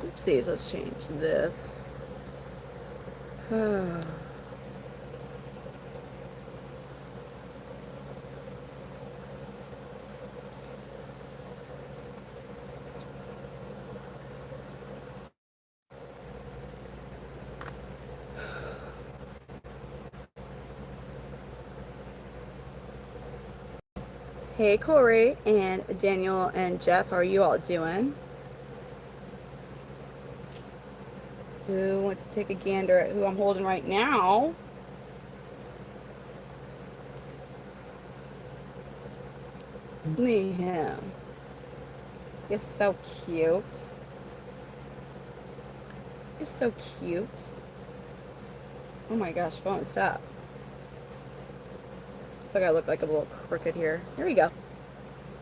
Oopsies, let's change this. Hey Corey and Daniel and Jeff, how are you all doing? Who wants to take a gander at who I'm holding right now? Me, him. It's so cute. It's so cute. Oh my gosh, phone, stop. I think I look like a little crooked here. Here we go.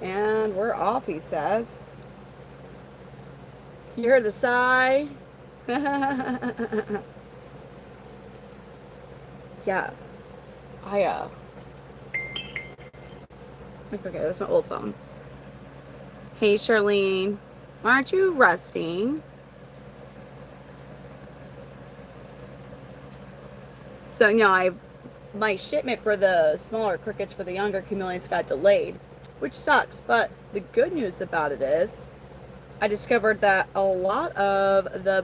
And we're off, he says. You heard the sigh? Yeah. Okay, that's my old phone. Hey, Charlene. Why aren't you resting? So, my shipment for the smaller crickets for the younger chameleons got delayed, which sucks. But the good news about it is I discovered that a lot of the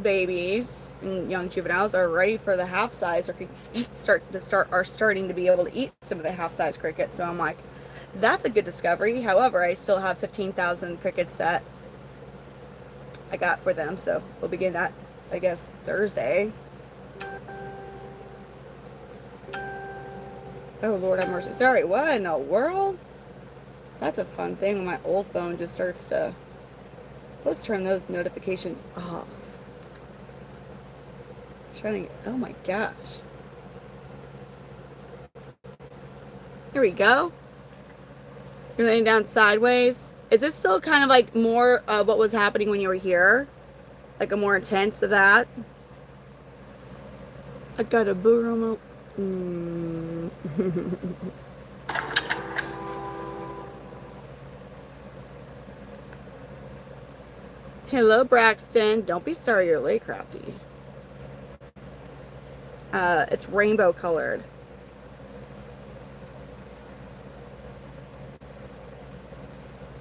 babies and young juveniles are ready for the half size, or are starting to be able to eat some of the half size crickets. So I'm like, that's a good discovery. However, I still have 15,000 crickets that I got for them, so we'll begin that, I guess, Thursday. Oh, Lord have mercy. Sorry, what in the world? That's a fun thing when my old phone just starts to... Let's turn those notifications off. Oh my gosh. Here we go. You're laying down sideways. Is this still kind of like more of what was happening when you were here? Like a more intense of that? I got a boo remote. Hello, Braxton. Don't be sorry you're late, Crafty. It's rainbow colored.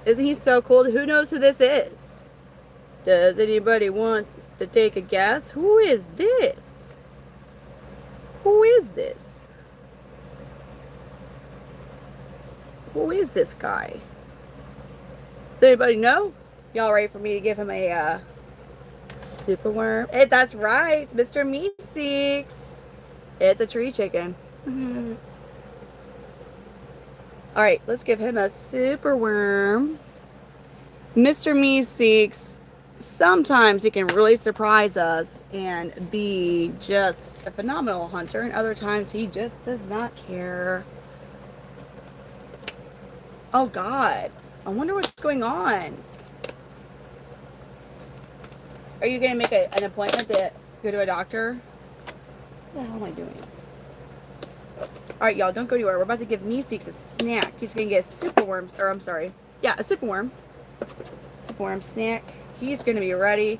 Isn't he so cool? Who knows who this is? Does anybody want to take a guess? Who is this? Who is this? Who is this guy? Does anybody know? Y'all ready for me to give him a super worm? Hey, that's right. It's Mr. Meeseeks. It's a tree chicken. All right, let's give him a super worm. Mr. Meeseeks, sometimes he can really surprise us and be just a phenomenal hunter, and other times he just does not care. Oh, God. I wonder what's going on. Are you going to make an appointment to go to a doctor? What the hell am I doing? Alright, y'all, don't go anywhere. We're about to give Meeseeks a snack. He's going to get a super worm, or I'm sorry. Yeah, a super worm. Super worm snack. He's going to be ready.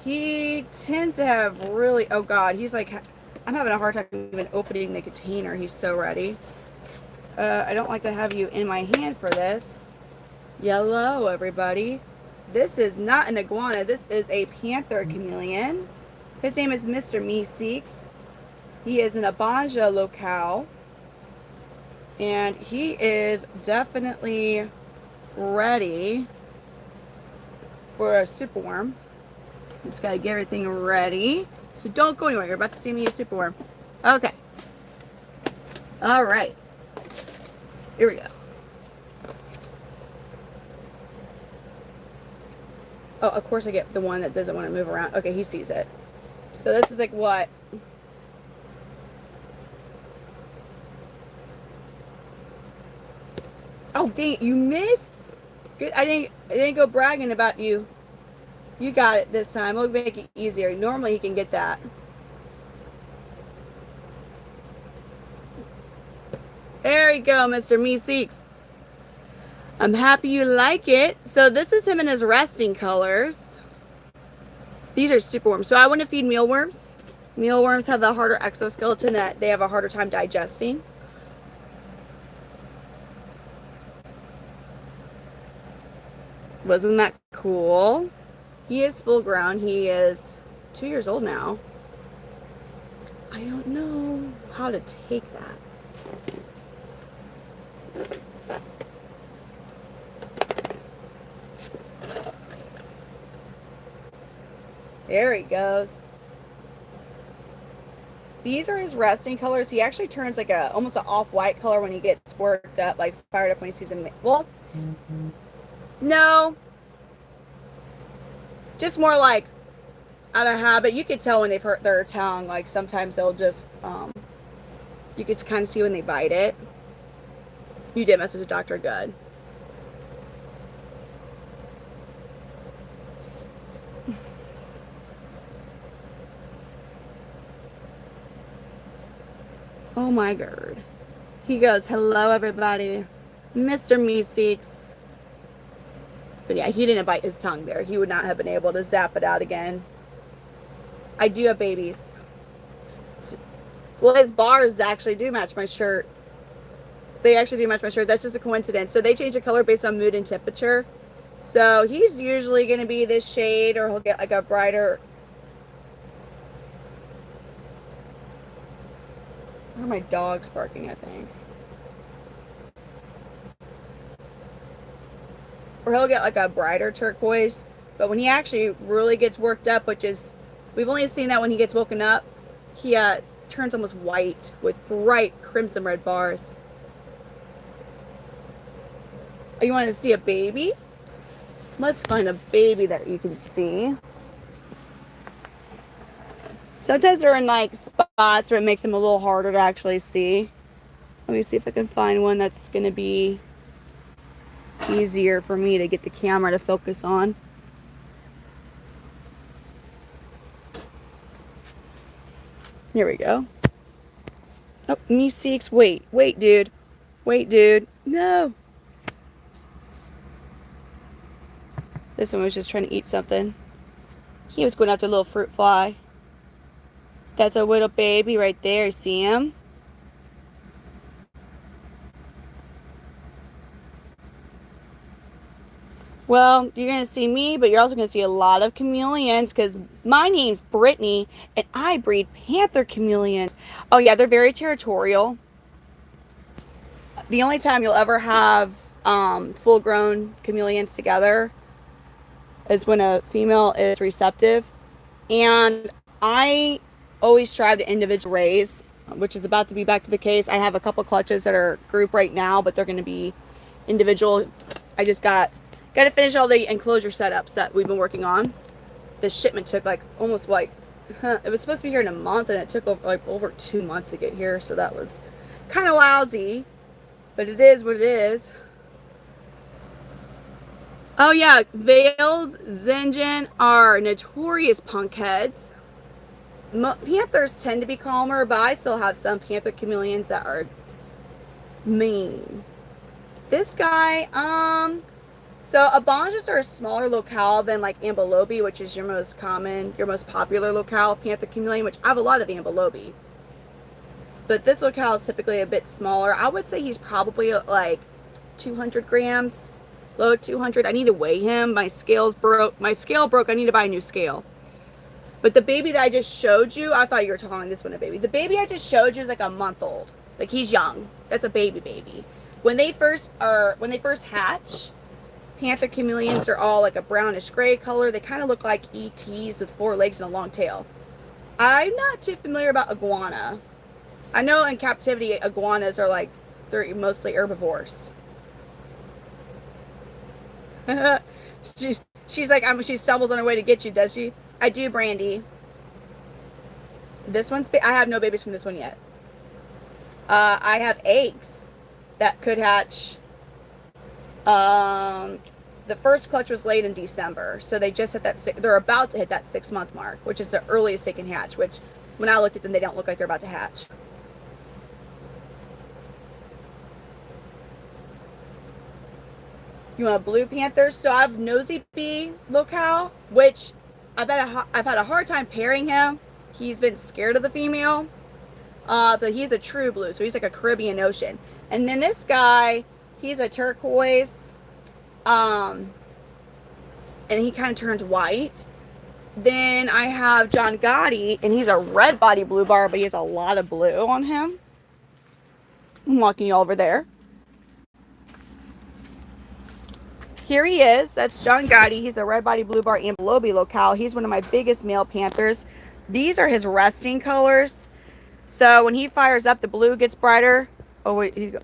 He tends to have really, oh God, he's like, I'm having a hard time even opening the container. He's so ready. I don't like to have you in my hand for this. Hello, everybody. This is not an iguana. This is a panther chameleon. His name is Mr. Meeseeks. He is an Abanja locale. And he is definitely ready for a super worm. Just gotta get everything ready. So don't go anywhere. You're about to see me a super worm. Okay. Alright. Here we go. Oh, of course I get the one that doesn't want to move around. Okay, he sees it. So this is like what? Oh, dang it, you missed? Good. I didn't go bragging about you. You got it this time. We'll make it easier. Normally he can get that. There you go, Mr. Meeseeks. I'm happy you like it. So this is him in his resting colors. These are super worms. So I want to feed mealworms. Mealworms have the harder exoskeleton that they have a harder time digesting. Wasn't that cool? He is full grown. He is 2 years old now. I don't know how to take that. There he goes. These are his resting colors. He actually turns like almost an off-white color when he gets worked up, like fired up when he sees him. Well, no. Just more like out of habit. You could tell when they've hurt their tongue. Like sometimes they'll just, you can kind of see when they bite it. You did message the doctor good. Oh my god. He goes, hello everybody. Mr. Meeseeks. But yeah, he didn't bite his tongue there. He would not have been able to zap it out again. I do have babies. Well, his bars actually do match my shirt. They actually do match my shirt. That's just a coincidence. So they change the color based on mood and temperature. So he's usually going to be this shade, or he'll get like a brighter... Where are my dogs barking, I think? Or he'll get like a brighter turquoise. But when he actually really gets worked up, which is, we've only seen that when he gets woken up, he turns almost white with bright crimson red bars. Oh, you want to see a baby? Let's find a baby that you can see. Sometimes they're in like spots where it makes them a little harder to actually see. Let me see if I can find one that's going to be easier for me to get the camera to focus on. Here we go. Oh, Meeseeks. Wait, dude. Wait, dude. No. This one was just trying to eat something. He was going after a little fruit fly. That's a little baby right there. See him? Well, you're going to see me, but you're also going to see a lot of chameleons because my name's Brittany and I breed Panther Chameleons. Oh, yeah, they're very territorial. The only time you'll ever have full-grown chameleons together is when a female is receptive. And I always strive to individual raise, which is about to be back to the case. I have a couple clutches that are group right now, but they're going to be individual. I just got to finish all the enclosure setups that we've been working on. This shipment took like almost like, it was supposed to be here in a month and it took like over 2 months to get here. So that was kind of lousy, but it is what it is. Oh yeah, Veiled Zinjin are notorious punkheads. Panthers tend to be calmer, but I still have some Panther Chameleons that are mean. This guy, so Abanjas are a smaller locale than like Ambilobi, which is your most common, your most popular locale, Panther Chameleon, which I have a lot of Ambilobi. But this locale is typically a bit smaller. I would say he's probably like 200 grams, low 200. I need to weigh him. My scales broke. My scale broke. I need to buy a new scale. But the baby that I just showed you, I thought you were calling this one a baby. The baby I just showed you is like a month old. Like he's young. That's a baby. When they first hatch, Panther Chameleons are all like a brownish gray color. They kind of look like ETs with 4 legs and a long tail. I'm not too familiar about iguana. I know in captivity, iguanas are like, they're mostly herbivores. She's like, she stumbles on her way to get you, does she? I do, Brandy. This one's, I have no babies from this one yet. I have eggs that could hatch. The first clutch was late in December, so they just hit that, they're about to hit that 6-month mark, which is the earliest they can hatch, which when I looked at them, they don't look like they're about to hatch. You want a blue panther? So I have Nosy Bee locale, which I've had a hard time pairing him. He's been scared of the female. But he's a true blue, so he's like a Caribbean Ocean. And then this guy, he's a turquoise, and he kind of turns white. Then I have John Gotti, and he's a red body blue bar, but he has a lot of blue on him. I'm walking you over there. Here he is. That's John Gotti. He's a red body blue bar and Ambelobe locale. He's one of my biggest male panthers. These are his resting colors. So when he fires up, the blue gets brighter. Oh, wait.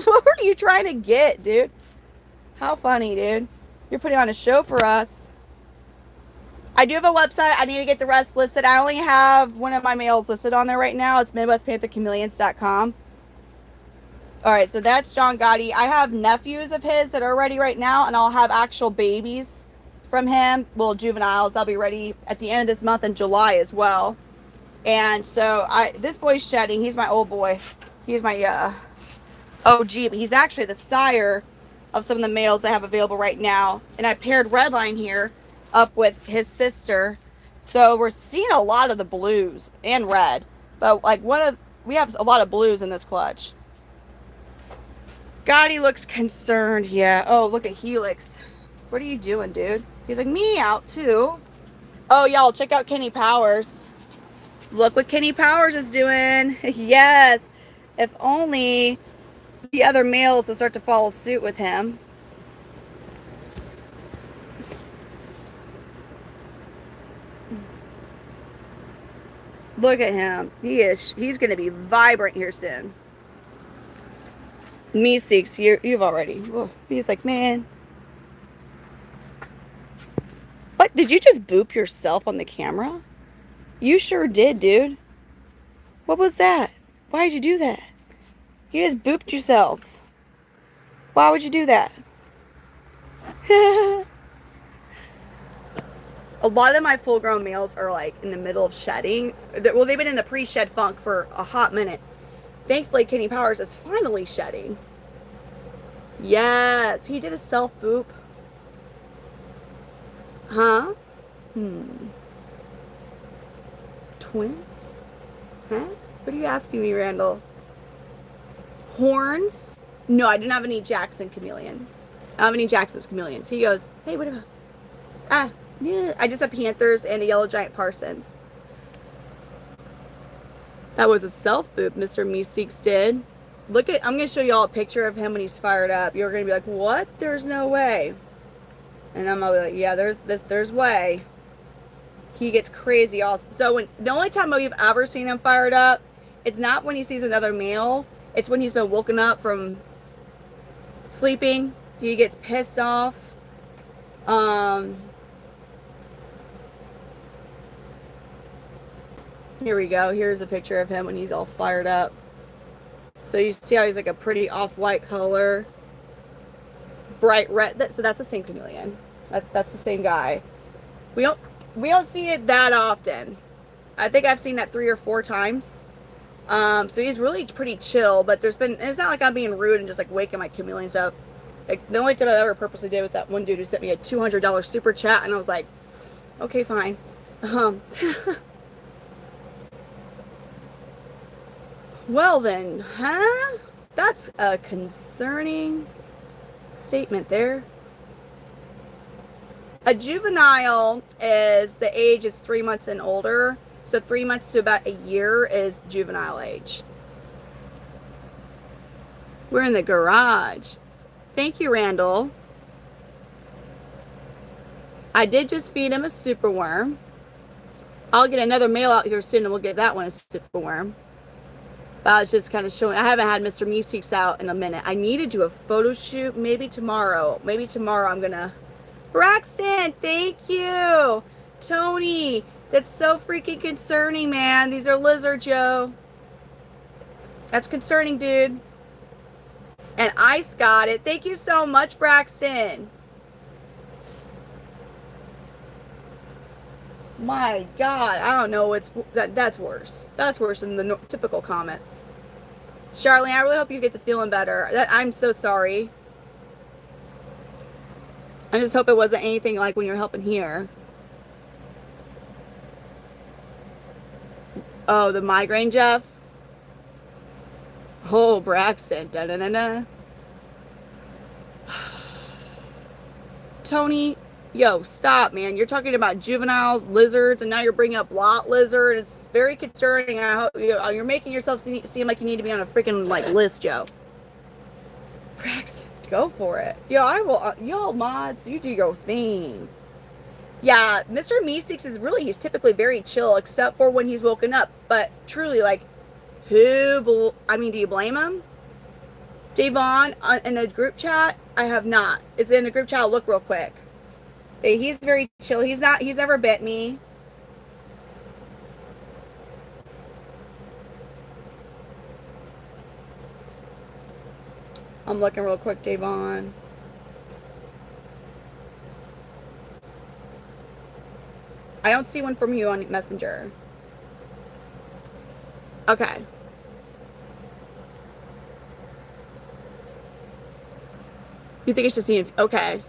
What are you trying to get, dude? How funny, dude. You're putting on a show for us. I do have a website. I need to get the rest listed. I only have one of my males listed on there right now. It's MidwestPantherChameleons.com. All right, so that's John Gotti. I have nephews of his that are ready right now, and I'll have actual babies from him. Well, juveniles. I'll be ready at the end of this month in July as well. And so this boy's shedding. He's my old boy. He's my OG, but he's actually the sire of some of the males I have available right now. And I paired Redline here up with his sister. So we're seeing a lot of the blues and red. But like we have a lot of blues in this clutch. Gotti looks concerned. Yeah. Oh, look at Helix. What are you doing, dude? He's like, me out too. Oh, y'all, check out Kenny Powers. Look what Kenny Powers is doing. Yes. If only the other males will start to follow suit with him. Look at him. He's going to be vibrant here soon. Meeseeks, you've already. Whoa. He's like, man. What? Did you just boop yourself on the camera? You sure did, dude. What was that? Why did you do that? You just booped yourself. Why would you do that? A lot of my full-grown males are like in the middle of shedding. Well, they've been in a pre-shed funk for a hot minute. Thankfully, Kenny Powers is finally shedding. Yes, he did a self-boop. Huh? Twins? Huh? What are you asking me, Randall? Horns? No, I didn't have any Jackson chameleon. I don't have any Jackson's chameleons. He goes, hey, what about? Yeah. I just have Panthers and a yellow giant Parsons. That was a self-boop Mr. Meeseeks did. Look at, I'm going to show you all a picture of him when he's fired up. You're going to be like, what? There's no way. And I'm going to be like, yeah, there's way. He gets crazy also. So the only time we've ever seen him fired up, it's not when he sees another male. It's when he's been woken up from sleeping. He gets pissed off. Here we go. Here's a picture of him when he's all fired up. So you see how he's like a pretty off-white color. Bright red. So that's the same chameleon. That's the same guy. We don't see it that often. I think I've seen that 3 or 4 times. So he's really pretty chill, but it's not like I'm being rude and just like waking my chameleons up. Like the only time I ever purposely did was that one dude who sent me a $200 super chat, and I was like, okay, fine. Well then, huh? That's a concerning statement there. A juvenile the age is 3 months and older. So 3 months to about a year is juvenile age. We're in the garage. Thank you, Randall. I did just feed him a superworm. I'll get another male out here soon and we'll get that one a superworm. But I was just kind of showing. I haven't had Mr. Meeseeks out in a minute. I need to do a photo shoot maybe tomorrow. Maybe tomorrow I'm going to... Braxton, thank you. Tony, that's so freaking concerning, man. These are lizards, Joe. That's concerning, dude. And Ice got it. Thank you so much, Braxton. My God, I don't know. That's worse. That's worse than the typical comments. Charlene, I really hope you get to feeling better. I'm so sorry. I just hope it wasn't anything like when you were helping here. Oh, the migraine, Jeff? Oh, Braxton. Da, da, da, da. Tony, yo, stop, man. You're talking about juveniles, lizards, and now you're bringing up lot lizard. It's very concerning. I hope you're making yourself seem like you need to be on a freaking like list, yo. Braxton, go for it. Yo, I will. Yo, mods, you do your thing. Yeah, Mr. Meeseeks is really, he's typically very chill, except for when he's woken up. But truly, like, do you blame him? Davon, in the group chat, I have not. It's in the group chat. I'll look real quick. He's very chill. He's never bit me. I'm looking real quick, Davon. I don't see one from you on Messenger. Okay. You think it's just me? Okay.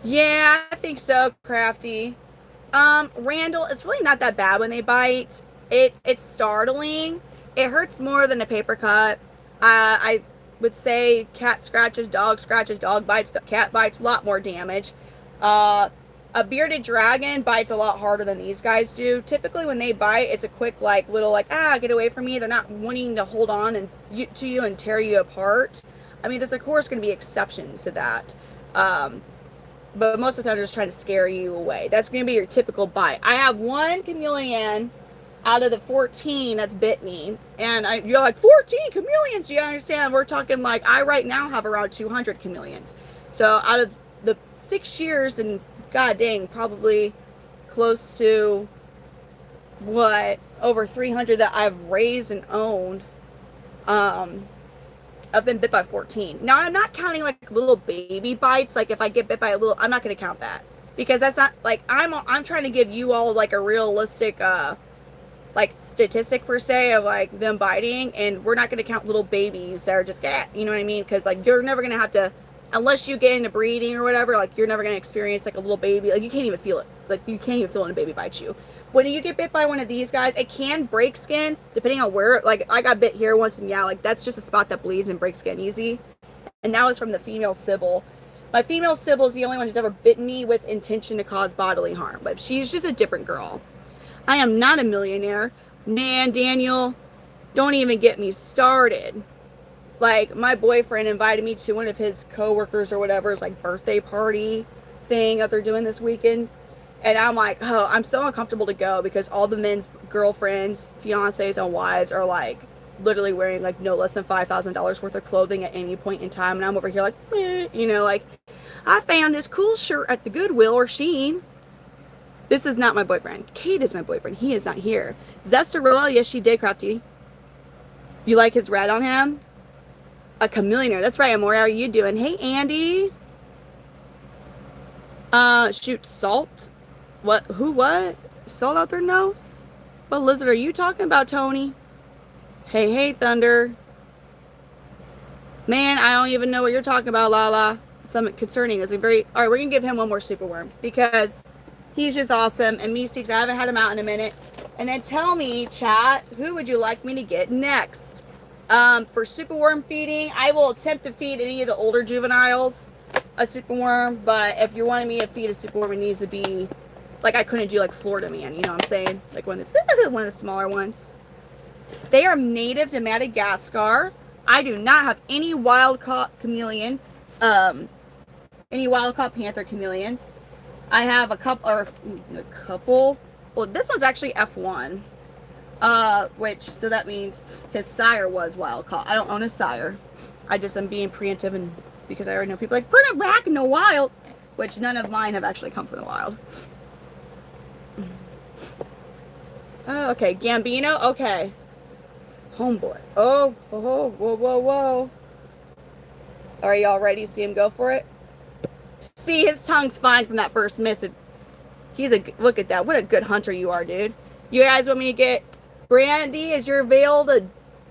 Yeah, I think so, Crafty. Randall, it's really not that bad when they bite. It's startling. It hurts more than a paper cut. I would say cat scratches, dog bites, cat bites, a lot more damage. A bearded dragon bites a lot harder than these guys do. Typically when they bite, it's a quick little get away from me. They're not wanting to hold on to you and tear you apart. I mean, there's of course going to be exceptions to that. But most of the time they're just trying to scare you away. That's going to be your typical bite. I have one chameleon out of the 14 that's bit me. And you're like, 14 chameleons? You understand? We're talking like, I right now have around 200 chameleons. So out of the 6 years, and god dang, probably close to, over 300 that I've raised and owned, I've been bit by 14. Now, I'm not counting like little baby bites. Like if I get bit by a little, I'm not going to count that, because that's not like, I'm trying to give you all like a realistic, statistic per se of like them biting, and we're not going to count little babies that are just, you know what I mean? Because like you're never going to have to, unless you get into breeding or whatever, like you're never going to experience like a little baby. Like you can't even feel it. Like you can't even feel when a baby bites you. When you get bit by one of these guys, it can break skin depending on where, like I got bit here once, and yeah, like that's just a spot that bleeds and breaks skin easy. And that was from the female Sybil. My female Sybil is the only one who's ever bitten me with intention to cause bodily harm, but she's just a different girl. I am not a millionaire. Man, Daniel, don't even get me started. Like, my boyfriend invited me to one of his coworkers or whatever's like birthday party thing that they're doing this weekend. And I'm like, oh, I'm so uncomfortable to go, because all the men's girlfriends, fiancés, and wives are like literally wearing like no less than $5,000 worth of clothing at any point in time. And I'm over here like, like, I found this cool shirt at the Goodwill or Shein. This is not my boyfriend. Kate is my boyfriend. He is not here. Zestarilla, yes, she did, Crafty. You like his red on him? A chameleon. That's right, Amore. How are you doing? Hey, Andy. Shoot, salt? What? Who, what? Salt out their nose? What lizard are you talking about, Tony? Hey, Thunder. Man, I don't even know what you're talking about, Lala. Something concerning. It's a very... All right, we're going to give him one more super worm, because he's just awesome. And Meeseeks, I haven't had him out in a minute. And then tell me, chat, who would you like me to get next? For super worm feeding, I will attempt to feed any of the older juveniles a super worm, but if you're wanting me to feed a super worm, it needs to be like, I couldn't do like Florida Man, you know what I'm saying? Like one of the smaller ones. They are native to Madagascar. I do not have any wild caught chameleons, any wild caught panther chameleons. I have a couple. Well, this one's actually F1. So that means his sire was wild caught. I don't own a sire. I just am being preemptive, and because I already know people like, put it back in the wild, which none of mine have actually come from the wild. Oh, okay, Gambino, okay. Homeboy. Oh, whoa. Are y'all ready to see him go for it? See, his tongue's fine from that first miss. Look at that. What a good hunter you are, dude. You guys want me to get Brandy as your veiled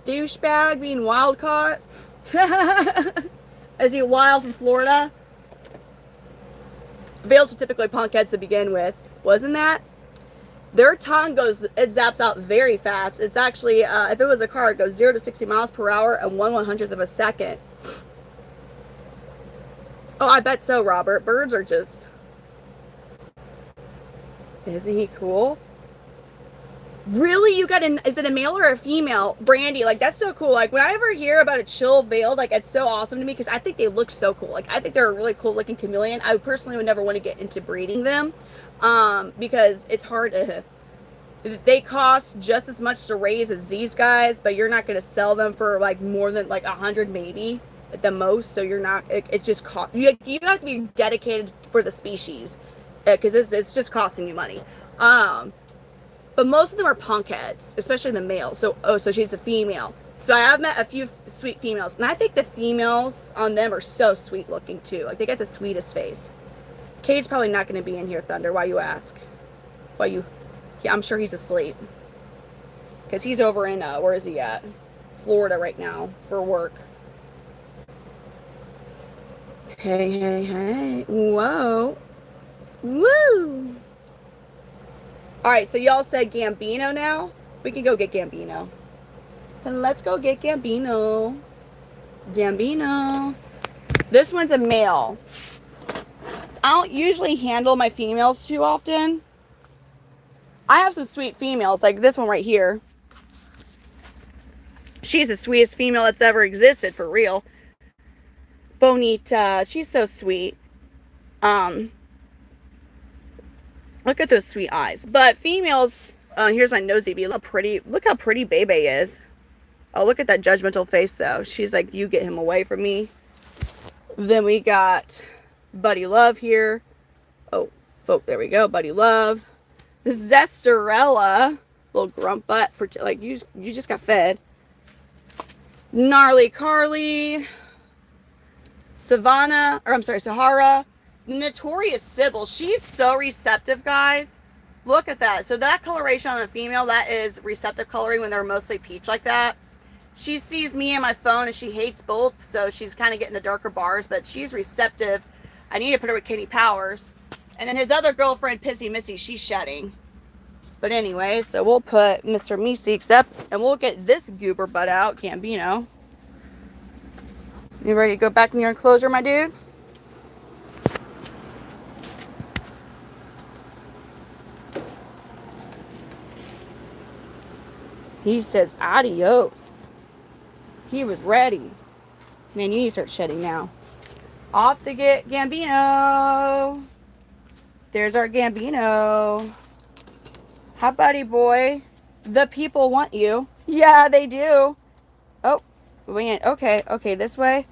douchebag being wild caught. Is he wild from Florida? Veils are typically punk heads to begin with. Wasn't that? Their tongue goes, it zaps out very fast. It's actually, if it was a car, it goes 0 to 60 miles per hour in 1/100th of a second. Oh, I bet so, Robert. Birds are just... Isn't he cool? Really? You got is it a male or a female? Brandy, like, that's so cool. Like, when I ever hear about a chill veiled, like, it's so awesome to me because I think they look so cool. Like, I think they're a really cool looking chameleon. I personally would never want to get into breeding them because it's hard to... They cost just as much to raise as these guys, but you're not going to sell them for, like, more than, like, 100 maybe at the most. So you're not... It's just... You have to be dedicated for the species because it's just costing you money. But most of them are punk heads, especially the males. So, so she's a female. So I have met a few sweet females. And I think the females on them are so sweet looking too. Like, they got the sweetest face. Cade's probably not going to be in here, Thunder. Why you ask? Why you... Yeah, I'm sure he's asleep. Because he's over in, where is he at? Florida right now for work. Hey, hey, hey. Whoa. Woo! Alright, so y'all said Gambino now? We can go get Gambino. And let's go get Gambino. Gambino. This one's a male. I don't usually handle my females too often. I have some sweet females, like this one right here. She's the sweetest female that's ever existed, for real. Bonita. She's so sweet. Look at those sweet eyes. But females, here's my nosy bee. Look how pretty Bebe is. Oh, look at that judgmental face, though. She's like, you get him away from me. Then we got Buddy Love here. Oh, there we go. Buddy Love. Zestarella. Little grump butt. Like, you just got fed. Gnarly Carly. Savannah. Or, I'm sorry, Sahara. Notorious Sybil. She's so receptive, guys. Look at that. So that coloration on a female, that is receptive coloring when they're mostly peach like that. She sees me and my phone and she hates both, so she's kind of getting the darker bars, but she's receptive. I need to put her with Kenny Powers. And then his other girlfriend, Pissy Missy, she's shedding. But anyway, so we'll put Mr. Meeseeks up and we'll get this goober butt out, Gambino. You ready to go back in your enclosure, my dude? He says adios. He was ready. Man, you need to start shedding now. Off to get Gambino. There's our Gambino. Hi, buddy boy. The people want you. Yeah, they do. Oh, man. Okay, this way.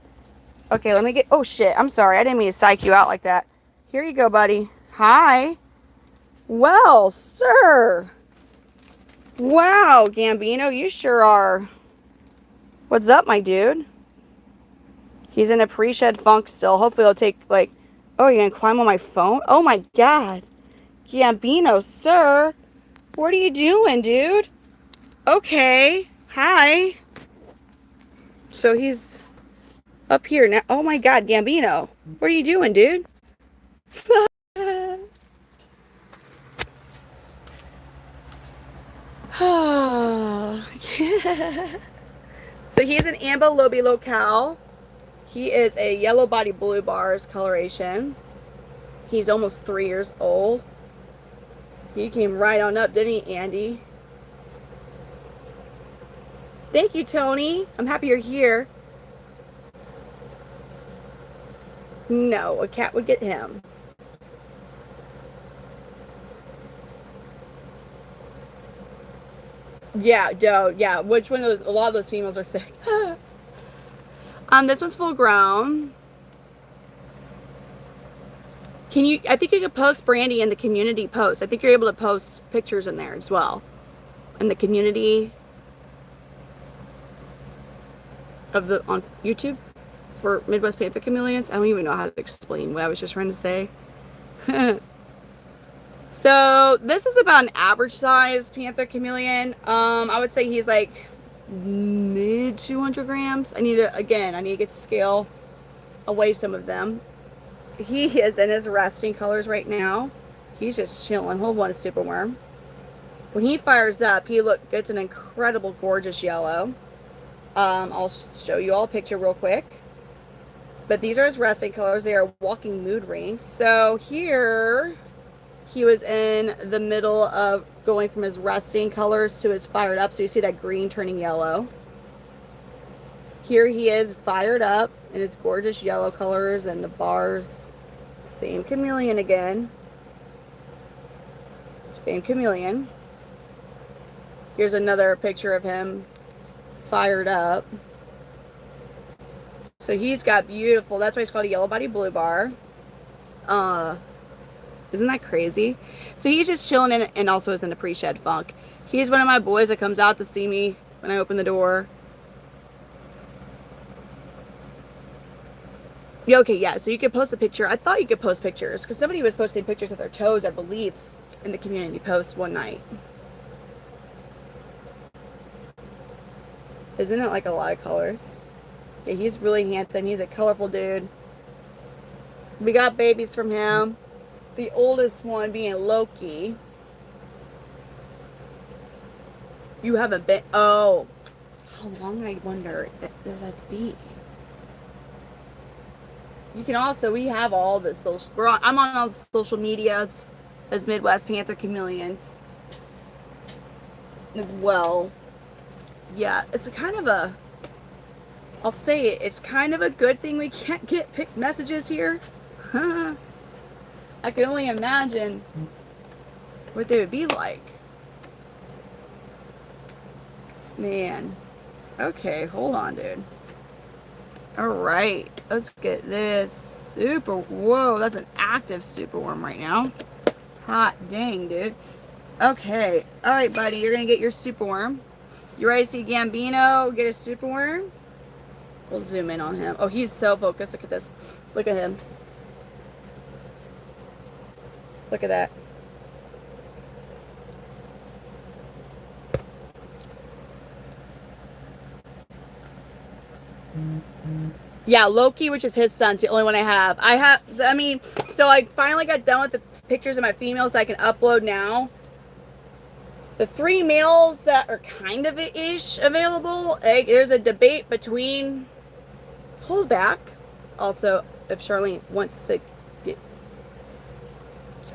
Okay, let me get... Oh, shit. I'm sorry. I didn't mean to psych you out like that. Here you go, buddy. Hi. Well, sir. Wow, Gambino, you sure are. What's up, my dude? He's in a pre-shed funk still. Hopefully he'll take, like... Oh, you're gonna climb on my phone? Oh, my God. Gambino, sir. What are you doing, dude? Okay. Hi. So he's up here now. Oh, my God, Gambino. What are you doing, dude? So he's an Ambo-Lobi locale. He is a yellow body blue bars coloration. He's almost 3 years old. He came right on up, didn't he, Andy? Thank you, Tony. I'm happy you're here. No, a cat would get him. Yeah, Joe. Yeah, which one of those? A lot of those females are thick. This one's full grown. Can you? I think you could post Brandy in the community post. I think you're able to post pictures in there as well, in the community of the on YouTube for Midwest Panther Chameleons. I don't even know how to explain what I was just trying to say. So this is about an average size Panther Chameleon. I would say he's like mid 200 grams. I need to get the scale, away some of them. He is in his resting colors right now. He's just chilling. Hold on, a super worm. When he fires up, gets an incredible, gorgeous yellow. I'll show you all a picture real quick. But these are his resting colors. They are walking mood rings. So here, he was in the middle of going from his resting colors to his fired up. So you see that green turning yellow. Here he is fired up in its gorgeous yellow colors and the bars. Same chameleon again. Same chameleon. Here's another picture of him fired up. So he's got beautiful, that's why he's called a yellow body blue bar. Isn't that crazy? So he's just chilling in, and also is in a pre-shed funk. He's one of my boys that comes out to see me when I open the door. Yeah, okay, yeah, so you could post a picture. I thought you could post pictures because somebody was posting pictures of their toads, I believe, in the community post one night. Isn't it like a lot of colors? Yeah, he's really handsome. He's a colorful dude. We got babies from him. The oldest one being Loki. You haven't been... Oh. How long, I wonder, does that be? You can also... We have all the social... I'm on all the social medias as Midwest Panther Chameleons as well. Yeah, it's a kind of a... I'll say it. It's kind of a good thing we can't get picked messages here. I can only imagine what they would be like. Man. Okay, hold on, dude. Alright, let's get this super... Whoa, that's an active super worm right now. Hot dang, dude. Okay, alright, buddy, you're going to get your super worm. You ready to see Gambino get a super worm? We'll zoom in on him. Oh, he's so focused. Look at this. Look at him. Look at that. Yeah, Loki, which is his son's the only one I have. So I finally got done with the pictures of my females that I can upload now. The 3 males that are kind of ish available, there's a debate between... Hold back. Also, if Charlene wants to get...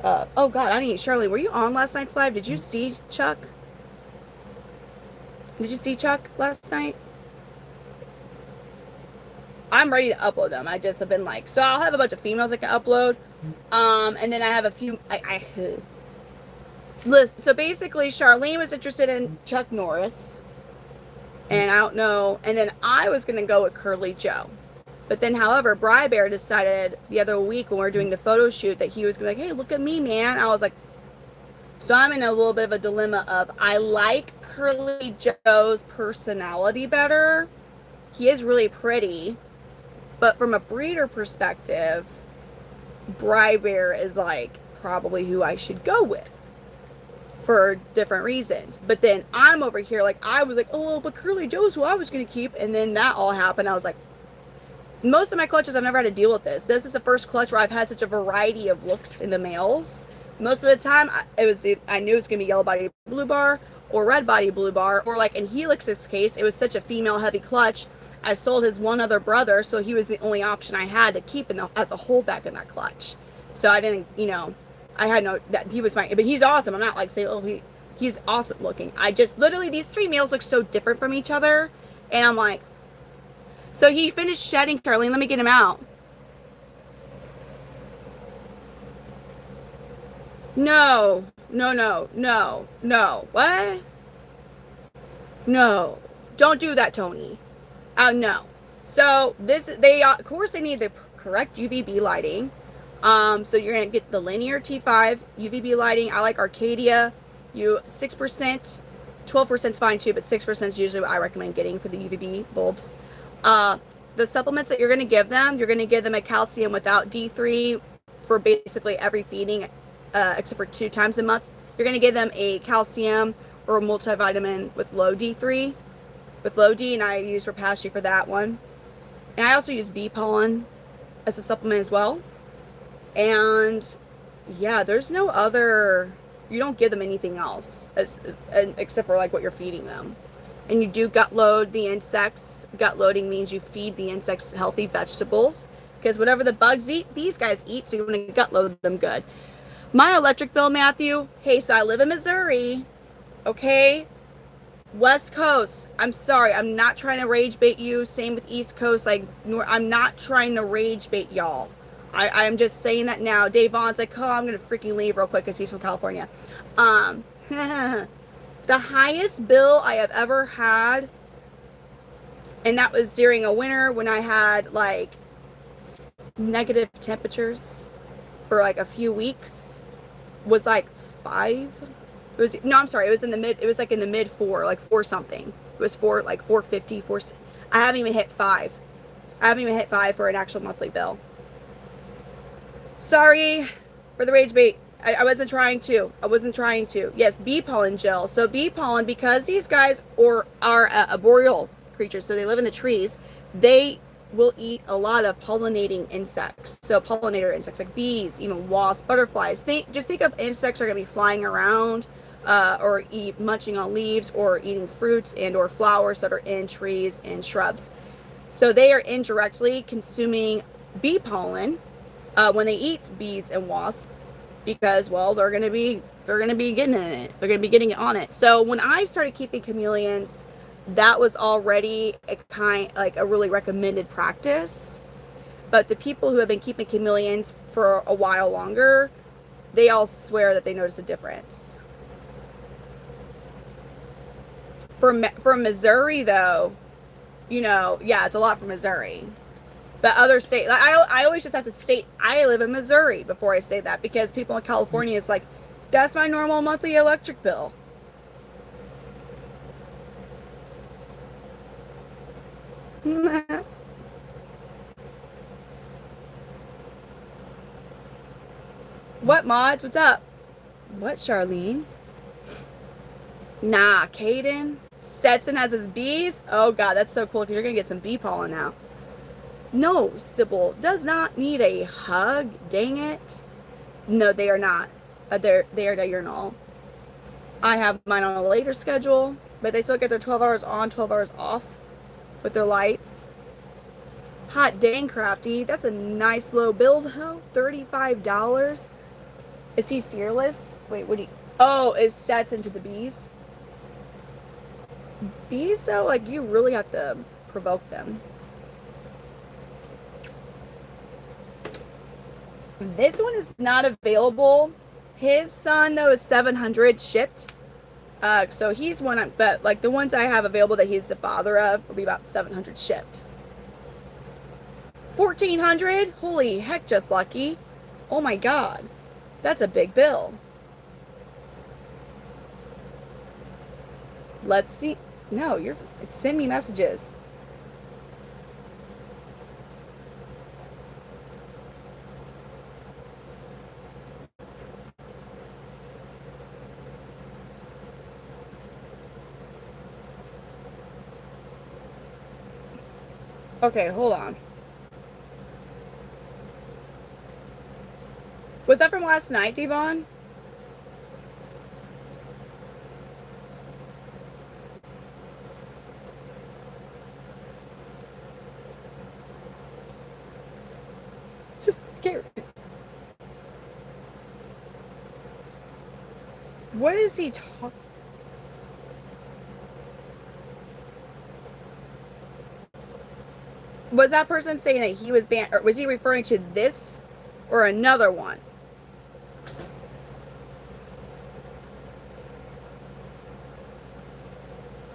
oh, God, I need... Charlene, were you on last night's live? Did you see Chuck? Did you see Chuck last night? I'm ready to upload them. I just have been like... So I'll have a bunch of females I can upload. And then I have a few... Listen, so basically, Charlene was interested in Chuck Norris. And I don't know. And then I was going to go with Curly Joe. But then, however, Bri Bear decided the other week when we were doing the photo shoot that he was going to be like, hey, look at me, man. I was like, so I'm in a little bit of a dilemma of I like Curly Joe's personality better. He is really pretty. But from a breeder perspective, Bri Bear is like probably who I should go with for different reasons. But then I'm over here like, I was like, oh, but Curly Joe's who I was going to keep. And then that all happened. I was like, most of my clutches, I've never had to deal with this. This is the first clutch where I've had such a variety of looks in the males. Most of the time, I knew it was going to be yellow body blue bar or red body blue bar. Or like in Helix's case, it was such a female heavy clutch. I sold his one other brother, so he was the only option I had to keep as a holdback in that clutch. So I didn't, I had no, that he was fine. But he's awesome. I'm not like saying, oh, he's awesome looking. I just, literally, these 3 males look so different from each other. And I'm like, so he finished shedding, Charlene. Let me get him out. No. What? No. Don't do that, Tony. No. So of course, they need the correct UVB lighting. So you're going to get the linear T5 UVB lighting. I like Arcadia. 6%, 12% is fine too, but 6% is usually what I recommend getting for the UVB bulbs. The supplements that you're going to give them a calcium without D3 for basically every feeding, except for 2 times a month. You're going to give them a calcium or a multivitamin with low D3. with low D, and I use Repashy for that one. And I also use bee pollen as a supplement as well. And yeah, there's no other, you don't give them anything else except for like what you're feeding them. And you do gut load the insects. Gut loading means you feed the insects healthy vegetables, because whatever the bugs eat, these guys eat, so you want to gut load them good. My electric bill, Matthew, hey, so I live in Missouri, okay? West Coast, I'm sorry, I'm not trying to rage bait you. Same with East Coast, like, I'm not trying to rage bait y'all. I'm just saying that now. Dave Vaughn's like, oh, I'm gonna freaking leave real quick because he's from California. The highest bill I have ever had, and that was during a winter when I had like negative temperatures for like a few weeks, was like 5. It was, no, I'm sorry, it was in the mid, it was like in the mid 4, like 4 something. It was 4, like 450, 4. I haven't even hit 5. I haven't even hit 5 for an actual monthly bill. Sorry for the rage bait. I wasn't trying to. I wasn't trying to. Yes, bee pollen gel. So bee pollen, because these guys are arboreal creatures, so they live in the trees, they will eat a lot of pollinating insects. So pollinator insects like bees, even wasps, butterflies. Just think of insects are going to be flying around or munching on leaves or eating fruits and or flowers that are in trees and shrubs. So they are indirectly consuming bee pollen when they eat bees and wasps, because, well, they're gonna be getting in it. They're gonna be getting on it. So when I started keeping chameleons, that was already a really recommended practice. But the people who have been keeping chameleons for a while longer, they all swear that they notice a difference. For Missouri, though, yeah, it's a lot for Missouri. But other states, I always just have to state I live in Missouri before I say that, because people in California is like, that's my normal monthly electric bill. What mods? What's up? What, Charlene? Nah, Caden. Stetson has his bees. Oh god, that's so cool, because you're gonna get some bee pollen now. No, Sybil does not need a hug. Dang it. No, they are not. They are diurnal. I have mine on a later schedule, but they still get their 12 hours on, 12 hours off with their lights. Hot dang, Crafty. That's a nice low bill, though. $35. Is he fearless? Wait, what do you... Oh, is stats into the bees? Bees, though? Like, you really have to provoke them. This one is not available. His son, though, is 700 shipped. So he's one, but like the ones I have available that he's the father of will be about 700 shipped. 1,400? Holy heck, just lucky. Oh my god. That's a big bill. Let's see. No, send me messages. Okay, hold on. Was that from last night, Devon? Just get... What is he talking? Was that person saying that he was banned, or was he referring to this or another one?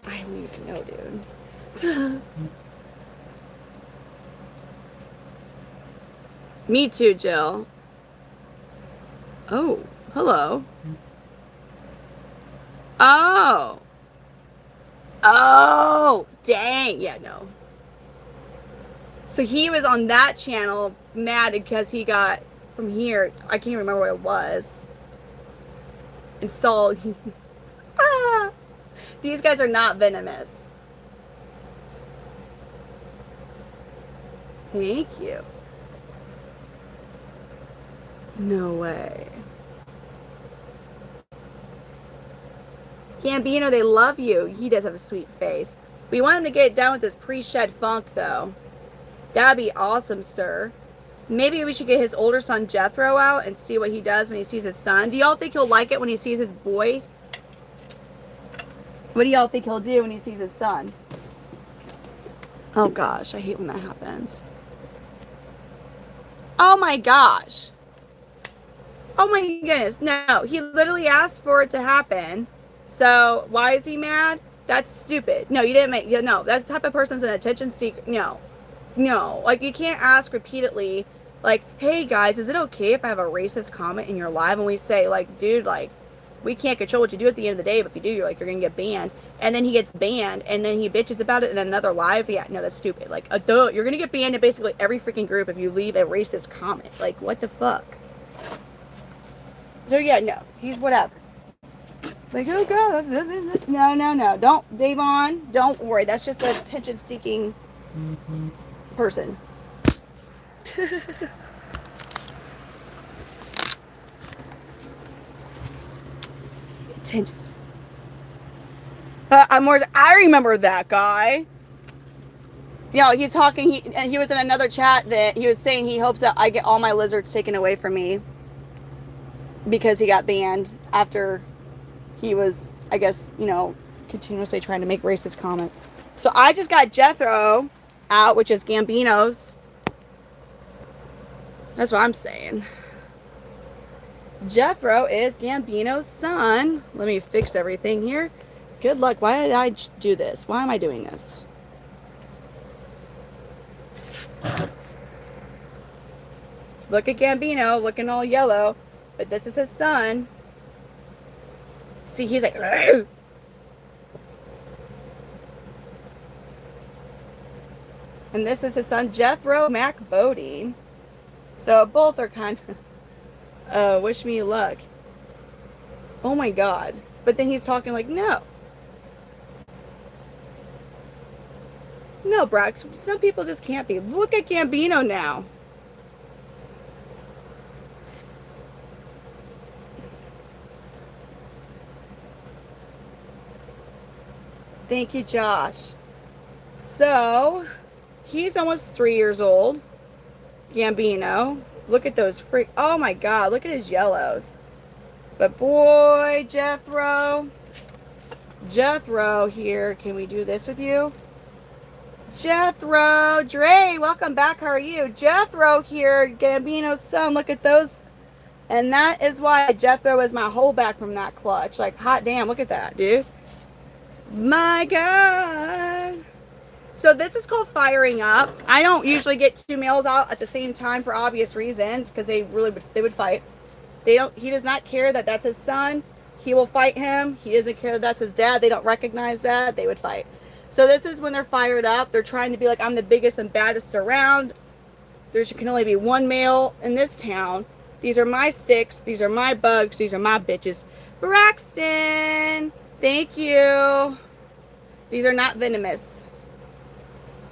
I don't even know, dude. Me too, Jill. Oh, hello. Oh. Oh, dang. Yeah, no. So he was on that channel mad because he got from here, I can't remember what it was, and saw these guys are not venomous. Thank you. No way. Gambino, they love you. He does have a sweet face. We want him to get done with this pre-shed funk, though. That'd be awesome, sir. Maybe we should get his older son Jethro out and see what he does when he sees his son. Do y'all think he'll like it when he sees his boy? What do y'all think he'll do when he sees his son? Oh gosh, I hate when that happens. Oh my gosh. Oh my goodness. No, he literally asked for it to happen. So why is he mad? That's stupid. No, you didn't make, no, that type of person's an attention seeker. No, like you can't ask repeatedly, like, hey guys, is it okay if I have a racist comment in your live? And we say, like, dude, like, we can't control what you do at the end of the day, but if you do, you're gonna get banned. And then he gets banned, and then he bitches about it in another live. Yeah, no, that's stupid. Like, you're gonna get banned in basically every freaking group if you leave a racist comment. Like, what the fuck? So yeah, no, he's whatever. Like, oh god, no, don't, Davon, don't worry. That's just an attention-seeking person. Attention. I remember that guy. You know, he's talking. He was in another chat that he was saying he hopes that I get all my lizards taken away from me because he got banned after he was, I guess, you know, continuously trying to make racist comments. So I just got Jethro out, which is Gambino's. That's what I'm saying. Jethro is Gambino's son. Let me fix everything here. Good luck. Why did I do this? Why am I doing this? Look at Gambino looking all yellow, but this is his son. See, he's like, "Argh!" And this is his son, Jethro Mac Bodie. So both are kind of, wish me luck. Oh my god. But then he's talking like, no. No, Brock, some people just can't be. Look at Gambino now. Thank you, Josh. So, he's almost 3 years old. Gambino. Look at those freak. Oh my god, look at his yellows. But boy, Jethro here. Can we do this with you? Jethro. Dre, welcome back. How are you? Jethro here, Gambino's son. Look at those. And that is why Jethro is my holdback from that clutch. Like, hot damn, look at that, dude. My god. So this is called firing up. I don't usually get two males out at the same time for obvious reasons, because they would fight. He does not care that that's his son. He will fight him. He doesn't care that that's his dad. They don't recognize that. They would fight. So this is when they're fired up. They're trying to be like, I'm the biggest and baddest around. There can only be one male in this town. These are my sticks. These are my bugs. These are my bitches. Braxton, thank you. These are not venomous.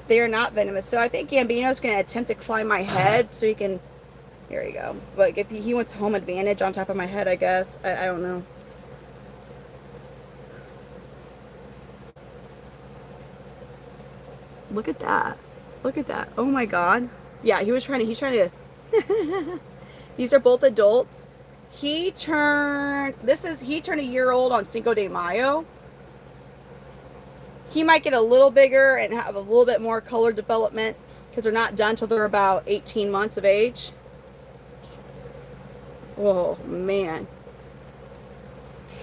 They are not venomous. So I think Gambino's going to attempt to climb my head so he can... Here we go. Like, if he wants home advantage on top of my head, I guess. I don't know. Look at that. Look at that. Oh my god. Yeah, he's trying to... These are both adults. He turned a year old on Cinco de Mayo. He might get a little bigger and have a little bit more color development because they're not done till they're about 18 months of age. Oh, man.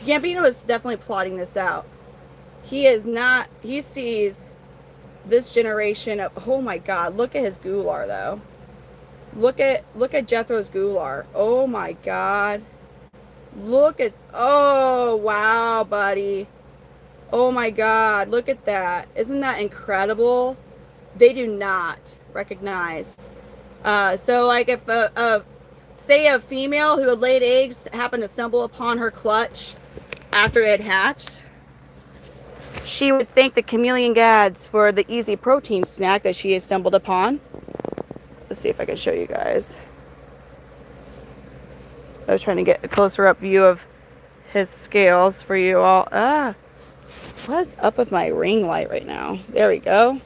Gambino is definitely plotting this out. He sees this generation of, oh my god, look at his Gular though. Look at Jethro's Gular. Oh my god. Oh wow, buddy. Oh my god, look at that. Isn't that incredible? They do not recognize. So like if say a female who had laid eggs happened to stumble upon her clutch after it hatched, she would thank the chameleon gads for the easy protein snack that she has stumbled upon. Let's see if I can show you guys. I was trying to get a closer up view of his scales for you all. What's up with my ring light right now? There we go.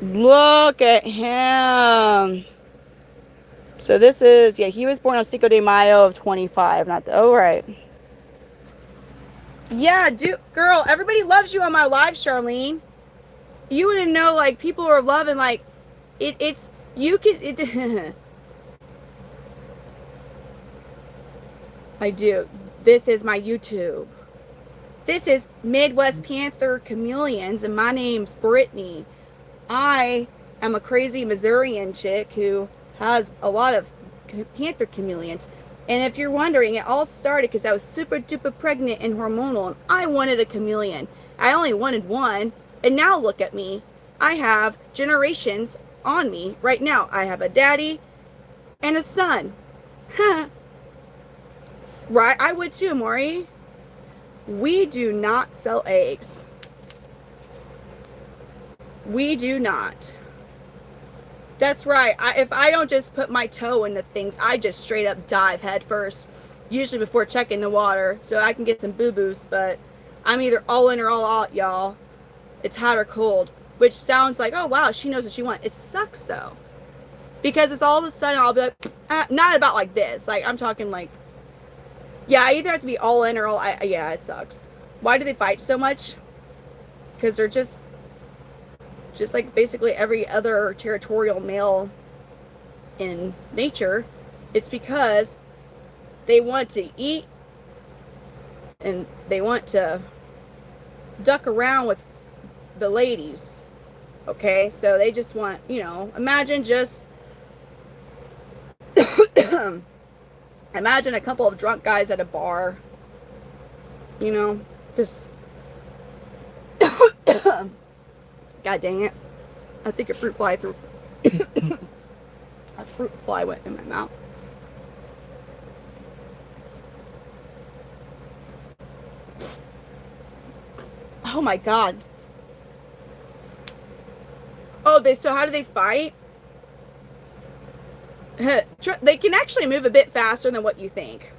Look at him. So this is, yeah, he was born on Cinco de Mayo of 25. Not the, oh, right. Yeah, dude, girl, everybody loves you on my live, Charlene. You wouldn't know, like, people are loving, like, it's, you can, I do. This is my YouTube. This is Midwest Panther Chameleons, and my name's Brittany. I am a crazy Missourian chick who has a lot of Panther Chameleons. And if you're wondering, it all started because I was super duper pregnant and hormonal, and I wanted a chameleon. I only wanted one, and now look at me. I have generations on me right now. I have a daddy and a son. Right? I would too, Maury. We do not sell eggs. We do not. That's right. If I don't just put my toe into things, I just straight up dive head first. Usually before checking the water, so I can get some boo-boos. But I'm either all in or all out, y'all. It's hot or cold. Which sounds like, oh, wow, she knows what she wants. It sucks, though. Because it's all of a sudden, I'll be like, not about like this. Like, I'm talking like, yeah, I either have to be all in or all out. Yeah, it sucks. Why do they fight so much? Because they're just like basically every other territorial male in nature. It's because they want to eat and they want to duck around with the ladies. Okay, so they just want, you know, imagine just imagine a couple of drunk guys at a bar, you know, just God dang it. I think a fruit fly through. A fruit fly went in my mouth. Oh my God. Oh, so how do they fight? They can actually move a bit faster than what you think.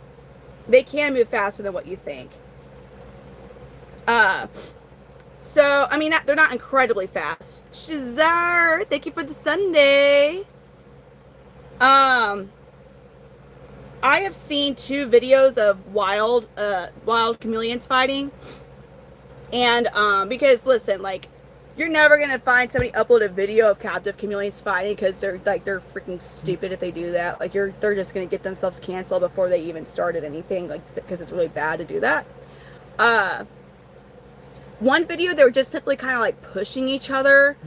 They can move faster than what you think. So, I mean, they're not incredibly fast. Shazar, thank you for the Sunday. I have seen 2 videos of wild chameleons fighting. And, because, listen, like, you're never going to find somebody upload a video of captive chameleons fighting because they're freaking stupid if they do that. Like, they're just going to get themselves canceled before they even started anything, like, because it's really bad to do that. One video, they were just simply kind of like pushing each other.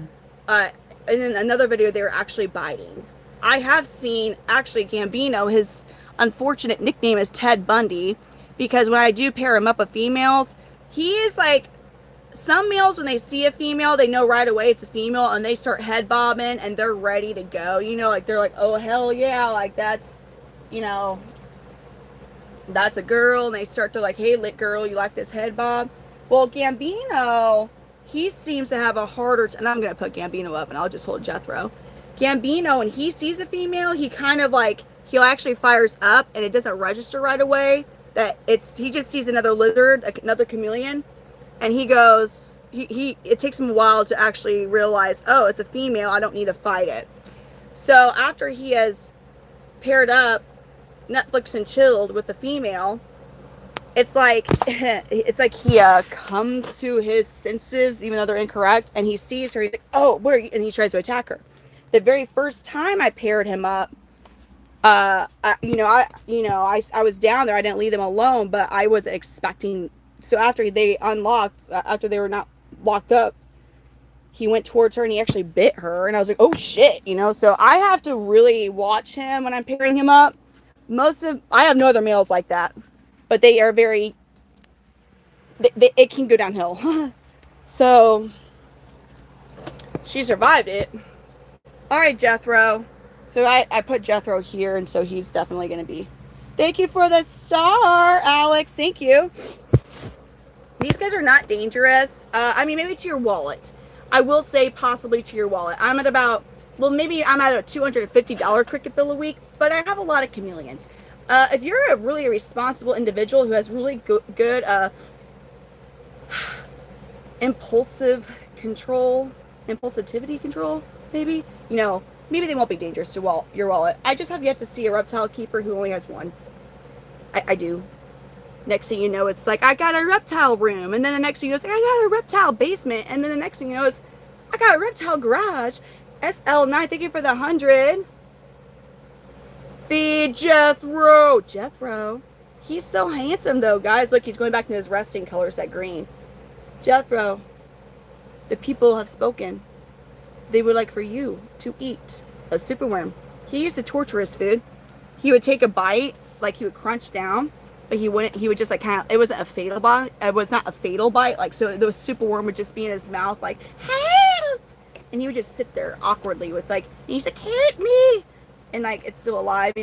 And then another video, they were actually biting. I have seen, actually, Gambino, his unfortunate nickname is Ted Bundy, because when I do pair him up with females, he is like, some males, when they see a female, they know right away it's a female, and they start head bobbing, and they're ready to go. You know, like, they're like, oh, hell yeah, like, that's, you know, that's a girl, and they start to like, hey, lit girl, you like this head bob? Well, Gambino, he seems to have a harder and I'm going to put Gambino up and I'll just hold Jethro. Gambino, when he sees a female, he kind of like, he'll actually fires up and it doesn't register right away that he just sees another lizard, another chameleon, and he goes, it takes him a while to actually realize, oh, it's a female, I don't need to fight it. So after he has paired up, Netflix and chilled with the female, it's like he comes to his senses, even though they're incorrect, and he sees her. He's like, "Oh, where are you?" And he tries to attack her. The very first time I paired him up, I was down there. I didn't leave them alone, but I was expecting. So after they were not locked up, he went towards her and he actually bit her. And I was like, "Oh shit!" You know. So I have to really watch him when I'm pairing him up. I have no other males like that. But they are very, it can go downhill. So, she survived it. All right, Jethro. So, I put Jethro here, and so he's definitely going to be. Thank you for the star, Alex. Thank you. These guys are not dangerous. I mean, maybe to your wallet. I will say possibly to your wallet. I'm at about, well, maybe I'm at a $250 cricket bill a week, but I have a lot of chameleons. If you're a really responsible individual who has really good impulsivity control, maybe, maybe they won't be dangerous to your wallet. I just have yet to see a reptile keeper who only has one. I do. Next thing you know, it's like, I got a reptile room. And then the next thing you know, it's like, I got a reptile basement. And then the next thing you know is, I got a reptile garage. SL9, thank you for the 100. Feed Jethro. Jethro. He's so handsome, though, guys. Look, he's going back to his resting colors, that green. Jethro, the people have spoken. They would like for you to eat a superworm. He used to torture his food. He would take a bite, like he would crunch down. But he wouldn't, he would just like kind of, it wasn't a fatal bite. It was not a fatal bite. Like, so the superworm would just be in his mouth, like, help! And he would just sit there awkwardly with like, and he's like, hit me! And like, it's still alive,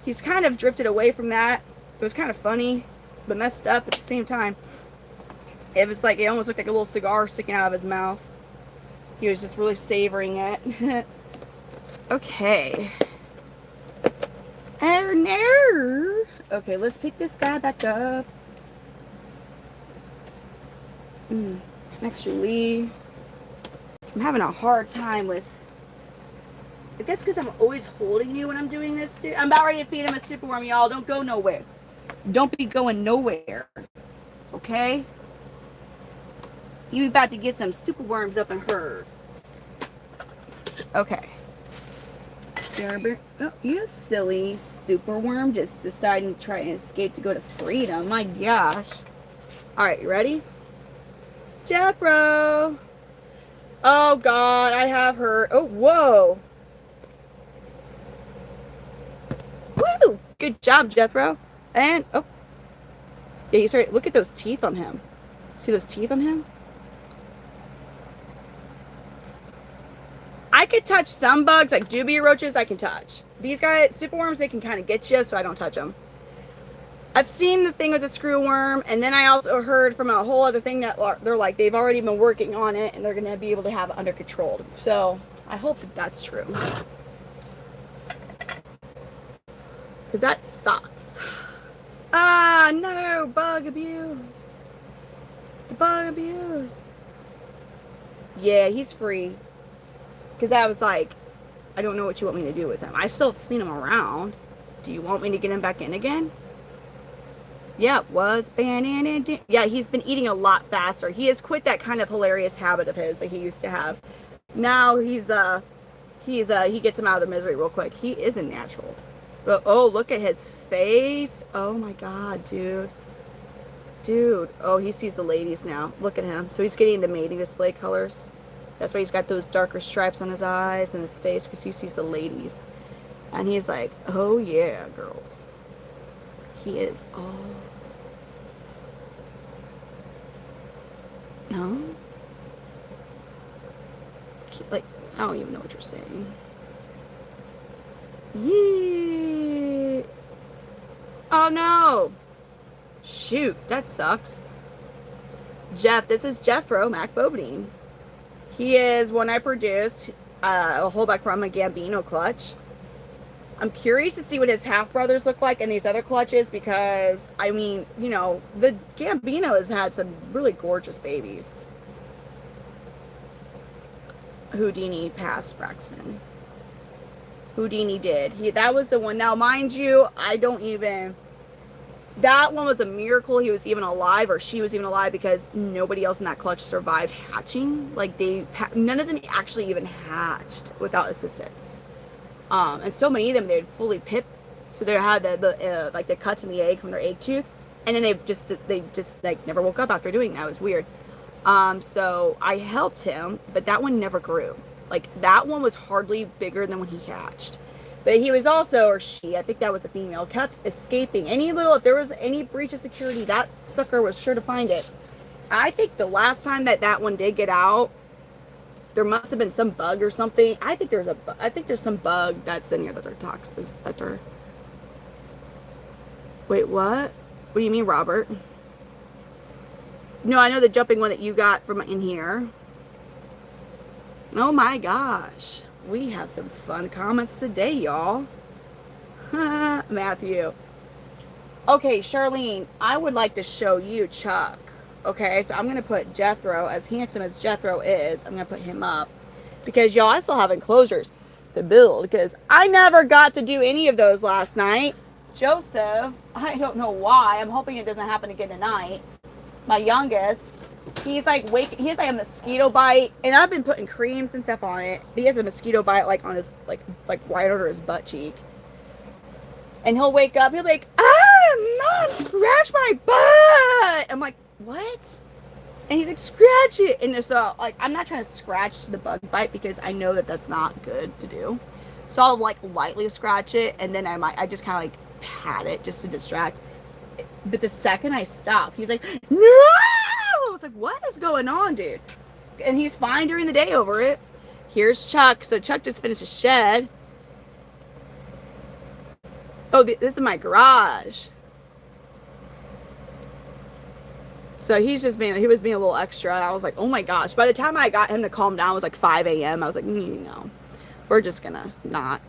He's kind of drifted away from that. It was kind of funny, but messed up at the same time. It was like, it almost looked like a little cigar sticking out of his mouth. He was just really savoring it. Okay. Oh no! Okay, let's pick this guy back up. Actually, I'm having a hard time with, I guess because I'm always holding you when I'm doing this, dude. I'm about ready to feed him a superworm, y'all. Don't go nowhere. Don't be going nowhere. Okay? You about to get some superworms up in her. Okay. Oh, you silly superworm, just deciding to try and escape to go to freedom. My gosh. Alright, you ready? Jethro! Oh god, I have her. Oh, whoa! Woo! Good job, Jethro. And, oh. Yeah, he's right. Look at those teeth on him. See those teeth on him? I could touch some bugs, like dubia roaches, I can touch. These guys, superworms, they can kind of get you, so I don't touch them. I've seen the thing with the screw worm, and then I also heard from a whole other thing that they're like, they've already been working on it, and they're going to be able to have it under control. So, I hope that that's true. Because that sucks. Ah, no, bug abuse. The bug abuse. Yeah, he's free. Because I was like, I don't know what you want me to do with him. I still have seen him around. Do you want me to get him back in again? Yeah, was banned. Yeah, he's been eating a lot faster. He has quit that kind of hilarious habit of his that he used to have. Now he gets him out of the misery real quick. He isn't natural. But oh, look at his face. Oh my god, dude. Dude. Oh, he sees the ladies now. Look at him. So he's getting the mating display colors. That's why he's got those darker stripes on his eyes and his face, because he sees the ladies. And he's like, oh yeah, girls. He is all... No? Like, I don't even know what you're saying. Yeah. Oh no! Shoot, that sucks. Jeff, this is Jethro MacBobine. He is one I produced, a holdback from a Gambino clutch. I'm curious to see what his half-brothers look like in these other clutches because, I mean, the Gambino has had some really gorgeous babies. Houdini passed Braxton. Houdini did. That was the one. Now, mind you, that one was a miracle he was even alive, or she was even alive, because nobody else in that clutch survived hatching. Like, none of them actually even hatched without assistance. And so many of them, they'd fully pip, so they had like the cuts in the egg from their egg tooth, and then they just like never woke up after doing that. It was weird. So I helped him, but that one never grew. Like, that one was hardly bigger than when he hatched. But he was also, or she, I think that was a female, kept escaping. If there was any breach of security, that sucker was sure to find it. I think the last time that one did get out, there must have been some bug or something. I think there's some bug that's in here that they're toxic. Wait, what? What do you mean, Robert? No, I know the jumping one that you got from in here. Oh my gosh. We have some fun comments today, y'all. Matthew. Okay, Charlene, I would like to show you Chuck. Okay, so I'm going to put Jethro, as handsome as Jethro is, I'm going to put him up. Because y'all, I still have enclosures to build. Because I never got to do any of those last night. Joseph, I don't know why. I'm hoping it doesn't happen again tonight. My youngest, he's like he has like a mosquito bite, and I've been putting creams and stuff on it. He has a mosquito bite like on his like right under his butt cheek, and he'll wake up. He'll be like, Mom, scratch my butt. I'm like, what? And he's like, scratch it. And so like I'm not trying to scratch the bug bite because I know that that's not good to do. So I'll like lightly scratch it, and then I just kind of like pat it just to distract. But the second I stop, he's like, no! I was like, what is going on, dude? And he's fine during the day over it. Here's Chuck. So Chuck just finished a shed. Oh, this is my garage. So he was being a little extra. And I was like, oh my gosh. By the time I got him to calm down, it was like 5 a.m. I was like, no, we're just gonna not.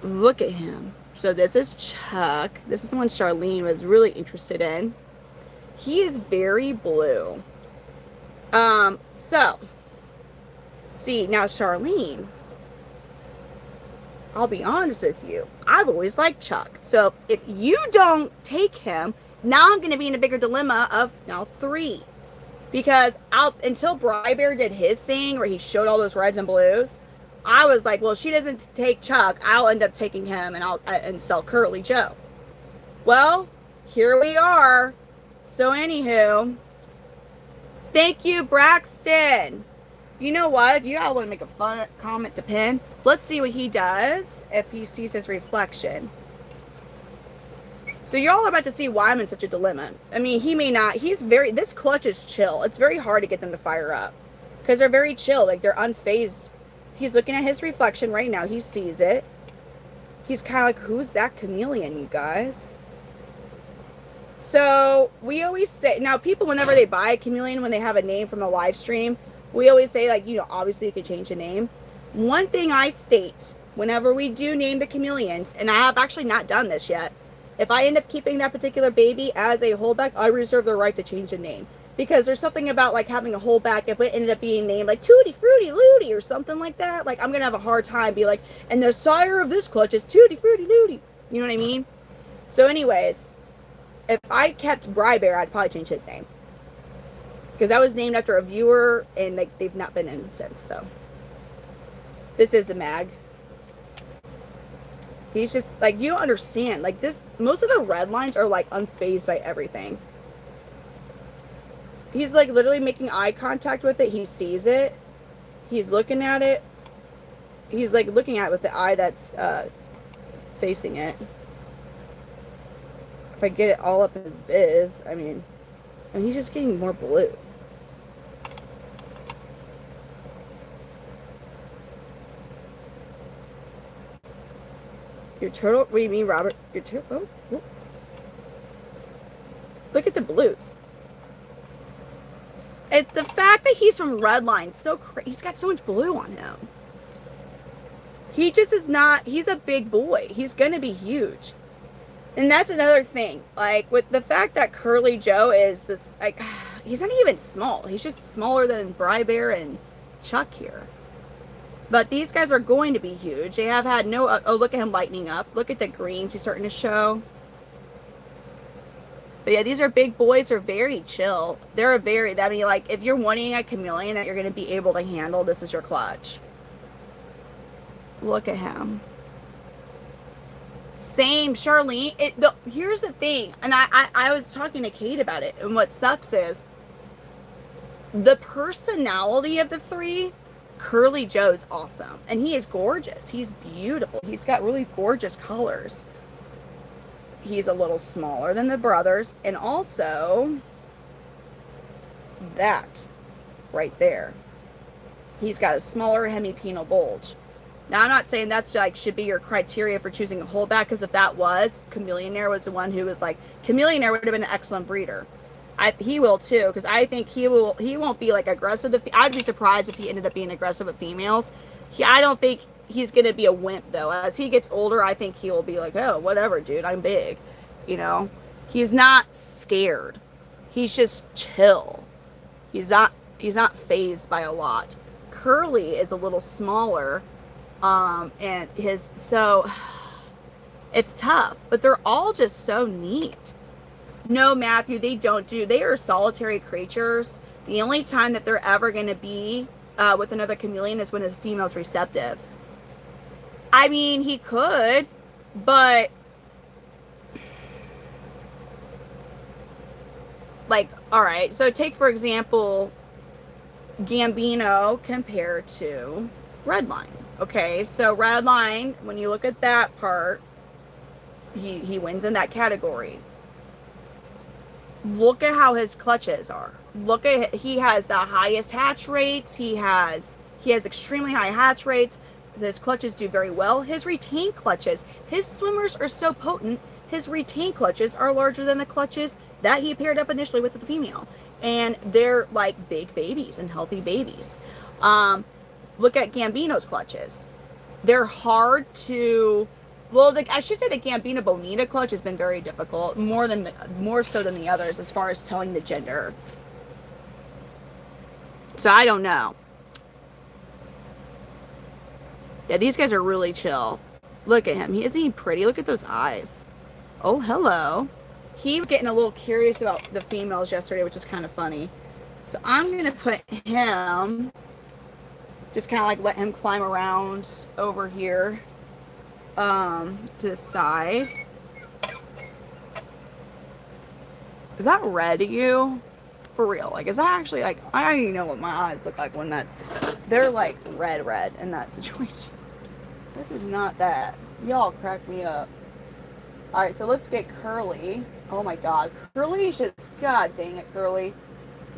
Look at him. So this is Chuck. This is the one Charlene was really interested in. He is very blue. So, see, now Charlene, I'll be honest with you. I've always liked Chuck. So if you don't take him, now I'm going to be in a bigger dilemma of now 3. Because until Bri Bear did his thing where he showed all those reds and blues, I was like, well, she doesn't take Chuck, I'll end up taking him and sell Curly Joe. Well, here we are. So anywho, thank you, Braxton. You know what? If you all want to make a fun comment to pin, let's see what he does if he sees his reflection. So y'all are about to see why I'm in such a dilemma. I mean, he may not. This clutch is chill. It's very hard to get them to fire up because they're very chill. Like they're unfazed. He's looking at his reflection right now. He sees it. He's kind of like, who's that chameleon, you guys? So we always say, now people, whenever they buy a chameleon, when they have a name from a live stream, we always say, like, obviously you could change the name. One thing I state, whenever we do name the chameleons, and I have actually not done this yet, if I end up keeping that particular baby as a holdback, I reserve the right to change the name. Because there's something about like having a holdback, if it ended up being named like Tutti Frutti Looty or something like that, like I'm going to have a hard time be like, and the sire of this clutch is Tutti Frutti Looty. You know what I mean? So anyways, if I kept Bri Bear, I'd probably change his name. Because that was named after a viewer and like they've not been in since, so. This is the mag. He's just like, you don't understand. Like this, most of the red lines are like unfazed by everything. He's like literally making eye contact with it. He sees it. He's looking at it. He's like looking at it with the eye that's facing it. If I get it all up in his biz, I mean he's just getting more blue. Your turtle? What do you mean, Robert? Your turtle? Oh. Look at the blues. It's the fact that he's from Redline. He's got so much blue on him. He just is not. He's a big boy. He's going to be huge. And that's another thing. Like, with the fact that Curly Joe is this, like, he's not even small. He's just smaller than Bri Bear and Chuck here. But these guys are going to be huge. They have had no... oh, look at him lightening up. Look at the greens he's starting to show. But yeah, these are big boys. They're very chill. They're I mean, like, if you're wanting a chameleon that you're going to be able to handle, this is your clutch. Look at him. Same, Charlene. Here's the thing. And I was talking to Kate about it. And what sucks is the personality of the 3... Curly Joe's awesome. And he is gorgeous. He's beautiful. He's got really gorgeous colors. He's a little smaller than the brothers. And also, that right there. He's got a smaller hemipenal bulge. Now, I'm not saying that's like should be your criteria for choosing a holdback, because if that was, Chameleonaire was the one who was like, Chameleonaire would have been an excellent breeder. He will too, because I think he won't be like aggressive. I'd be surprised if he ended up being aggressive with females. I don't think he's gonna be a wimp though. As he gets older, I think he will be like, oh, whatever, dude, I'm big. You know, he's not scared. He's just chill. He's not fazed by a lot. Curly is a little smaller, and it's tough, but they're all just so neat. No, Matthew, they are solitary creatures. The only time that they're ever going to be with another chameleon is when a female's receptive. I mean, he could, but like, all right, so take for example Gambino compared to Redline. Okay, so Redline, when you look at that part, he wins in that category. Look at how his clutches are. He has the highest hatch rates. He has extremely high hatch rates. His clutches do very well. His retained clutches, his swimmers are so potent. His retained clutches are larger than the clutches that he paired up initially with the female, and they're like big babies and healthy babies. Look at Gambino's clutches. They're hard to. Well, I should say the Gambino Bonita clutch has been very difficult, more so than the others as far as telling the gender. So I don't know. Yeah, these guys are really chill. Look at him. Isn't he pretty? Look at those eyes. Oh, hello. He was getting a little curious about the females yesterday, which is kind of funny. So I'm going to put him, just kind of like let him climb around over here. To the side. Is that red to you? For real? Like, is that actually, like, I don't even know what my eyes look like when they're like red in that situation. This is not that. Y'all crack me up. Alright, so let's get Curly. Oh my god. Curly's just, god dang it, Curly.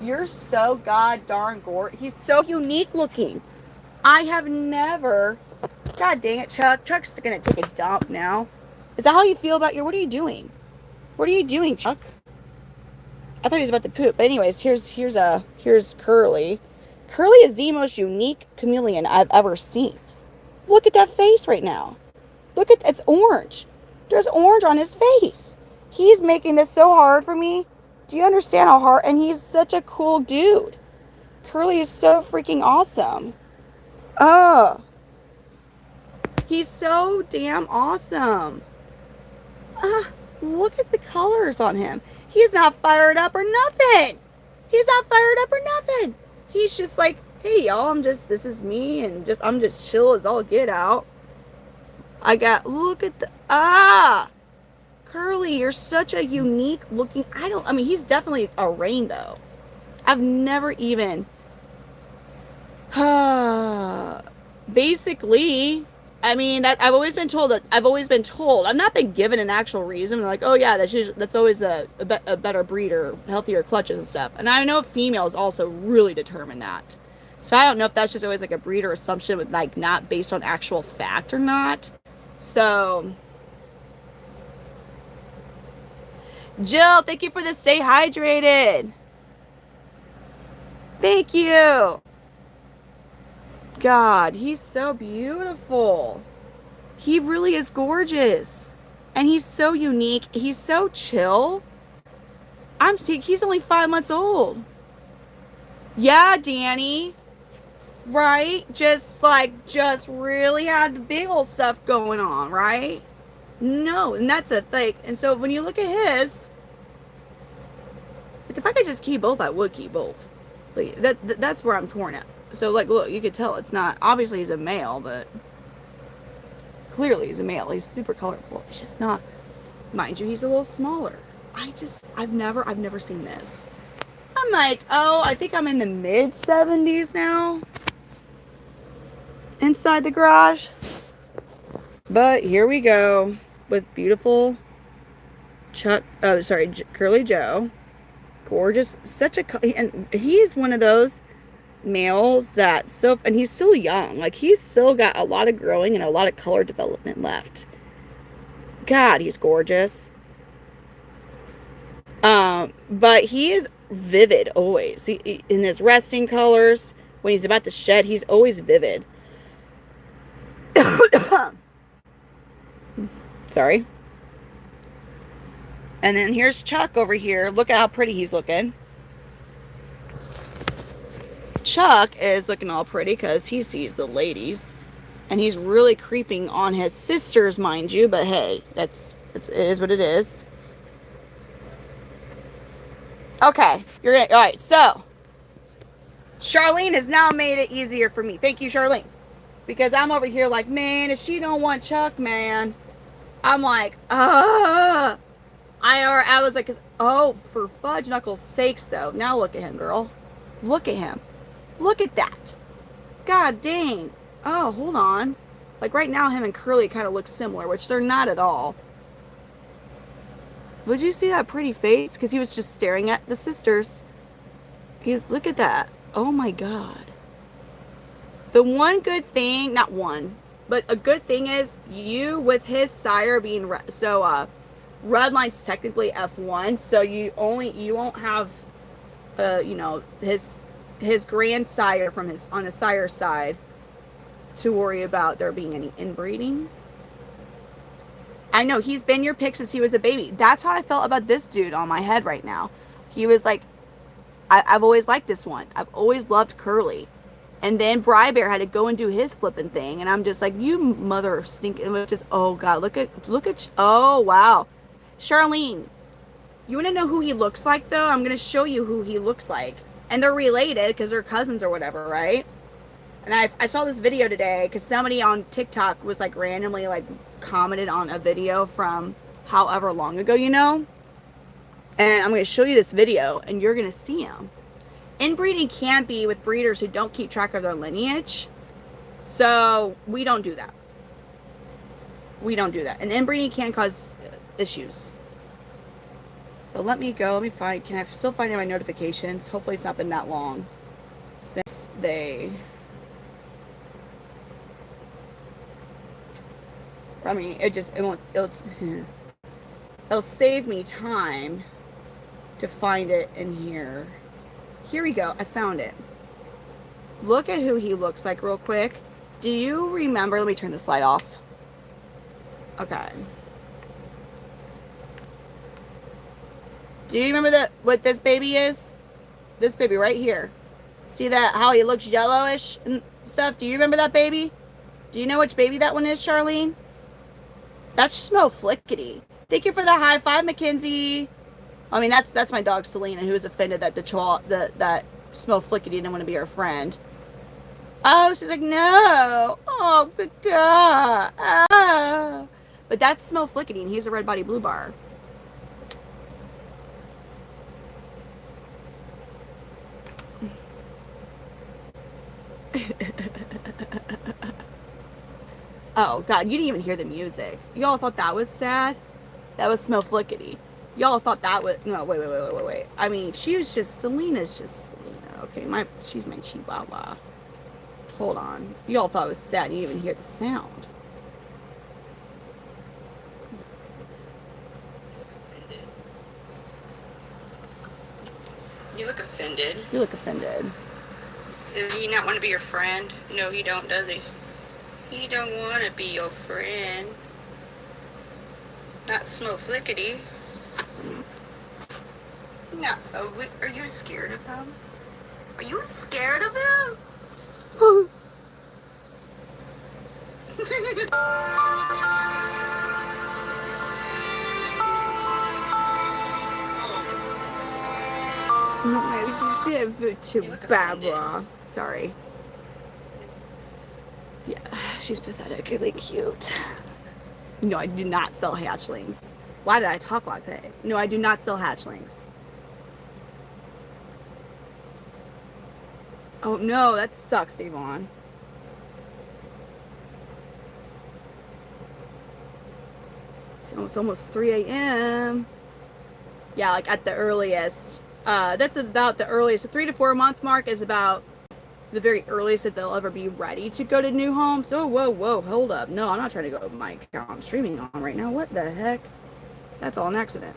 You're so god darn gorgeous. He's so unique looking. I have never... God dang it, Chuck. Chuck's gonna take a dump now. Is that how you feel about what are you doing? What are you doing, Chuck? I thought he was about to poop. But anyways, here's Curly. Curly is the most unique chameleon I've ever seen. Look at that face right now. It's orange. There's orange on his face. He's making this so hard for me. Do you understand how hard? And he's such a cool dude. Curly is so freaking awesome. Oh. He's so damn awesome. Look at the colors on him. He's not fired up or nothing. He's just like, hey y'all, this is me, and I'm just chill as all get out. Look at Curly, you're such a unique looking, he's definitely a rainbow. I've never even, basically, I've always been told. I've not been given an actual reason. Like, oh yeah, that's always a better breed or healthier clutches and stuff. And I know females also really determine that. So I don't know if that's just always like a breeder assumption with like not based on actual fact or not. So, Jill, thank you for the stay hydrated. Thank you. God, he's so beautiful. He really is gorgeous. And he's so unique. He's so chill. He's only 5 months old. Yeah, Danny. Right? Just really had the big old stuff going on, right? No, and that's a thing. And so when you look at his, like if I could just keep both, I would keep both. Like that's where I'm torn at. So, like, look, you could tell it's not... Obviously, he's a male, but... Clearly, he's a male. He's super colorful. It's just not... Mind you, he's a little smaller. I've never seen this. I'm like, oh, I think I'm in the mid-70s now. Inside the garage. But here we go. With beautiful... Curly Joe. Gorgeous. And he's one of those... males and he's still young, like he's still got a lot of growing and a lot of color development left. God, he's gorgeous. But he is vivid always. In his resting colors, when he's about to shed, he's always vivid. Sorry. And then here's Chuck over here. Look at how pretty he's looking. Chuck is looking all pretty because he sees the ladies. And he's really creeping on his sisters, mind you. But hey, it is what it is. Okay, you're right. All right, so Charlene has now made it easier for me. Thank you, Charlene. Because I'm over here like, man, if she don't want Chuck, man, I'm like, I was like, oh, for fudge knuckles sakes, though. Now look at him, girl. Look at him. Look at that. God dang. Oh, hold on. Like right now, him and Curly kind of look similar, which they're not at all. Would you see that pretty face? Because he was just staring at the sisters. Look at that. Oh my God. The one good thing, not one, but a good thing is you with his sire being, Redline's technically F1, so you won't have, his grandsire on his sire's side to worry about there being any inbreeding. I know, he's been your pick since he was a baby. That's how I felt about this dude on my head right now. He was like, I've always liked this one. I've always loved Curly. And then Bear had to go and do his flipping thing. And I'm just like, you mother of stinking. Just, oh God, look at, oh wow. Charlene, you want to know who he looks like though? I'm going to show you who he looks like. And they're related because they're cousins or whatever, right? And I saw this video today because somebody on TikTok was like randomly like commented on a video from however long ago, And I'm going to show you this video and you're going to see him. Inbreeding can be with breeders who don't keep track of their lineage. So we don't do that. And inbreeding can cause issues. But let me find, can I still find my notifications? Hopefully it's not been that long since it'll save me time to find it in here. Here we go. I found it. Look at who he looks like real quick. Do you remember? Let me turn the slide off. Okay. Do you remember what this baby is? This baby right here. See that? How he looks yellowish and stuff? Do you remember that baby? Do you know which baby that one is, Charlene? That's Smo Flickety. Thank you for the high five, Mackenzie. I mean, that's my dog Selena, who was offended that that Smo Flickety didn't want to be her friend. Oh, she's like, no. Oh, good God. Ah. But that's Smo Flickety, and he's a red body blue bar. Oh, God, you didn't even hear the music. Y'all thought that was sad? That was Smo Flickety. Y'all thought that was... No, wait. I mean, Selena's just Selena, okay? She's my chihuahua. Hold on. Y'all thought it was sad. You didn't even hear the sound. You look offended. You look offended. Does he not want to be your friend? No, he don't, does he? He don't want to be your friend. Not Smo Flickety. Not so. Are you scared of him? Are you scared of him? To Barbara. Sorry. Yeah, she's pathetically cute. No, I do not sell hatchlings. Why did I talk like that? No, I do not sell hatchlings. Oh no, that sucks, Yvonne. So it's almost 3 a.m. Yeah, like at the earliest. That's about the earliest. The 3 to 4 month mark is about the very earliest that they'll ever be ready to go to new homes. Oh, whoa, hold up. No, I'm not trying to go to my account I'm streaming on right now. What the heck? That's all an accident.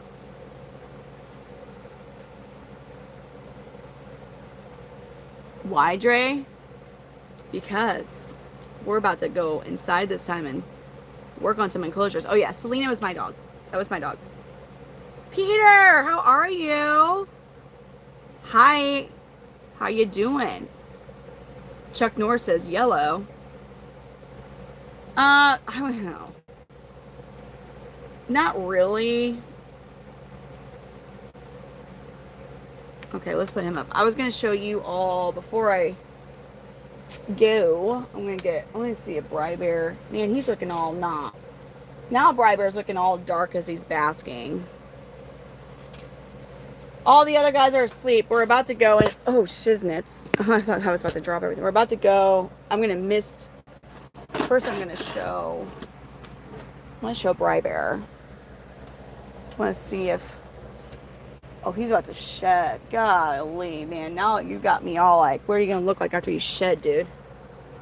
Why, Dre? Because we're about to go inside this time and work on some enclosures. Oh yeah, Selena was my dog. That was my dog. Peter, how are you? Hi. How you doing? Chuck Norris says yellow. I don't know. Not really. Okay, let's put him up. I was gonna show you all before I go. I'm gonna see a Bri Bear. Man, he's looking all not. Now Bri Bear's looking all dark as he's basking. All the other guys are asleep. We're about to go and oh shiznits. I thought I was about to drop everything. We're about to go. I'm gonna miss. First, I'm gonna show. I want to show Bri Bear. I want to see if. Oh, he's about to shed. Golly, man. Now you got me all like, what are you gonna look like after you shed, dude?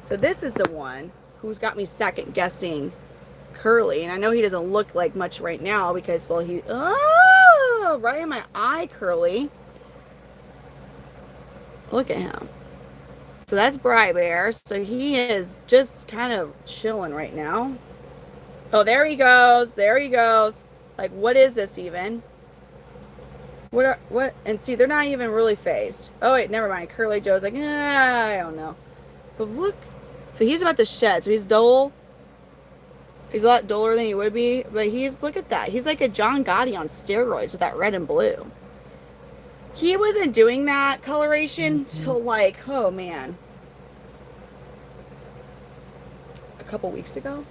So this is the one who's got me second guessing Curly, and I know he doesn't look like much right now because, well, he. Oh, right in my eye, Curly. Look at him. So that's Bri Bear. So he is just kind of chilling right now. Oh, there he goes. There he goes. Like, what is this even? What? And see, they're not even really phased. Oh, wait, never mind. Curly Joe's like, I don't know. But look. So he's about to shed. So he's dull. He's a lot duller than he would be. But look at that. He's like a John Gotti on steroids with that red and blue. He wasn't doing that coloration till like, oh man, a couple weeks ago.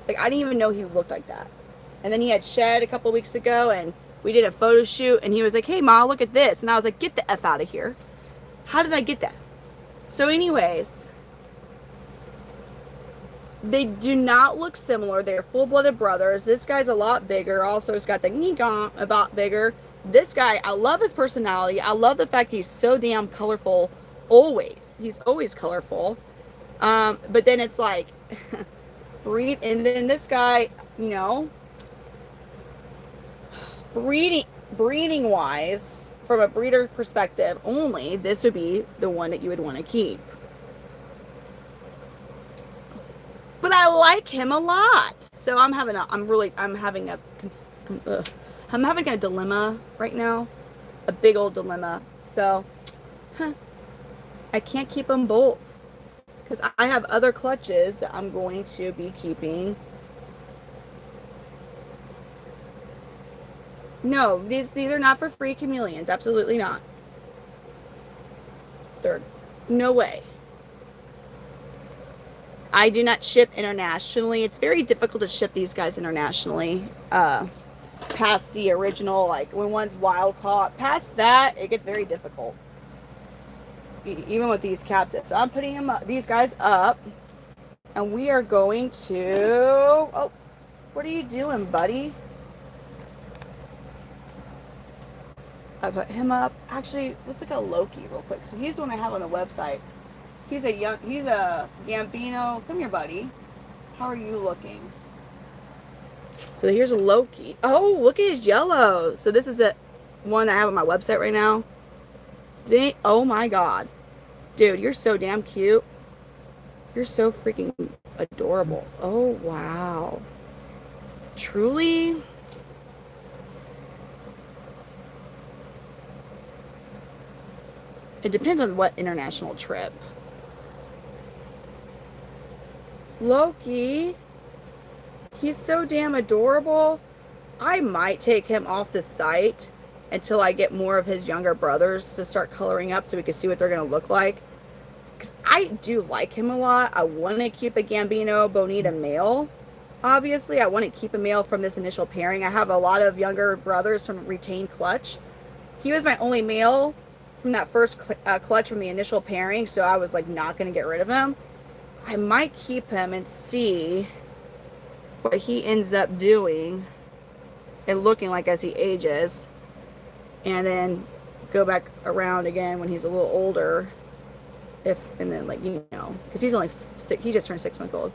Like, I didn't even know he looked like that. And then he had shed a couple weeks ago, and we did a photo shoot, and he was like, hey, Ma, look at this. And I was like, get the F out of here. How did I get that? So anyways, they do not look similar. They're full-blooded brothers. This guy's a lot bigger. Also, he's got the knee-gonk a lot bigger. This guy, I love his personality. I love the fact he's so damn colorful always. He's always colorful. But then it's like, and then this guy, you know, breeding wise, from a breeder perspective only, this would be the one that you would want to keep. But I like him a lot. So I'm having a dilemma right now, a big old dilemma. So, I can't keep them both because I have other clutches that I'm going to be keeping. No, these are not for free chameleons. Absolutely not. They're no way. I do not ship internationally. It's very difficult to ship these guys internationally. Past the original, like when one's wild caught, past that, it gets very difficult. Even with these captives. So I'm putting these guys up, and we are going to. Oh, what are you doing, buddy? I put him up. Actually, let's look at Loki real quick. So he's the one I have on the website. He's a Gambino. Come here, buddy. How are you looking? So here's a Loki. Oh, look at his yellow. So this is the one I have on my website right now. Oh my God. Dude, you're so damn cute. You're so freaking adorable. Oh, wow. Truly. It depends on what international trip. Loki. He's so damn adorable. I might take him off the site until I get more of his younger brothers to start coloring up so we can see what they're going to look like. Because I do like him a lot. I want to keep a Gambino Bonita male. Obviously, I want to keep a male from this initial pairing. I have a lot of younger brothers from Retained Clutch. He was my only male from that first clutch from the initial pairing, so I was like not going to get rid of him. I might keep him and see what he ends up doing and looking like as he ages, and then go back around again when he's a little older, and then, like, you know, because he's only he just turned 6 months old.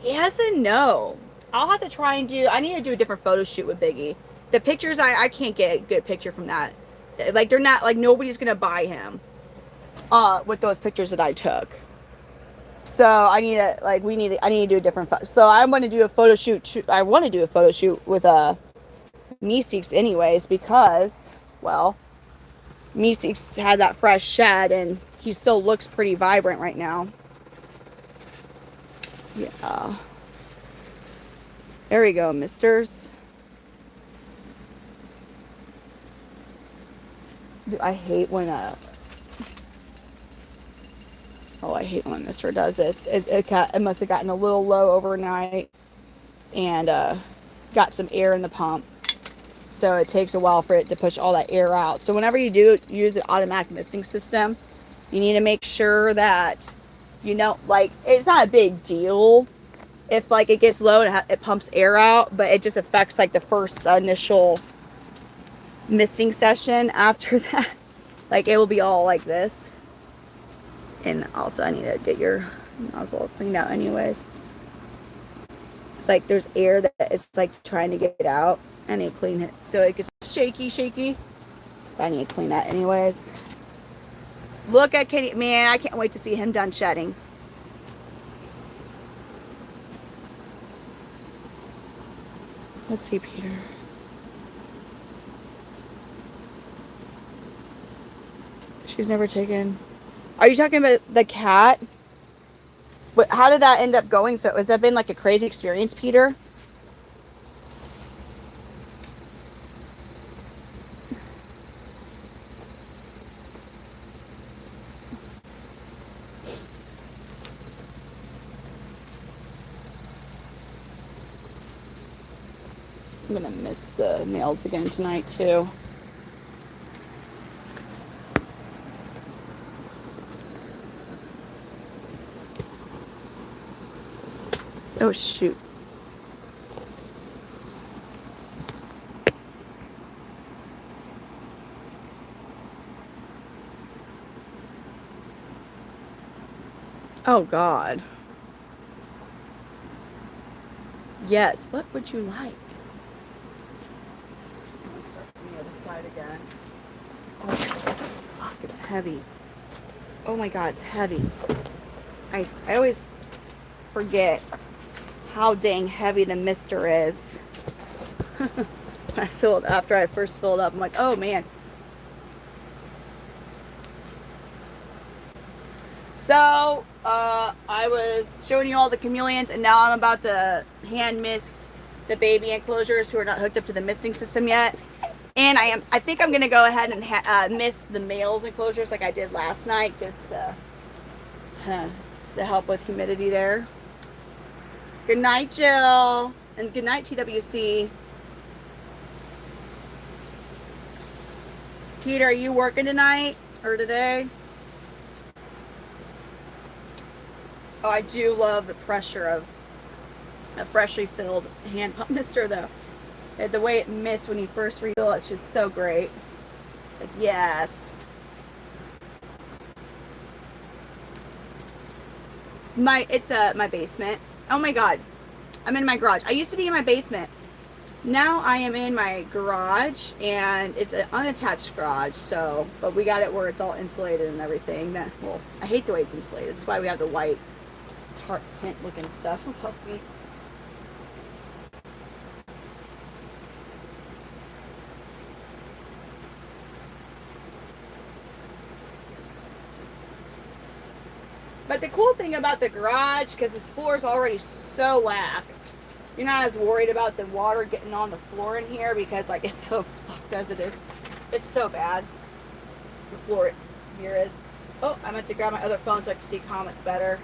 Yes and no. I'll have to try and I need to do a different photo shoot with Biggie. The pictures, I can't get a good picture from that. Like, they're not, like, nobody's gonna buy him with those pictures that I took. So I need to I need to do a different so I'm going to do a photo shoot. I want to do a photo shoot with Meeseeks anyways, because, well, Meeseeks had that fresh shed and he still looks pretty vibrant right now. Yeah. There we go, misters. Dude, I hate when I hate when Mister does this. It must have gotten a little low overnight and got some air in the pump. So it takes a while for it to push all that air out. So whenever you do use an automatic misting system, you need to make sure that, like, it's not a big deal if, like, it gets low and it pumps air out, but it just affects, like, the first initial misting session. After that, like, it will be all like this. And also I need to get your nozzle cleaned out anyways. It's like there's air that it's like trying to get out. I need to clean it so it gets shaky. I need to clean that anyways. Look at Kenny. Man, I can't wait to see him done shedding. Let's see, Peter. She's never taken. Are you talking about the cat? But how did that end up going? So has that been like a crazy experience, Peter? I'm gonna miss the nails again tonight too. Oh shoot. Oh God. Yes, what would you like? Let's start from the other side again. Oh fuck, it's heavy. Oh my God, it's heavy. I always forget how dang heavy the mister is. After I first filled up, I'm like, oh man. So, I was showing you all the chameleons, and now I'm about to hand mist the baby enclosures who are not hooked up to the misting system yet. And I think I'm gonna go ahead and mist the males enclosures like I did last night, just to help with humidity there. Good night, Jill, and good night, TWC. Peter, are you working tonight or today? Oh, I do love the pressure of a freshly filled hand pump mister, though. The way it mists when you first refill, it's just so great. It's like, yes. It's my basement. Oh my God, I'm in my garage. I used to be in my basement. Now I am in my garage, and it's an unattached garage. So, but we got it where it's all insulated and everything. Well, I hate the way it's insulated. That's why we have the white tart tent looking stuff above me. But the cool thing about the garage, because this floor is already so whack, you're not as worried about the water getting on the floor in here, because like it's so fucked as it is. It's so bad. The floor here is. Oh, I meant to grab my other phone so I can see comments better.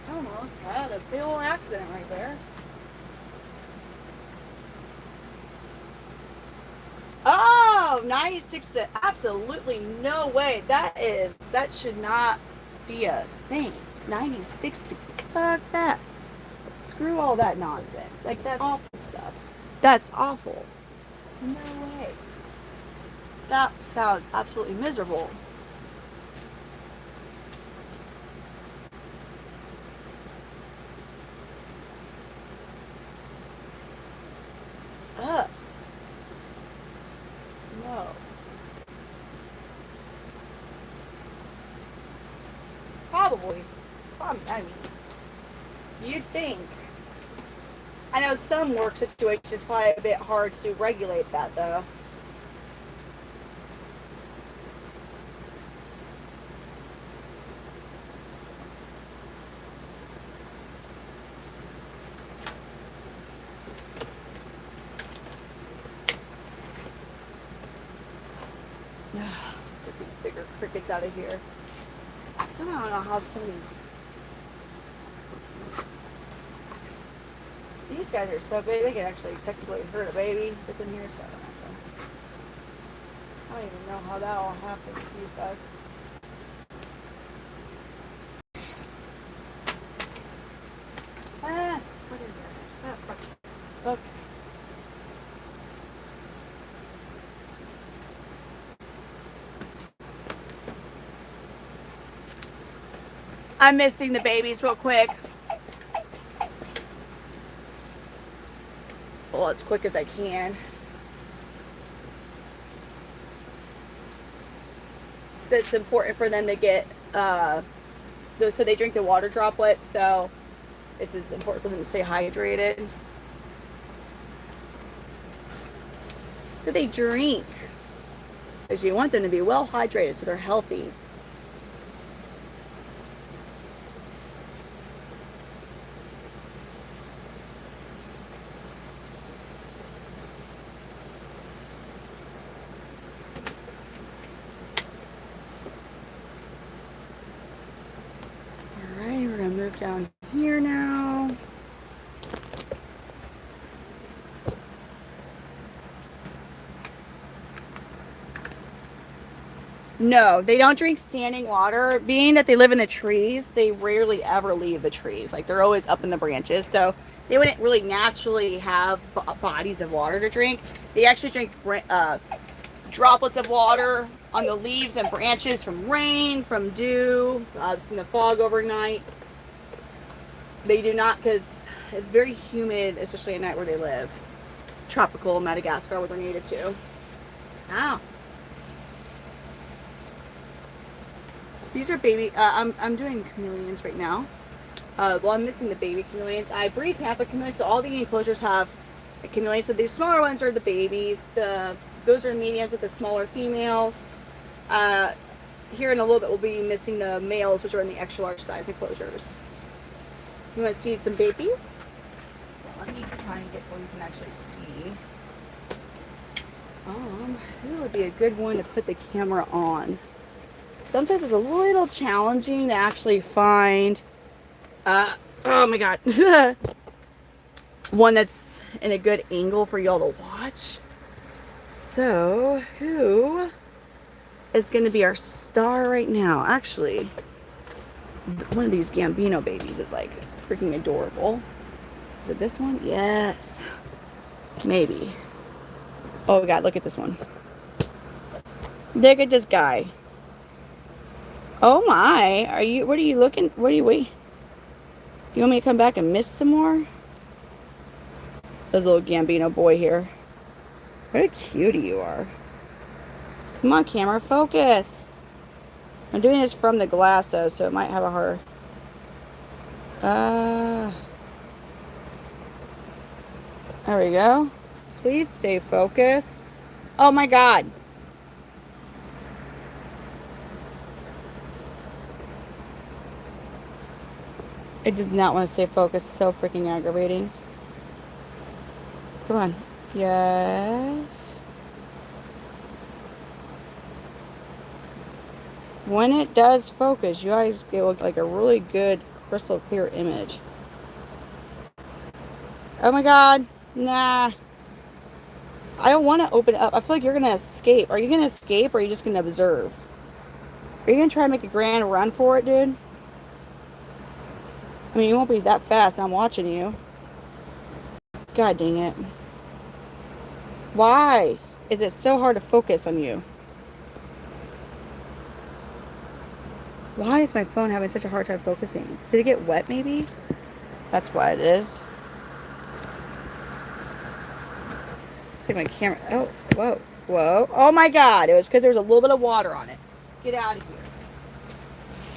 Almost had a big old accident right there. Oh, 96. Absolutely no way. That should not be a thing. 96. Fuck that. Screw all that nonsense. Like that awful stuff. That's awful. No way. That sounds absolutely miserable. Ugh. No. Probably. I mean, you'd think. I know some work situations it's probably a bit hard to regulate that though. Get these bigger crickets out of here. Somehow I don't know how some of these guys are so big they can actually technically hurt a baby that's in here. So I don't even know how that all happened with these guys. What is that? Okay. I'm missing the babies real quick. Well, as quick as I can. So it's important for them to get, so they drink the water droplets, so it's important for them to stay hydrated. So they drink, because you want them to be well hydrated so they're healthy. Alright, we're going to move down here now. No, they don't drink standing water. Being that they live in the trees, they rarely ever leave the trees. Like, they're always up in the branches. So they wouldn't really naturally have bodies of water to drink. They actually drink droplets of water on the leaves and branches from rain, from dew, from the fog overnight. They do not, because it's very humid, especially at night where they live. Tropical Madagascar, where they're native to. Ow. These are baby, I'm doing chameleons right now. Well, I'm missing the baby chameleons. I breed Panther chameleons, so all the enclosures have a chameleon. So these smaller ones are the babies. Those are the mediums with the smaller females. Here in a little bit, we'll be missing the males, which are in the extra large size enclosures. You want to see some babies? Well, let me try and get where you can actually see. Who would be a good one to put the camera on? Sometimes it's a little challenging to actually find, oh my god, one that's in a good angle for y'all to watch. So, who is going to be our star right now? Actually, one of these Gambino babies is like freaking adorable. Is it this one? Yes. Maybe. Oh god, look at this one. Look at this guy. Oh my, what are you looking, wait? You want me to come back and miss some more? This little Gambino boy here. What a cutie you are. Come on, camera, focus. I'm doing this from the glass though, so it might have a hard... There we go. Please stay focused. Oh my god. It does not want to stay focused. It's so freaking aggravating. Come on. Yes. When it does focus, you guys get like a really good crystal clear image. Oh my god. Nah. I don't want to open it up. I feel like you're going to escape. Are you going to escape or are you just going to observe? Are you going to try and make a grand run for it, dude? I mean, you won't be that fast. I'm watching you. God dang it. Why is it so hard to focus on you? Why is my phone having such a hard time focusing? Did it get wet maybe? That's why it is. I think my camera, oh, whoa, whoa. Oh my God, it was because there was a little bit of water on it. Get out of here.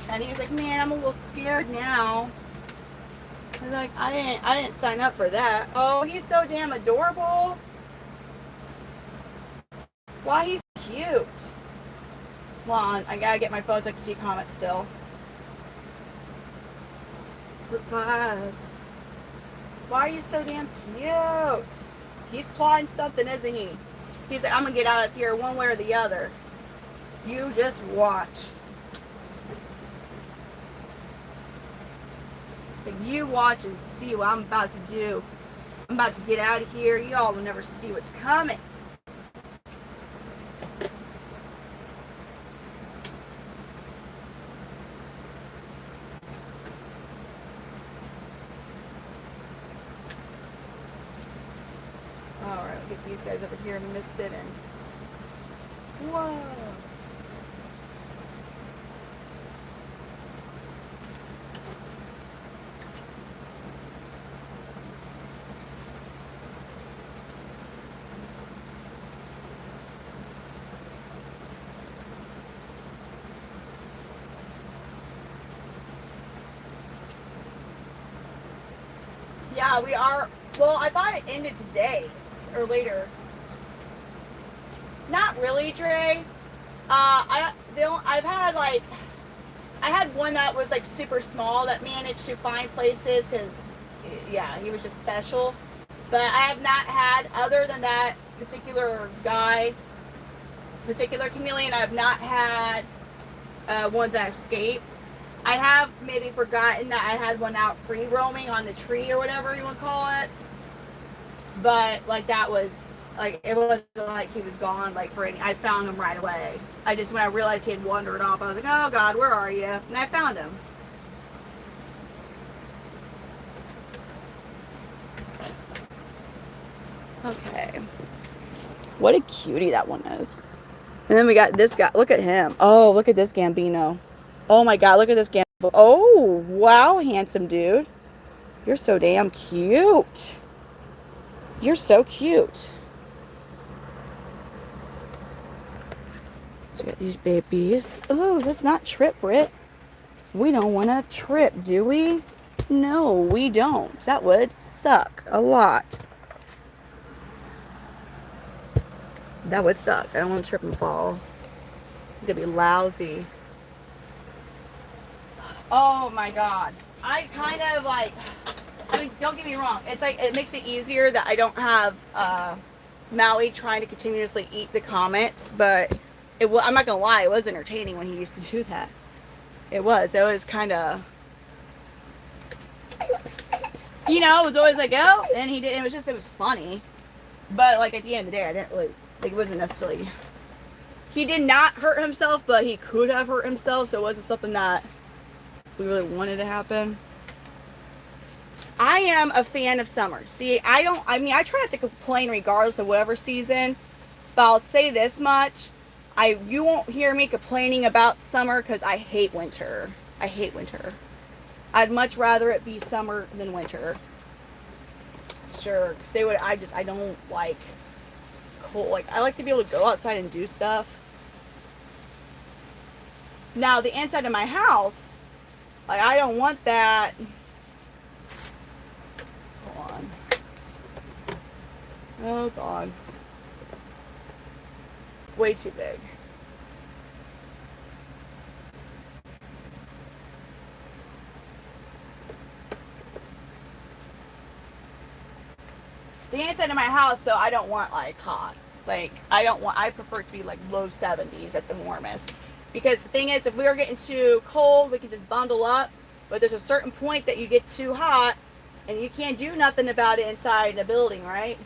And he was like, man, I'm a little scared now. I was like, I didn't sign up for that. Oh, he's so damn adorable. Why, he's cute. Hold on, I gotta get my phone so I can see comments still. Fruit flies. Why are you so damn cute? He's plotting something, isn't he? He's like, I'm gonna get out of here one way or the other. You just watch. You watch and see what I'm about to do. I'm about to get out of here. Y'all will never see what's coming. Alright, we'll get these guys over here misted and whoa. Yeah, we are. Well, I thought it ended today or later. Not really, Dre. I've had like, I had one that was like super small that managed to find places because, yeah, he was just special. But I have not had, other than that particular guy, particular chameleon, I have not had ones that have escaped. I have maybe forgotten that I had one out free roaming on the tree or whatever you want to call it. But like that was like, it wasn't like he was gone like for any, I found him right away. I just, when I realized he had wandered off, I was like, oh God, where are you? And I found him. Okay. What a cutie that one is. And then we got this guy. Look at him. Oh, look at this Gambino. Oh my God, look at this Gambino. Oh, wow, handsome dude. You're so damn cute. You're so cute. So we got these babies. Oh, let's not trip, Britt. We don't want to trip, do we? No, we don't. That would suck a lot. That would suck. I don't want to trip and fall. It's gonna be lousy. Oh my God. I kind of like, I mean, don't get me wrong. It's like, it makes it easier that I don't have Maui trying to continuously eat the comments, but I'm not gonna lie, it was entertaining when he used to do that. It was kind of, you know, it was always like, oh, and he did, it was funny. But like at the end of the day, I didn't really, like, it wasn't necessarily, he did not hurt himself, but he could have hurt himself, so it wasn't something that we really wanted to happen. I am a fan of summer. See, I try not to complain regardless of whatever season, but I'll say this much. You won't hear me complaining about summer because I hate winter. I hate winter. I'd much rather it be summer than winter. Sure, say what, I don't like cold. Like, I like to be able to go outside and do stuff. Now, the inside of my house, like, I don't want that. Hold on. Oh, God. Way too big. The inside of my house, so I don't want, like, hot. Like, I prefer it to be, like, low 70s at the warmest. Because the thing is, if we were getting too cold, we could just bundle up. But there's a certain point that you get too hot, and you can't do nothing about it inside a building, right?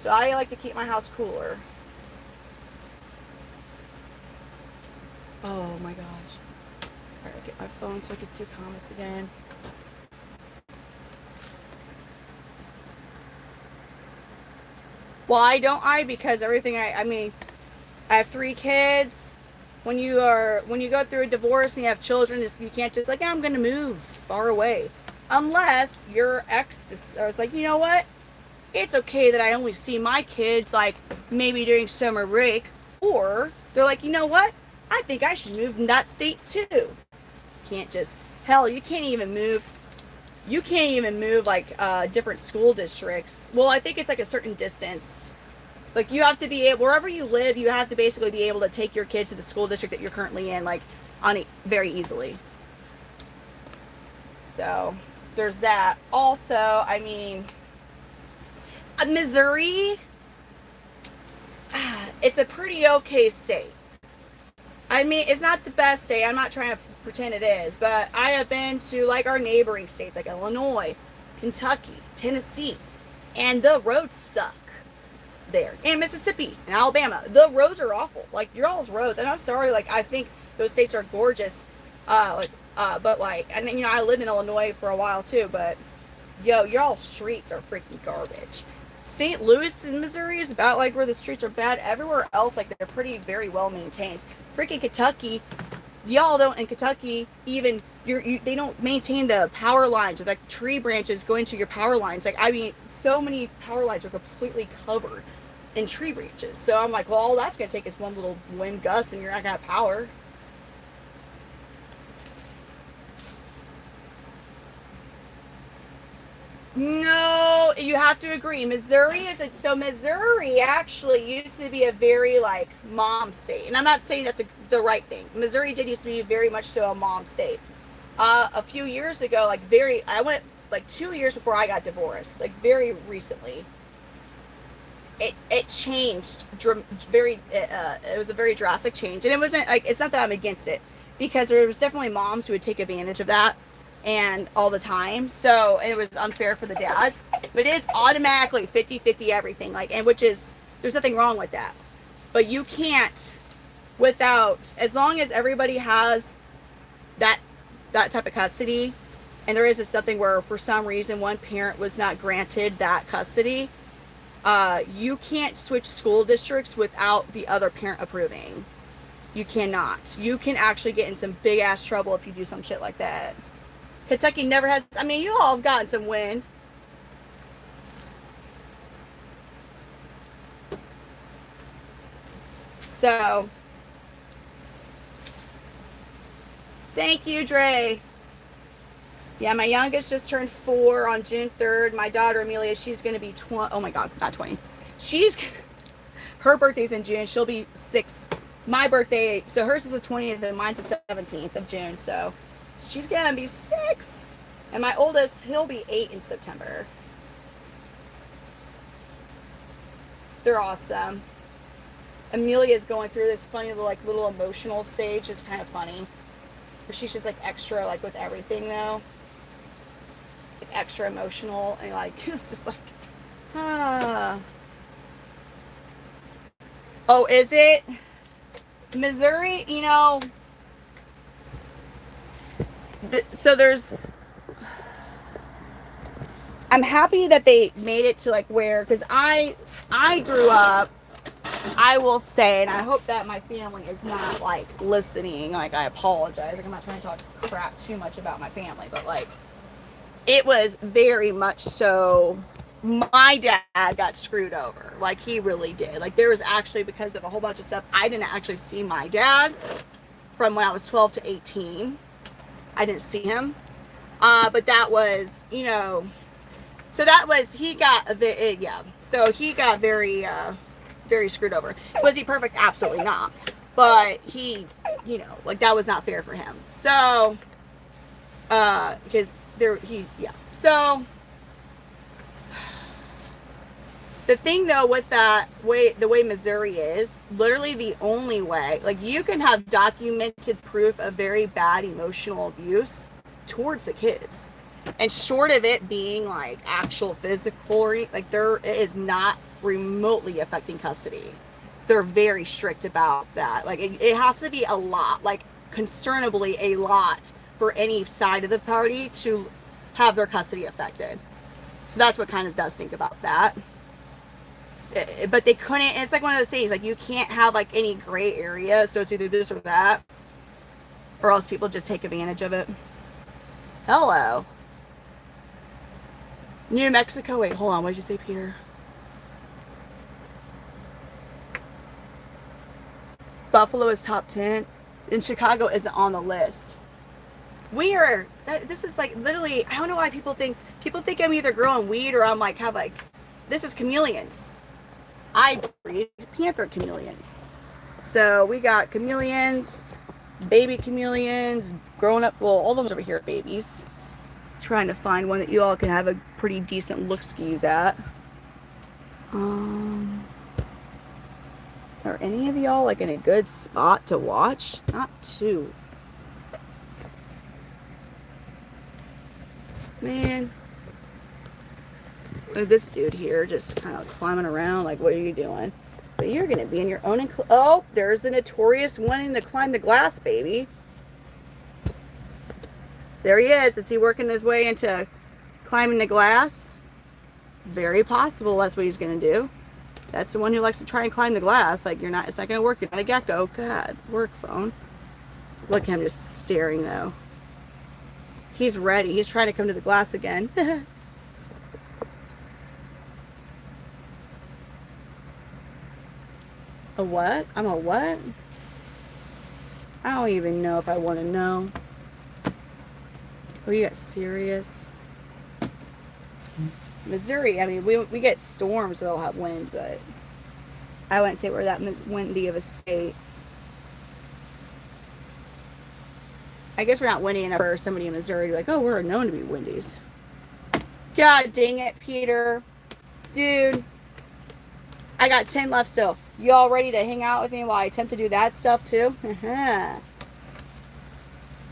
So I like to keep my house cooler. Oh my gosh. Alright, I'll get my phone so I can see comments again. Why don't I? Because everything I mean, I have 3 kids. when you go through a divorce and you have children, you can't just like, I'm going to move far away, unless your ex is like, you know what, it's okay that I only see my kids like maybe during summer break, or they're like, you know what, I think I should move in that state too. Can't just, hell, you can't even move. You can't even move like different school districts. Well, I think it's like a certain distance. Like you have to be able, wherever you live, you have to basically be able to take your kids to the school district that you're currently in, like very easily. So there's that. Also, I mean, Missouri, it's a pretty okay state. I mean, it's not the best state. I'm not trying to pretend it is, but I have been to like our neighboring states like Illinois, Kentucky, Tennessee, and the roads suck there. And Mississippi and Alabama. The roads are awful. Like your all's roads. And I'm sorry, like I think those states are gorgeous. But like, and you know, I lived in Illinois for a while too, but yo, y'all streets are freaking garbage. St. Louis in Missouri is about like where the streets are bad. Everywhere else, like they're very well maintained. Freaking Kentucky, y'all don't in Kentucky even they don't maintain the power lines with like tree branches going to your power lines. Like I mean, so many power lines are completely covered in tree branches. So I'm like, well, all that's gonna take is one little wind gust, and you're not gonna have power. No, you have to agree. Missouri Missouri actually used to be a very like mom state, and I'm not saying that's the right thing. Missouri did used to be very much so a mom state. A few years ago, I went like 2 years before I got divorced, like very recently. It changed it was a very drastic change, and it wasn't like, it's not that I'm against it, because there was definitely moms who would take advantage of that and all the time, so it was unfair for the dads, but it's automatically 50-50 everything, like, and which is, there's nothing wrong with that, but you can't, without, as long as everybody has that type of custody, and there is something where for some reason one parent was not granted that custody, you can't switch school districts without the other parent approving. You cannot. You can actually get in some big ass trouble if you do some shit like that. Kentucky never has, I mean, you all have gotten some wind. So, thank you, Dre. Yeah, my youngest just turned 4 on June 3rd. My daughter, Amelia, she's going to be 20. Oh my God, not 20. Her birthday's in June. She'll be 6. My birthday, so hers is the 20th and mine's the 17th of June. So she's going to be 6. And my oldest, he'll be 8 in September. They're awesome. Amelia's going through this funny little emotional stage. It's kind of funny. She's just like extra like with everything though. Like extra emotional, and like it's just like Oh, is it? Missouri, you know, so there's, I'm happy that they made it to like where, because I grew up, I will say, and I hope that my family is not like listening, like I apologize, like I'm not trying to talk crap too much about my family, but like it was very much so, my dad got screwed over, like he really did. Like there was actually, because of a whole bunch of stuff, I didn't actually see my dad from when I was 12 to 18. I didn't see him, but that was, you know, so that was, he got so he got very screwed over. Was he perfect? Absolutely not. But he, you know, like that was not fair for him. So, because so the thing though with the way Missouri is, literally the only way, like you can have documented proof of very bad emotional abuse towards the kids, and short of it being like actual physical, like there, it is not remotely affecting custody. They're very strict about that. Like it has to be a lot, like concernably a lot, for any side of the party to have their custody affected. So that's what kind of does think about that. But they couldn't. It's like one of those things. Like you can't have like any gray area. So it's either this or that, or else people just take advantage of it. Hello. New Mexico. Wait, hold on. What did you say, Peter? Buffalo is top 10, and Chicago isn't on the list. We are. This is like literally. I don't know why people think I'm either growing weed or I'm like have like. This is chameleons. I breed Panther Chameleons. So we got chameleons, baby chameleons, grown up. Well, all of them over here are babies. Trying to find one that you all can have a pretty decent look skis at. Are any of y'all like in a good spot to watch? Not too. Man. Look at this dude here just kind of climbing around. Like, what are you doing? But you're going to be in your own... Oh, there's a notorious wanting to climb the glass, baby. There he is. Is he working his way into climbing the glass? Very possible that's what he's going to do. That's the one who likes to try and climb the glass. Like, you're not... It's not going to work. You're not a gecko. God. Work phone. Look at him just staring, though. He's ready. He's trying to come to the glass again. A what? I'm a what? I don't even know if I want to know. Oh, you got serious? Missouri, I mean, we get storms that'll have wind, but I wouldn't say we're that windy of a state. I guess we're not windy enough for somebody in Missouri to be like, oh, we're known to be windies. God dang it, Peter. Dude. I got 10 left still. You all ready to hang out with me while I attempt to do that stuff too?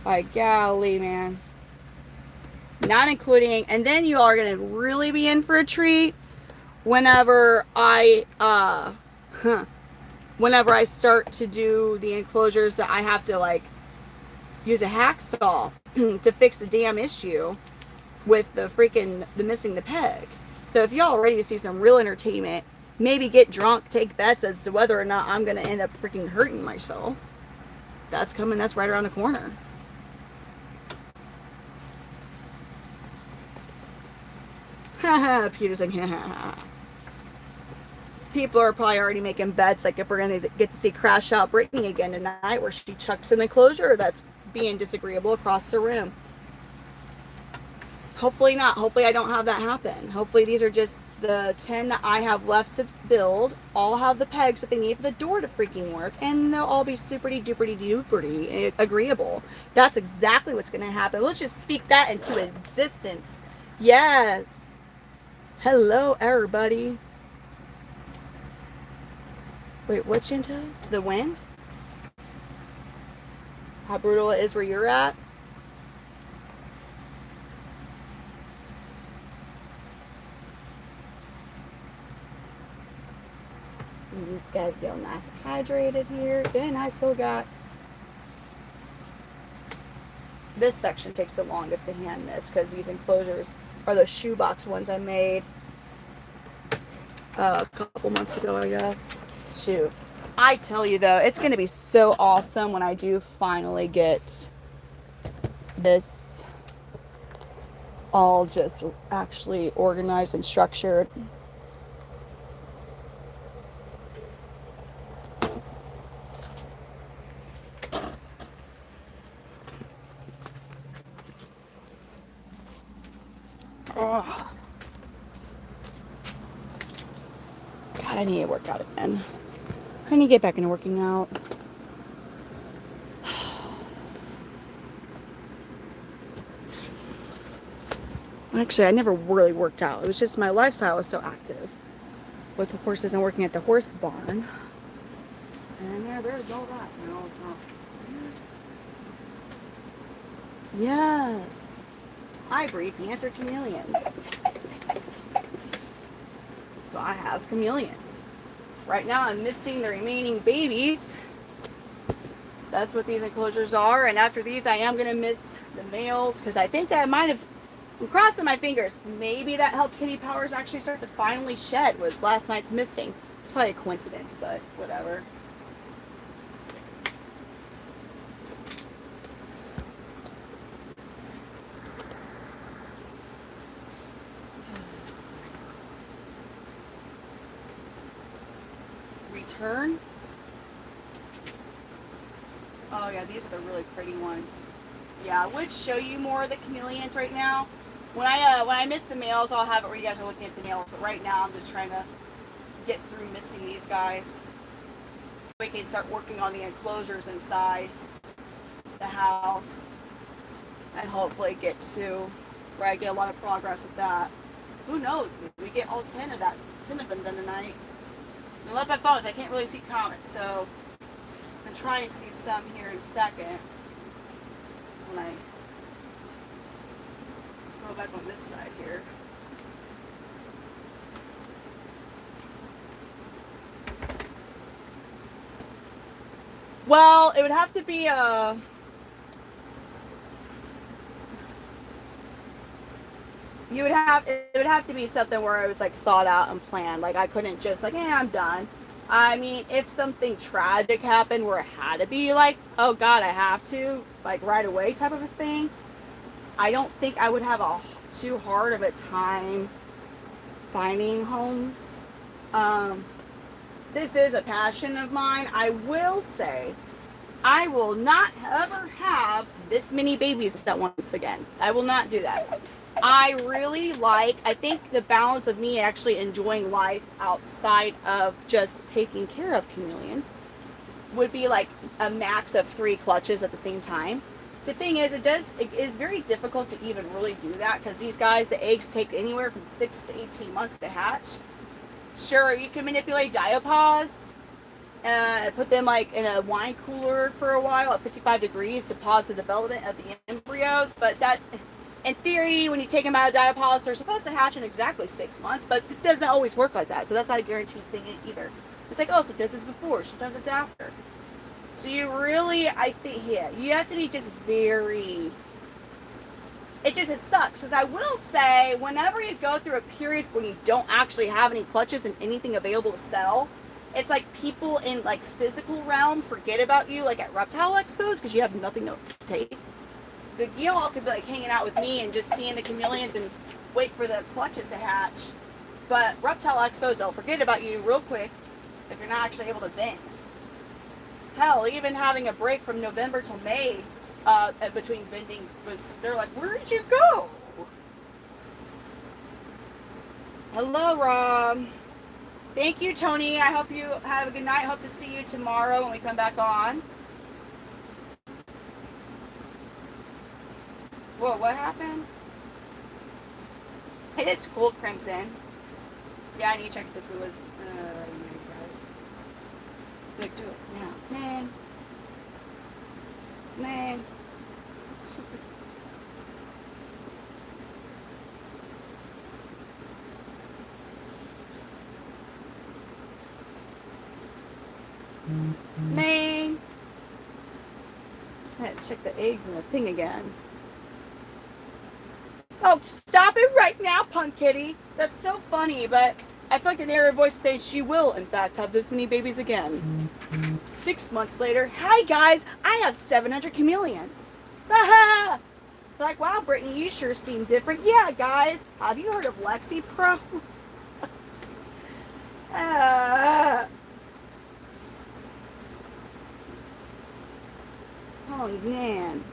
Like, golly, man. Not including, and then you all are going to really be in for a treat whenever I start to do the enclosures that I have to like use a hacksaw to fix the damn issue with the missing the peg. So if y'all are ready to see some real entertainment, maybe get drunk, take bets as to whether or not I'm going to end up freaking hurting myself. That's coming. That's right around the corner. Peter's like, people are probably already making bets, like if we're going to get to see Crash Out Brittany again tonight, where she chucks an enclosure that's being disagreeable across the room. Hopefully not. Hopefully I don't have that happen. Hopefully these are just the 10 that I have left to build. All have the pegs that they need for the door to freaking work, and they'll all be superty duperty duperty agreeable. That's exactly what's going to happen. Let's just speak that into existence. Yes. Hello, everybody. Wait, what's into the wind? How brutal it is where you're at? These guys get nice and hydrated here. And I still got... This section takes the longest to hand this because these enclosures are those shoebox ones I made a couple months ago, I guess. Shoot. I tell you, though, it's going to be so awesome when I do finally get this all just actually organized and structured. Oh. God, I need to work out again. I need to get back into working out. Actually, I never really worked out. It was just my lifestyle was so active with the horses and working at the horse barn. And there's all that. No, it's not. Yes. I breed Panther Chameleons. So I have chameleons. Right now I'm missing the remaining babies. That's what these enclosures are. And after these I am going to miss the males because I think I might have I'm crossing my fingers. Maybe that helped Kitty Powers actually start to finally shed, was last night's misting. It's probably a coincidence, but whatever. Return. Oh yeah, these are the really pretty ones. Yeah, I would show you more of the chameleons right now. When I miss the males, I'll have it where you guys are looking at the males. But right now, I'm just trying to get through missing these guys. We can start working on the enclosures inside the house, and hopefully get to where I get a lot of progress with that. Who knows? Maybe we get all 10 of them done tonight. I love my phones. I can't really see comments, so I'm trying to see some here in a second. When I go back on this side here. Well, it would have to be it would have to be something where it was like thought out and planned. Like I couldn't just like, I'm done. I mean, if something tragic happened where it had to be like, oh God, I have to, like right away type of a thing, I don't think I would have too hard of a time finding homes. This is a passion of mine. I will say, I will not ever have this many babies at once again. I will not do that. I think the balance of me actually enjoying life outside of just taking care of chameleons would be like a max of 3 clutches at the same time. The thing is, it is very difficult to even really do that because these guys, the eggs take anywhere from 6 to 18 months to hatch. Sure, you can manipulate diapause and put them like in a wine cooler for a while at 55 degrees to pause the development of the embryos, but that, in theory, when you take them out of diapause, they're supposed to hatch in exactly 6 months, but it doesn't always work like that, so that's not a guaranteed thing either. It's like, oh, so does this before, sometimes it's after. So you really, I think, yeah, you have to be just very, it sucks, because I will say, whenever you go through a period when you don't actually have any clutches and anything available to sell, it's like people in like physical realm forget about you, like at reptile expos, because you have nothing to take. But you all could be like hanging out with me and just seeing the chameleons and wait for the clutches to hatch. But reptile expos, they'll forget about you real quick if you're not actually able to vend. Hell, even having a break from November till May between vending they're like, where did you go? Hello, Rob. Thank you, Tony. I hope you have a good night. Hope to see you tomorrow when we come back on. Whoa, what happened? It is cool, Crimson. Yeah, I need to check the who is. Like, do it now. Man. Man. I had to check the eggs in the thing again. Oh, stop it right now, Punk Kitty. That's so funny, but I feel like an narrative voice is saying she will, in fact, have this many babies again. 6 months later, hi guys, I have 700 chameleons. Like, wow, Brittany, you sure seem different. Yeah, guys, have you heard of Lexi Pro? Oh, man.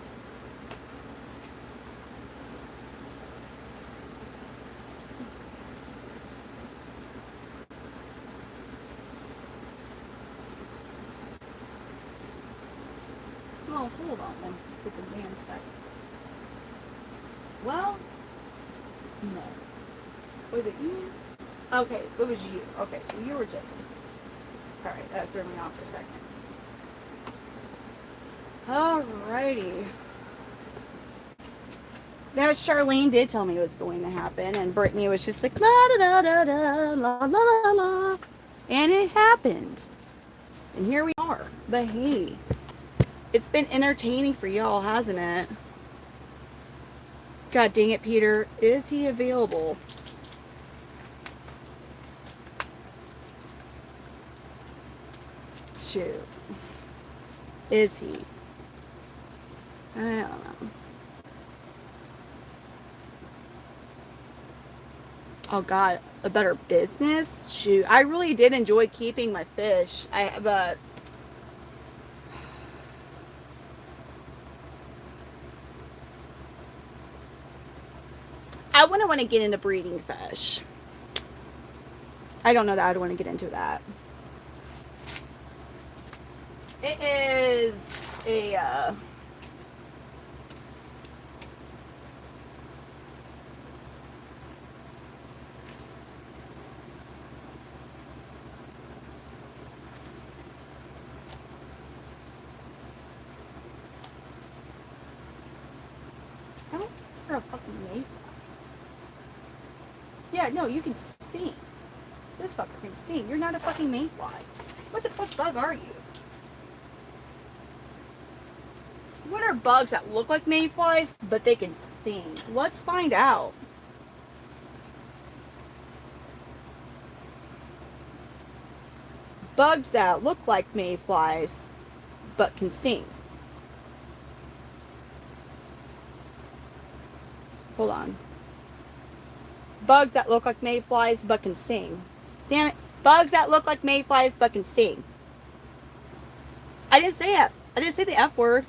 Oh, hold on. Let me put the man a second. Well, no. Was it you? Okay, it was you. Okay, so you were just... Alright, that threw me off for a second. Alrighty. Now, Charlene did tell me it was going to happen, and Brittany was just like, la da da da da, la la la la. And it happened. And here we are. But hey, it's been entertaining for y'all, hasn't it? God dang it, Peter. Is he available? Shoot. Is he? I don't know. Oh God, a better business? Shoot. I really did enjoy keeping my fish. But I wouldn't want to get into breeding fish. I don't know that I'd want to get into that. It is a I don't you're a fucking mayfly. Yeah, no, you can sting. This fucker can sting. You're not a fucking mayfly. What the fuck bug are you? What are bugs that look like mayflies, but they can sting? Let's find out. Bugs that look like mayflies, but can sting. Hold on. Bugs that look like mayflies, but can sting. Damn it. Bugs that look like mayflies, but can sting. I didn't say F. I didn't say the F word.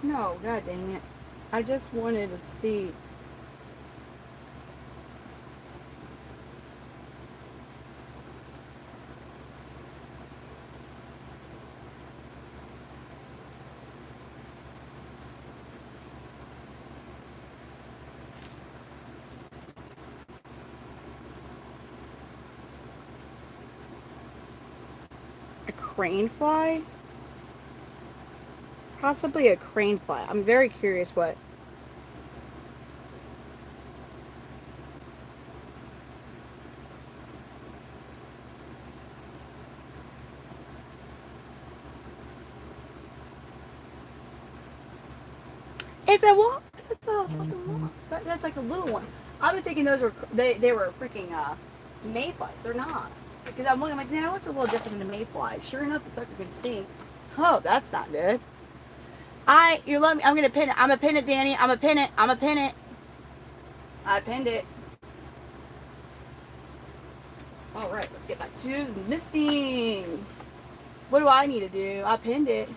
No, god dang it. I just wanted to see. A crane fly? Possibly a crane fly. I'm very curious what. It's a what? It's a fucking wasp. That's like a little one. I've been thinking those were they were freaking mayflies. They're not. Because I'm looking like, now it's a little different than a mayfly. Sure enough, the sucker can sting. Oh, that's not good. You let me. I'm gonna pin it. I'm gonna pin it, Danny. I'm gonna pin it. I'm gonna pin it. I pinned it. All right, let's get back to misting. What do I need to do? I pinned it.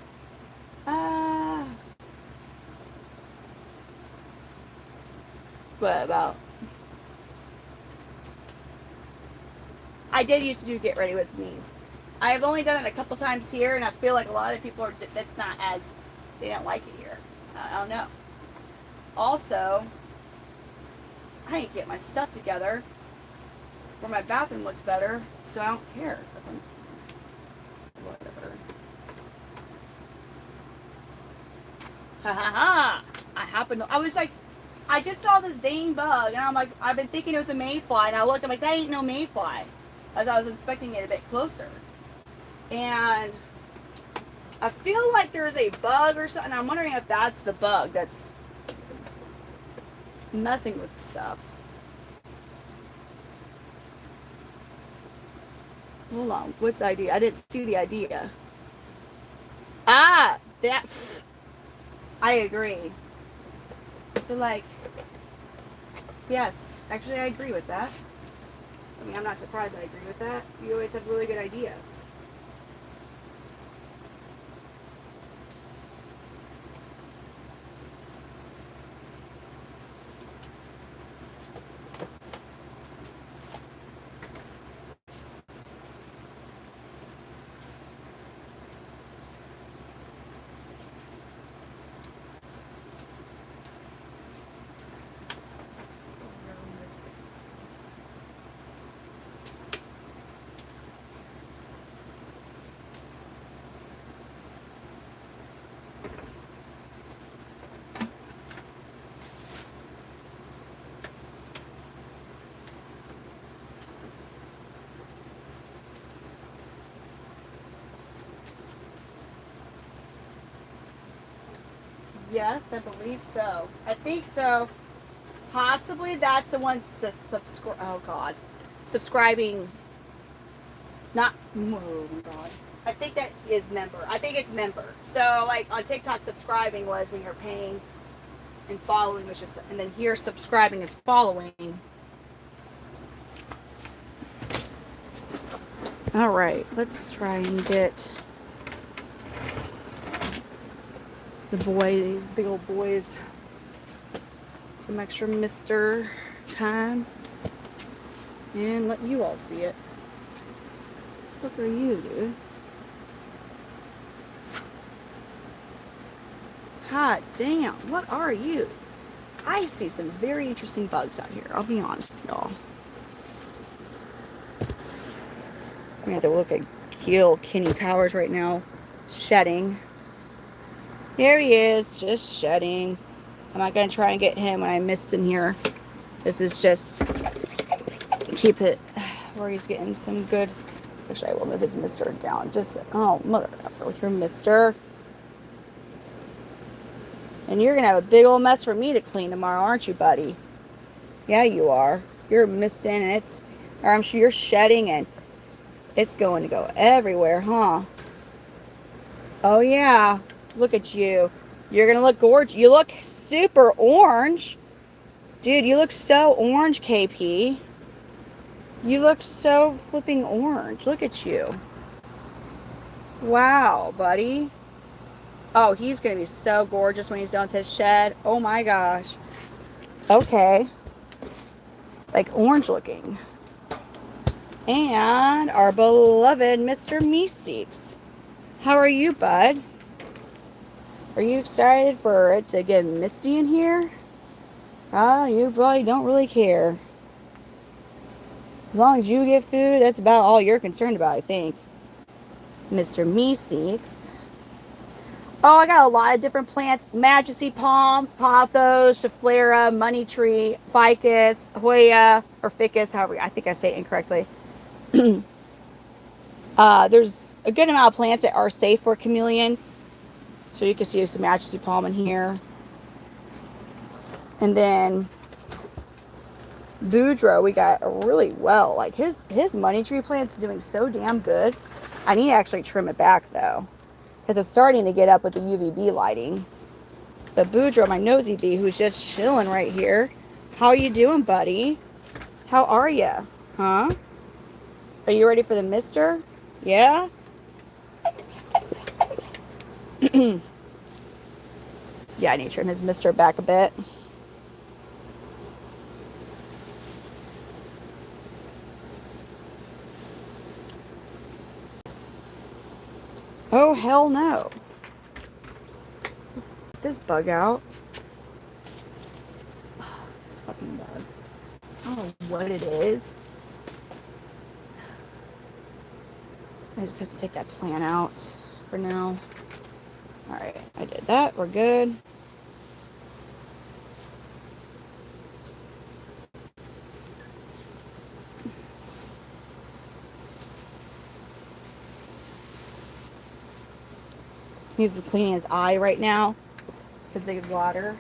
What about? I did used to do get ready with me's. I have only done it a couple times here, and I feel like a lot of people are. That's not as. They don't like it here. I don't know. Also, I need to get my stuff together where my bathroom looks better, so I don't care. Whatever. Ha ha ha! I was like, I just saw this dang bug, and I'm like, I've been thinking it was a mayfly, and I looked, I'm like, that ain't no mayfly, as I was inspecting it a bit closer. And I feel like there's a bug or something. I'm wondering if that's the bug that's messing with stuff. Hold on, what's the idea? I didn't see the idea. Ah, that. I agree. But like, yes, actually, I agree with that. I mean, I'm not surprised I agree with that. You always have really good ideas. Yes, I believe so. I think so. Possibly that's the one subscribe. Oh God, subscribing. Not. Oh my God. I think that is member. I think it's member. So like on TikTok, subscribing was when you're paying, and following was just. And then here, subscribing is following. All right, let's try and get the boy, big old boys, some extra Mr. time, and let you all see it. What are you, dude? Hot damn, what are you? I see some very interesting bugs out here, I'll be honest with y'all. We have to look at Gil Kenny Powers right now, shedding. Here he is, just shedding. I'm not going to try and get him when I missed him here. This is just keep it where he's getting some good. Actually, I will move his mister down. Just, oh, mother effer with your mister. And you're going to have a big old mess for me to clean tomorrow, aren't you, buddy? Yeah, you are. You're misting and it's, or I'm sure you're shedding and it's going to go everywhere, huh? Oh, yeah. Look at you. You're going to look gorgeous. You look super orange. Dude, you look so orange, KP. You look so flipping orange. Look at you. Wow, buddy. Oh, he's going to be so gorgeous when he's done with his shed. Oh, my gosh. Okay. Like orange looking. And our beloved Mr. Meeseeks. How are you, bud? Are you excited for it to get misty in here? You probably don't really care. As long as you get food, that's about all you're concerned about, I think. Mr. Meeseeks. Oh, I got a lot of different plants. Majesty palms, pothos, schefflera, money tree, ficus, hoya, or ficus, however, I think I say it incorrectly. There's a good amount of plants that are safe for chameleons. So you can see some majesty palm in here. And then Boudreaux, we got really well. Like his money tree plant's doing so damn good. I need to actually trim it back though, because it's starting to get up with the UVB lighting. But Boudreaux, my nosy bee, who's just chilling right here. How are you doing, buddy? How are you? Huh? Are you ready for the mister? Yeah? Yeah, I need to trim his mister back a bit. Oh, hell no. Get this bug out. Oh, this fucking bug. I don't know what it is. I just have to take that plant out for now. Alright, I did that. We're good. He's cleaning his eye right now because they get water.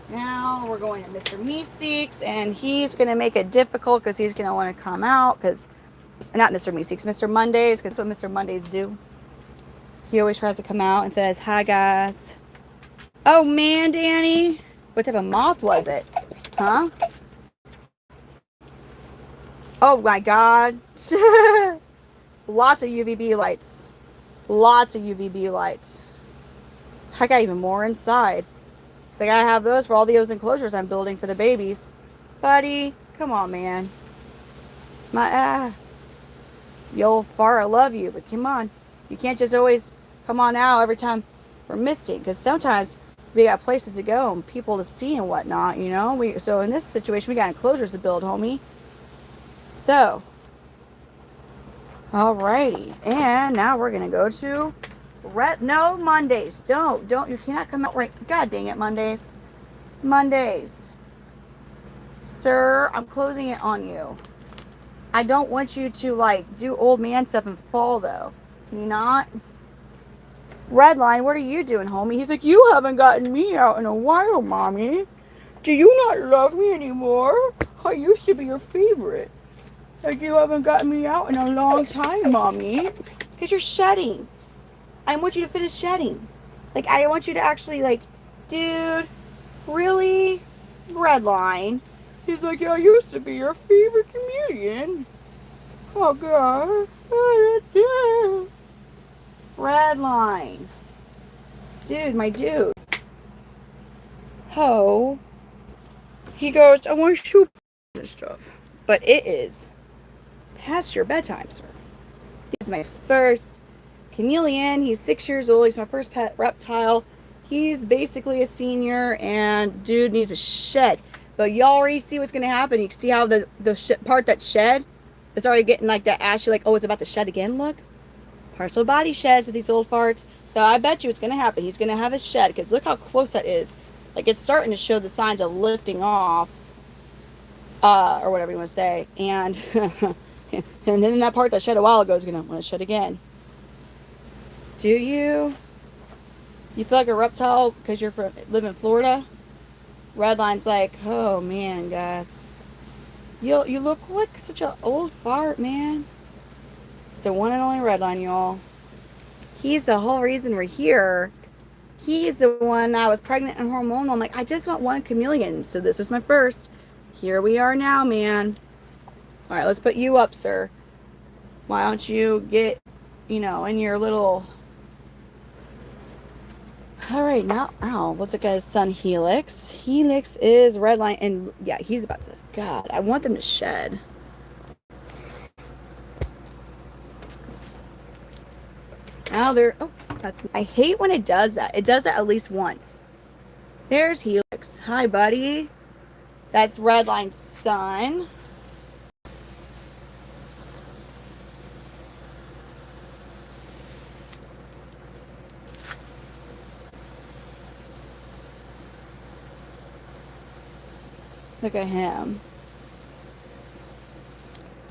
Now we're going to Mr. Meeseeks, and he's going to make it difficult because he's going to want to come out because, not Mr. Meeseeks, Mr. Mondays, because that's what Mr. Mondays do. He always tries to come out and says, hi guys. Oh man, Danny. What type of moth was it? Huh? Oh my God. Lots of UVB lights. Lots of UVB lights. I got even more inside. So I gotta have those for all those enclosures I'm building for the babies. Buddy, come on, man. You'll far, I love you, but come on. You can't just always come on out every time we're missing, because sometimes we got places to go and people to see and whatnot, you know? So in this situation, we got enclosures to build, homie. So, alrighty. And now we're going to go to no, Mondays. Don't. You cannot come out right. God dang it, Mondays. Mondays. Sir, I'm closing it on you. I don't want you to, like, do old man stuff and fall, though. Can you not? Redline, what are you doing, homie? He's like, you haven't gotten me out in a while, mommy. Do you not love me anymore? I used to be your favorite. Like, you haven't gotten me out in a long time, mommy. It's because you're shedding. I want you to finish shedding. Like, I want you to actually, like, dude, really? Redline. He's like, yeah, I used to be your favorite comedian. Oh, God. Redline. Dude, my dude. Oh. He goes, I want to shoot this stuff. But it is past your bedtime, sir. He's my first chameleon. He's 6 years old. He's my first pet reptile. He's basically a senior, and dude needs a shed. But y'all already see what's going to happen. You can see how the part that shed is already getting like that ashy, like, oh, it's about to shed again, look. Partial body sheds with these old farts. So I bet you it's going to happen. He's going to have a shed, because look how close that is. Like, it's starting to show the signs of lifting off, or whatever you want to say. And and then that part that shed a while ago is going to want to shed again. Do you? You feel like a reptile because you live in Florida? Redline's like, oh man, guys. You look like such an old fart, man. It's the one and only Redline, y'all. He's the whole reason we're here. He's the one that was pregnant and hormonal. I'm like, I just want one chameleon. So this was my first. Here we are now, man. All right, let's put you up, sir. Why don't you get, in your little... All right, now, ow, let's look at his son, Helix. Helix is Redline, and yeah, he's about to... God, I want them to shed. Now they're... Oh, that's... I hate when it does that. It does that at least once. There's Helix. Hi, buddy. That's Redline's son. Look at him.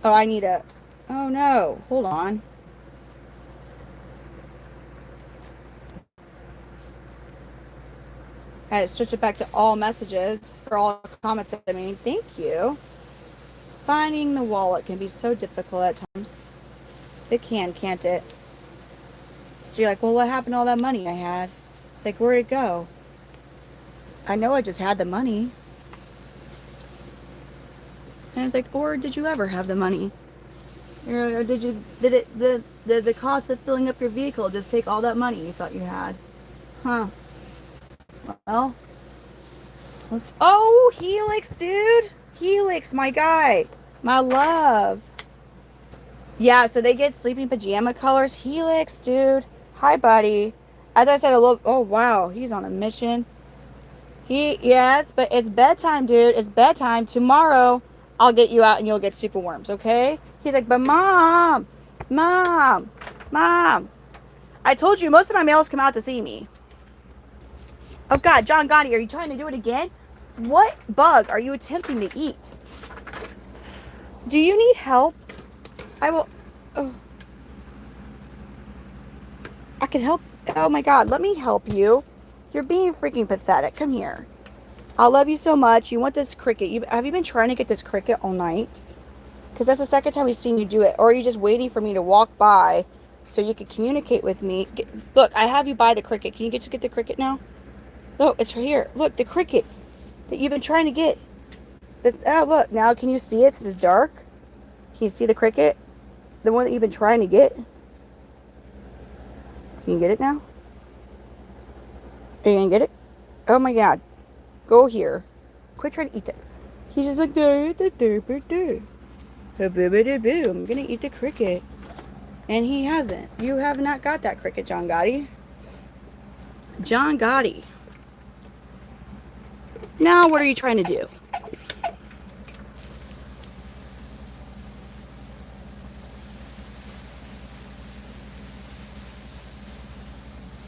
Oh, I need a... Oh, no. Hold on. I had to switch it back to all messages, or all comments, I mean. Thank you. Finding the wallet can be so difficult at times. It can, can't it? So you're like, well, what happened to all that money I had? It's like, where'd it go? I know I just had the money. And it's like, or did you ever have the money? Or did the cost of filling up your vehicle just take all that money you thought you had? Huh. Well, oh, Helix, dude. Helix, my guy. My love. Yeah, so they get sleeping pajama colors. Helix, dude. Hi, buddy. As I said, oh, wow. He's on a mission. Yes, but it's bedtime, dude. It's bedtime. Tomorrow, I'll get you out and you'll get super worms, okay? He's like, but Mom. I told you, most of my males come out to see me. Oh, God, John Gotti, are you trying to do it again? What bug are you attempting to eat? Do you need help? I will... Oh. I can help... Oh, my God, let me help you. You're being freaking pathetic. Come here. I love you so much. You want this cricket. Have you been trying to get this cricket all night? Because that's the second time we've seen you do it. Or are you just waiting for me to walk by so you can communicate with me? Look, I have you buy the cricket. Can you get the cricket now? Look, it's right here. Look, the cricket that you've been trying to get. This. Oh, look. Now, can you see it? This is dark. Can you see the cricket? The one that you've been trying to get? Can you get it now? Are you going to get it? Oh, my God. Go here. Quit trying to eat that. He's just like, I'm going to eat the cricket. And he hasn't. You have not got that cricket, John Gotti. John Gotti. Now, what are you trying to do?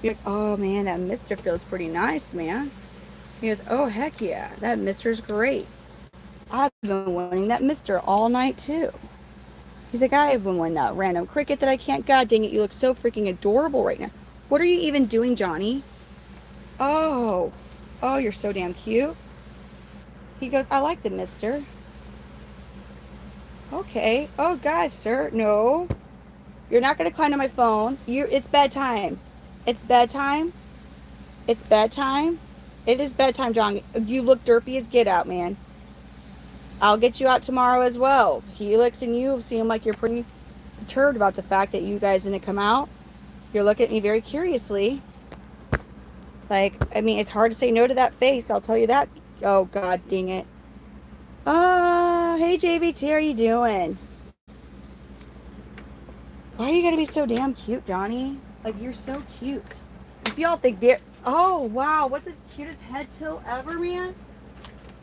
You're like, oh, man, that mister feels pretty nice, man. He goes, oh, heck yeah, that mister's great. I've been wanting that mister all night, too. He's like, I've been wanting that random cricket that I can't. God dang it, you look so freaking adorable right now. What are you even doing, Johnny? Oh. Oh, you're so damn cute. He goes, I like the mister. Okay. Oh, God, sir. No. You're not going to climb to my phone. It's bedtime. It's bedtime. It's bedtime. It is bedtime, John. You look derpy as get out, man. I'll get you out tomorrow as well. Helix and you seem like you're pretty perturbed about the fact that you guys didn't come out. You're looking at me very curiously. Like, I mean, it's hard to say no to that face. I'll tell you that. Oh, God, dang it. Hey, JVT, how are you doing? Why are you going to be so damn cute, Johnny? Like, you're so cute. If y'all think they're... Oh, wow. What's the cutest head tilt ever, man?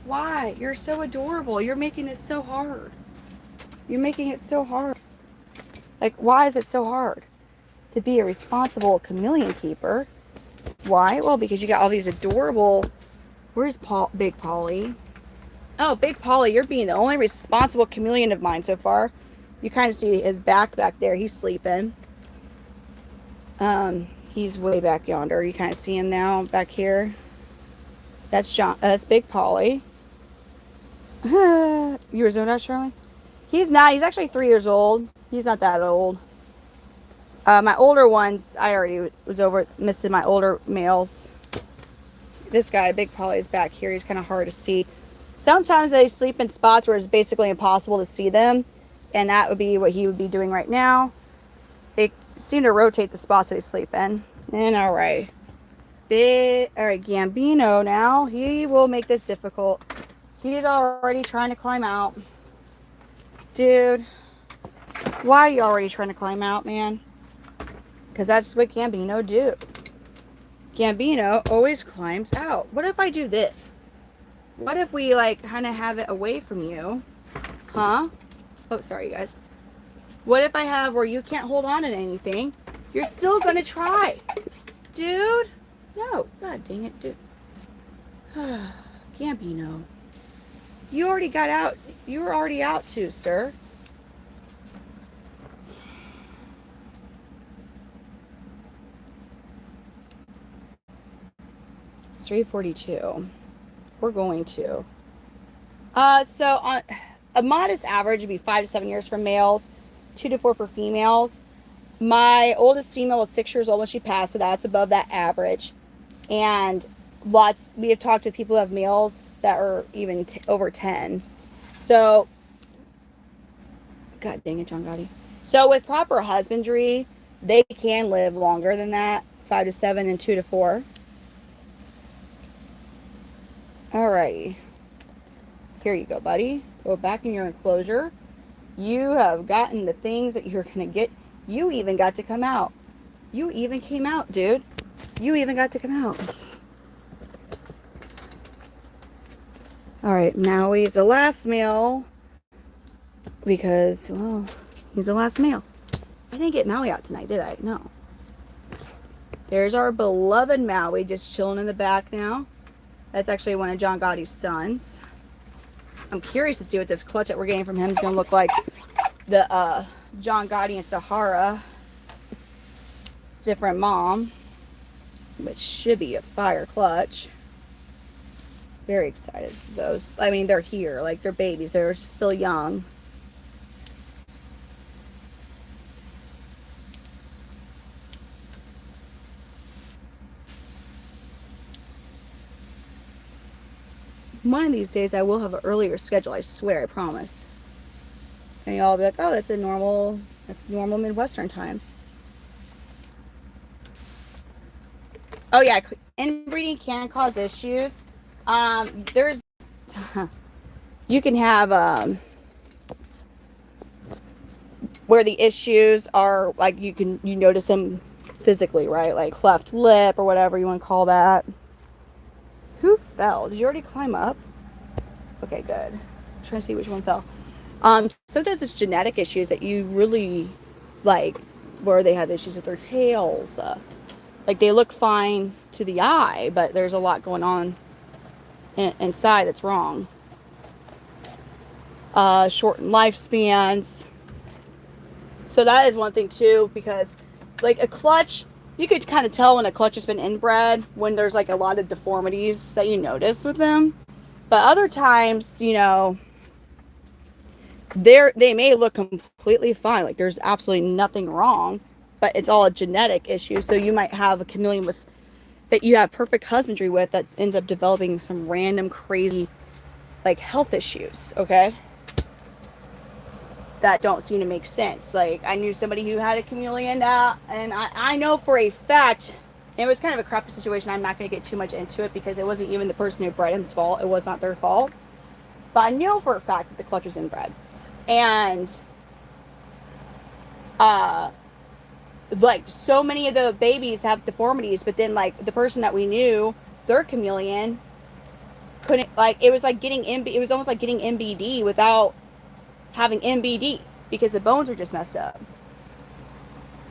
Why? You're so adorable. You're making it so hard. You're making it so hard. Like, why is it so hard to be a responsible chameleon keeper? Why? Well, because you got all these adorable... Where's Big Polly? Oh, Big Polly, you're being the only responsible chameleon of mine so far. You kind of see his back there. He's sleeping. He's way back yonder. You kind of see him now back here. That's That's Big Polly. You were zoned out, Charlie? He's not. He's actually 3 years old. He's not that old. My older ones, I already was over missing my older males. This guy, Big Polly, is back here. He's kind of hard to see. Sometimes they sleep in spots where it's basically impossible to see them. And that would be what he would be doing right now. They seem to rotate the spots they sleep in. And all right. All right, Gambino now. He will make this difficult. He's already trying to climb out. Dude. Why are you already trying to climb out, man? Because that's what Gambino do. Gambino always climbs out. What if I do this? What if we, like, kind of have it away from you? Huh? Oh, sorry, you guys. What if I have where you can't hold on to anything? You're still going to try. Dude. No. God dang it, dude. Gambino. You already got out. You were already out too, sir. It's 3:42. We're going to. So on a modest average would be 5 to 7 years for males, 2 to 4 for females. My oldest female was 6 years old when she passed, so that's above that average. And we have talked to people who have males that are even over 10. So, God dang it, John Gotti. So with proper husbandry, they can live longer than that, 5 to 7 and 2 to 4. Alrighty. Here you go, buddy. Go back in your enclosure. You have gotten the things that you're going to get. You even got to come out. You even came out, dude. You even got to come out. Alright, Maui's the last male. Because, well, he's the last male. I didn't get Maui out tonight, did I? No. There's our beloved Maui just chilling in the back now. That's actually one of John Gotti's sons. I'm curious to see what this clutch that we're getting from him is going to look like. The John Gotti and Sahara. Different mom. Which should be a fire clutch. Very excited for those. I mean, they're here. Like, they're babies. They're still young. One of these days I will have an earlier schedule, I swear, I promise. And y'all be like, oh, that's normal Midwestern times. Oh yeah, inbreeding can cause issues. There's you can have where the issues are, like you notice them physically, right? Like cleft lip or whatever you want to call that. Who fell? Did you already climb up? Okay, good. I'm trying to see which one fell. Sometimes it's genetic issues that you really like, where they have issues with their tails. Like they look fine to the eye, but there's a lot going on inside that's wrong. Shortened lifespans. So that is one thing too, because like a clutch you could kind of tell when a clutch has been inbred when there's like a lot of deformities that you notice with them. But other times, you know, they may look completely fine. Like there's absolutely nothing wrong, but it's all a genetic issue. So you might have a chameleon with that you have perfect husbandry with that ends up developing some random crazy like health issues, okay? That don't seem to make sense. Like I knew somebody who had a chameleon and I know for a fact it was kind of a crappy situation. I'm not going to get too much into it because it wasn't even the person who bred him's fault. It was not their fault. But I know for a fact that the clutch was inbred. And like so many of the babies have deformities, but then like the person that we knew, their chameleon couldn't, like it was like getting it was almost like getting MBD without having MBD because the bones were just messed up.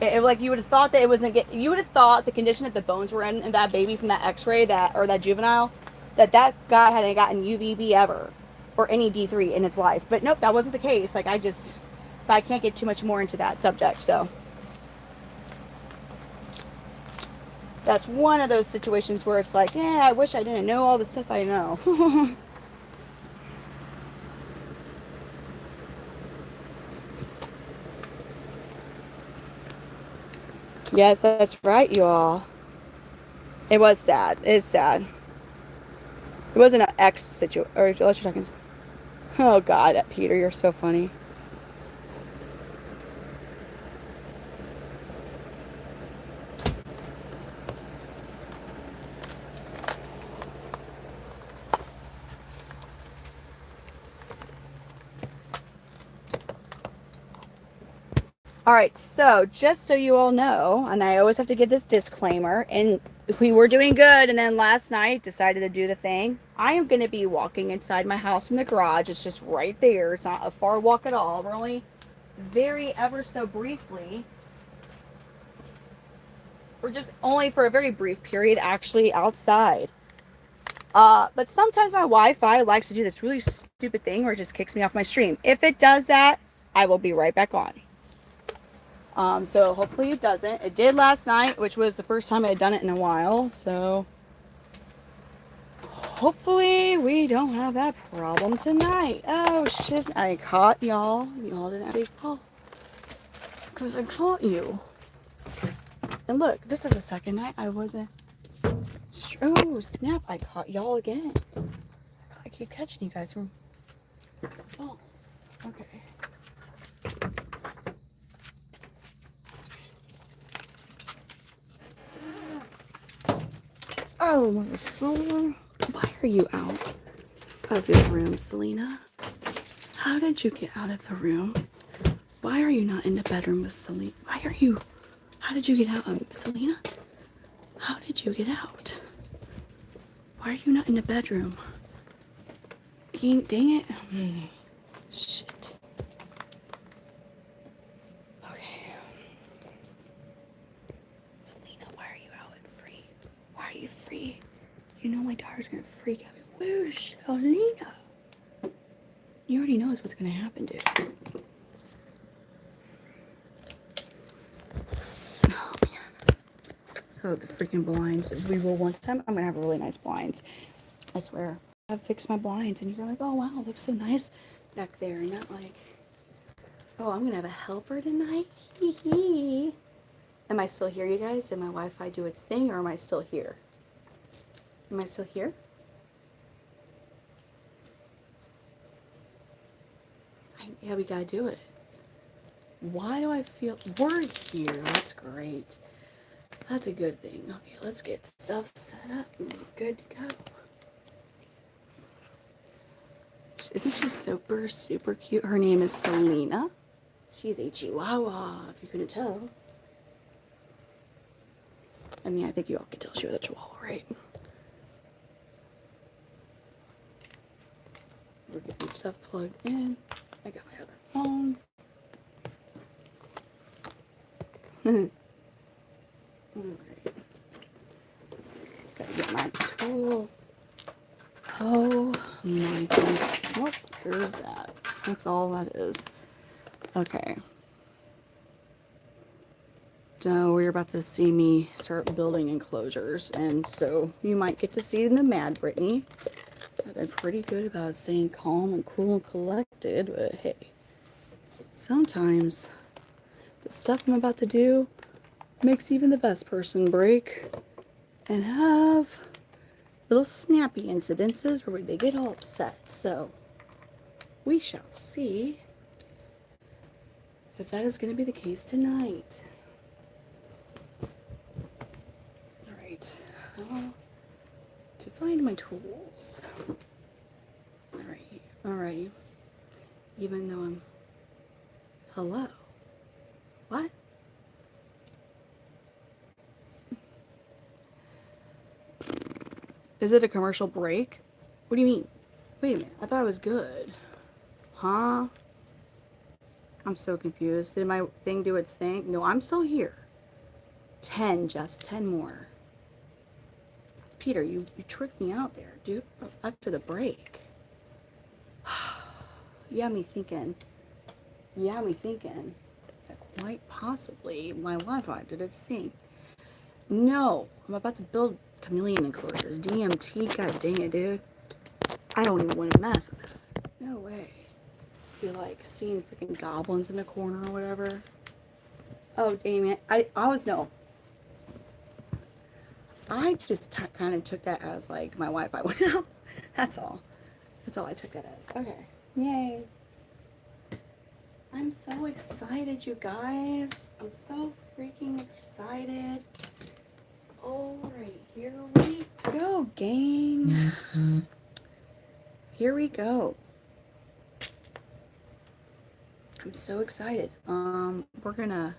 Like you would have thought that it wasn't you would have thought the condition that the bones were in that baby from that x-ray that or that juvenile that guy hadn't gotten UVB ever or any D3 in its life. But nope, that wasn't the case. Like but I can't get too much more into that subject. So that's one of those situations where it's like, yeah, I wish I didn't know all the stuff I know. Yes, that's right, you all. It was sad. It's sad. It wasn't an X situation. Or unless you're talking. Oh God, Peter, you're so funny. All right, so just so you all know, and I always have to give this disclaimer, and we were doing good, and then last night decided to do the thing. I am going to be walking inside my house from the garage. It's just right there. It's not a far walk at all. We're only very ever so briefly. We're just only for a very brief period actually outside. But sometimes my Wi-Fi likes to do this really stupid thing where it just kicks me off my stream. If it does that, I will be right back on. So hopefully it doesn't. It did last night, which was the first time I had done it in a while. So hopefully we don't have that problem tonight. Oh, shit. I caught y'all. Y'all didn't actually fall. Because I caught you. And look, this is the second night I wasn't. Oh, snap. I caught y'all again. I keep catching you guys from falls. Okay. Oh, motherfucker. Why are you out of your room, Selena? How did you get out of the room? Why are you not in the bedroom with Selena? Why are you? How did you get out, Selena? How did you get out? Why are you not in the bedroom? Dang it. Shit. Okay. Selena, why are you out and free? Why are you free? You know my daughter's gonna freak out. Where's Selena? You already knows what's gonna happen, dude. Oh man. So the freaking blinds. We will one time. I'm gonna have really nice blinds. I swear. I've fixed my blinds and you're like, oh wow, it looks so nice back there. And not like, oh, I'm gonna have a helper tonight. Hee hee. Am I still here, you guys? Did my Wi-Fi do its thing or am I still here? Am I still here? Yeah, we gotta do it. Why do I feel we're here? That's great. That's a good thing. Okay, let's get stuff set up and good to go. Isn't she super cute? Her name is Selena. She's a Chihuahua, if you couldn't tell. I mean, I think you all could tell she was a Chihuahua, right? We're getting stuff plugged in. I got my other phone. Alright. Gotta get my tools. Oh my goodness. Nope, there's that. That's all that is. Okay. So you're about to see me start building enclosures, and so you might get to see the mad Brittany. I've been pretty good about staying calm and cool and collected, but hey, sometimes the stuff I'm about to do makes even the best person break and have little snappy incidences where they get all upset. So we shall see if that is going to be the case tonight. Alright, to find my tools. Alright. Even though I'm... Hello? What? Is it a commercial break? What do you mean? Wait a minute, I thought it was good. Huh? I'm so confused. Did my thing do its thing? No, I'm still here. 10, 10 more. Peter, you tricked me out there, dude. After the break. You had me thinking. That quite possibly my Wi-Fi did its thing. No, I'm about to build chameleon enclosures. DMT, god dang it, dude. I don't even want to mess with it. No way. You're like seeing freaking goblins in the corner or whatever. Oh, damn it. I was, no. I just kind of took that as like my Wi-Fi went out. That's all. That's all I took that as. Okay. Yay. I'm so excited, you guys. I'm so freaking excited. Alright, here we go, gang. Here we go. I'm so excited. We're gonna...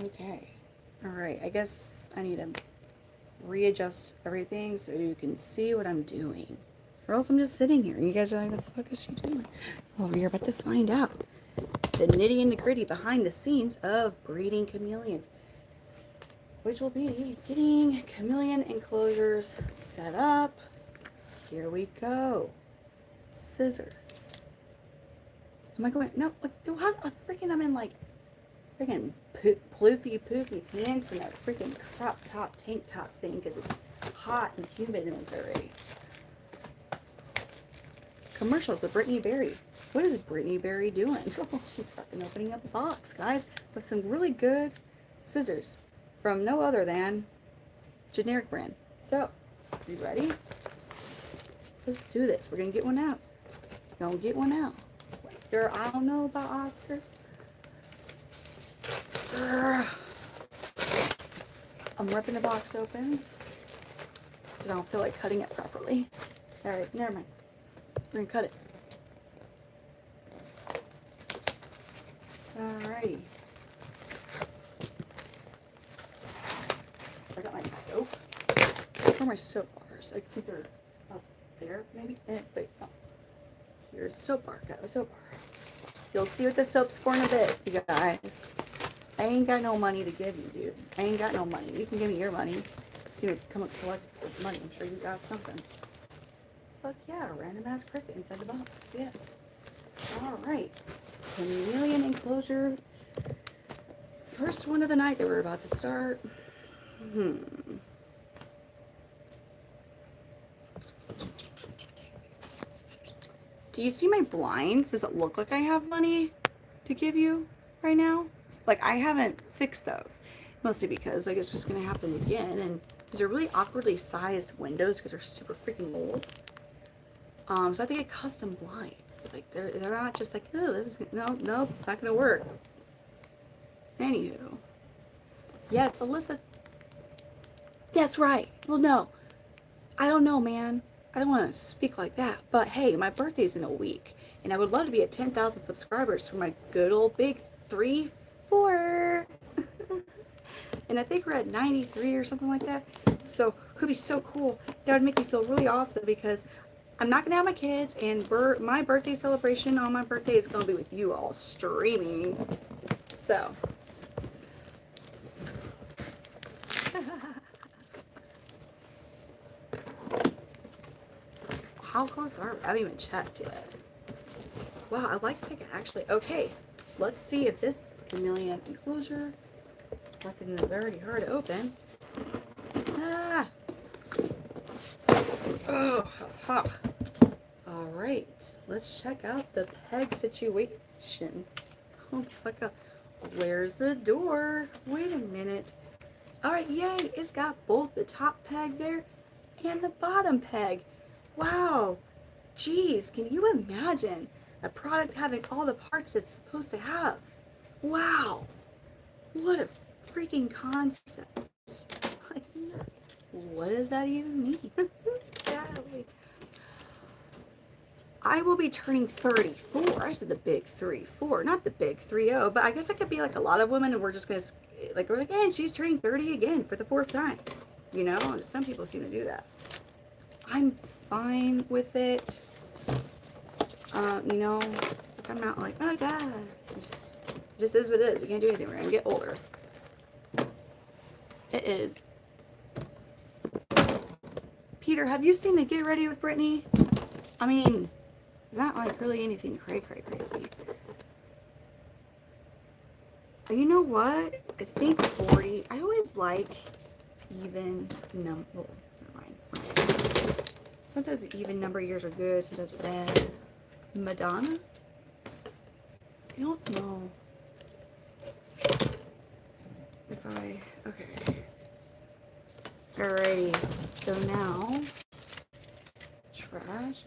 Okay. Alright, I guess I need to readjust everything so you can see what I'm doing. Or else I'm just sitting here and you guys are like, the fuck is she doing? Well, you're about to find out the nitty and the gritty behind the scenes of breeding chameleons, which will be getting chameleon enclosures set up. Here we go. Scissors. Am I going? No, what? Freaking, I'm in like freaking ploofy poofy pants and a freaking crop top tank top thing because it's hot and humid in Missouri. Commercials with Brittany Berry. What is Brittany Berry doing? Oh, she's fucking opening up a box, guys, with some really good scissors from no other than generic brand. So, you ready? Let's do this. We're gonna get one out. Gonna get one out. Girl, I don't know about Oscars. I'm ripping the box open because I don't feel like cutting it properly. Alright, never mind. We're gonna cut it. Alrighty. I got my soap. Where are my soap bars? I think they're up there, maybe? Wait, no. Here's the soap bar. Got a soap bar. You'll see what the soap's for in a bit, you guys. I ain't got no money to give you, dude. I ain't got no money. You can give me your money. See me come and collect this money. I'm sure you got something. Fuck yeah, a random ass cricket inside the box. Yes. Alright. Chameleon enclosure. First one of the night that we're about to start. Do you see my blinds? Does it look like I have money to give you right now? Like, I haven't fixed those. Mostly because, like, it's just going to happen again. And these are really awkwardly sized windows because they're super freaking old. So I have to get custom blinds. Like, they're not just like, oh, this is, nope, it's not going to work. Anywho. Yeah, it's Alyssa. That's right. Well, no. I don't know, man. I don't want to speak like that, but hey, my birthday's in a week, and I would love to be at 10,000 subscribers for my good old big 3-4. And I think we're at 93 or something like that. So it would be so cool. That would make me feel really awesome because I'm not gonna have my kids, and my birthday celebration on my birthday is gonna be with you all streaming. So. How close are we? I haven't even checked yet. Wow, I like that actually. Okay, let's see if this chameleon enclosure Fucking is already hard to open. Ah. Oh, ha. All right, let's check out the peg situation. Oh, fuck up. Where's the door? Wait a minute. All right, yay, it's got both the top peg there and the bottom peg. Wow. Jeez, can you imagine a product having all the parts it's supposed to have? Wow. What a freaking concept. What does that even mean? I will be turning 34. I said the big 3-4, not the big 3-0, but I guess I could be like a lot of women and we're like, hey, she's turning 30 again for the 4th time. You know, some people seem to do that. I'm fine with it. You know, I'm not like, oh God, it just is what it is. We can't do anything. We're gonna get older. It is. Peter, have you seen the Get Ready with Brittany? I mean, it's not like really anything crazy. You know what? I think 40. I always like even number. Well, never mind. Sometimes the even number years are good. Sometimes bad. Madonna? I don't know if I. Okay. Alrighty. So now. Trash.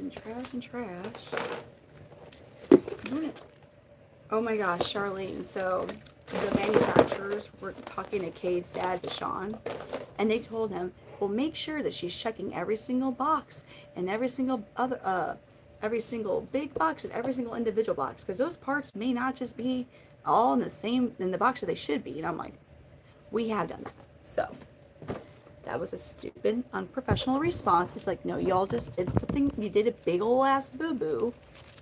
Oh my gosh, Charlene. So the manufacturers were talking to Kay's dad, Deshaun, and they told him, well, make sure that she's checking every single box and every single big box and every single individual box, because those parts may not just be all in the box that they should be. And I'm like, we have done that. So that was a stupid, unprofessional response. It's like, no, y'all just did something. You did a big ol' ass boo-boo.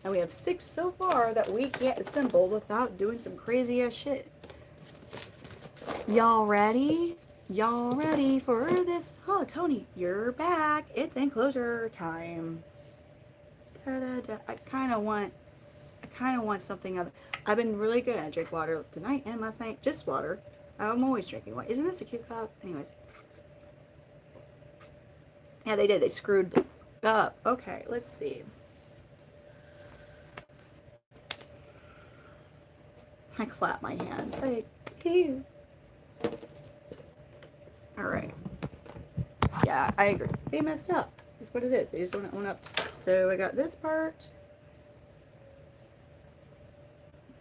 And we have 6 so far that we can't assemble without doing some crazy ass shit. Y'all ready? Y'all ready for this? Oh, Tony, you're back. It's enclosure time. Da-da-da. I kind of want something other. I've been really good at drink water tonight and last night. Just water. I'm always drinking water. Isn't this a cute cup? Anyways. Yeah, they did. They screwed the up. Okay, let's see. I clap my hands. Like, ew. Alright. Yeah, I agree. They messed up. That's what it is. They just went up. So I got this part.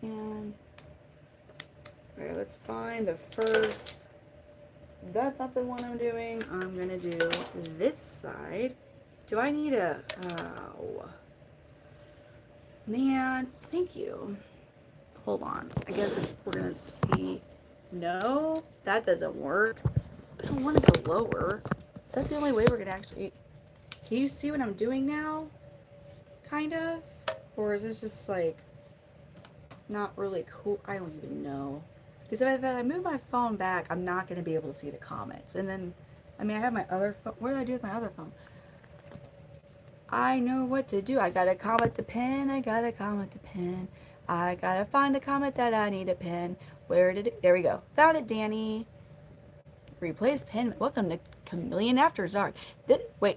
And alright, let's find the first. That's not the one I'm doing. I'm gonna do this side. Do I need a... Oh. Man, thank you. Hold on. I guess we're gonna see. No, that doesn't work. I don't want to go lower. Is that the only way we're gonna actually... Can you see what I'm doing now? Kind of? Or is this just like not really cool? I don't even know. Because if I move my phone back, I'm not going to be able to see the comments. And then, I mean, I have my other phone. What do I do with my other phone? I know what to do. I got to comment the pin. I got to comment the pin. I got to find a comment that I need a pin. Where did it? There we go. Found it, Danny. Replace pin. Welcome to Chameleon After Dark.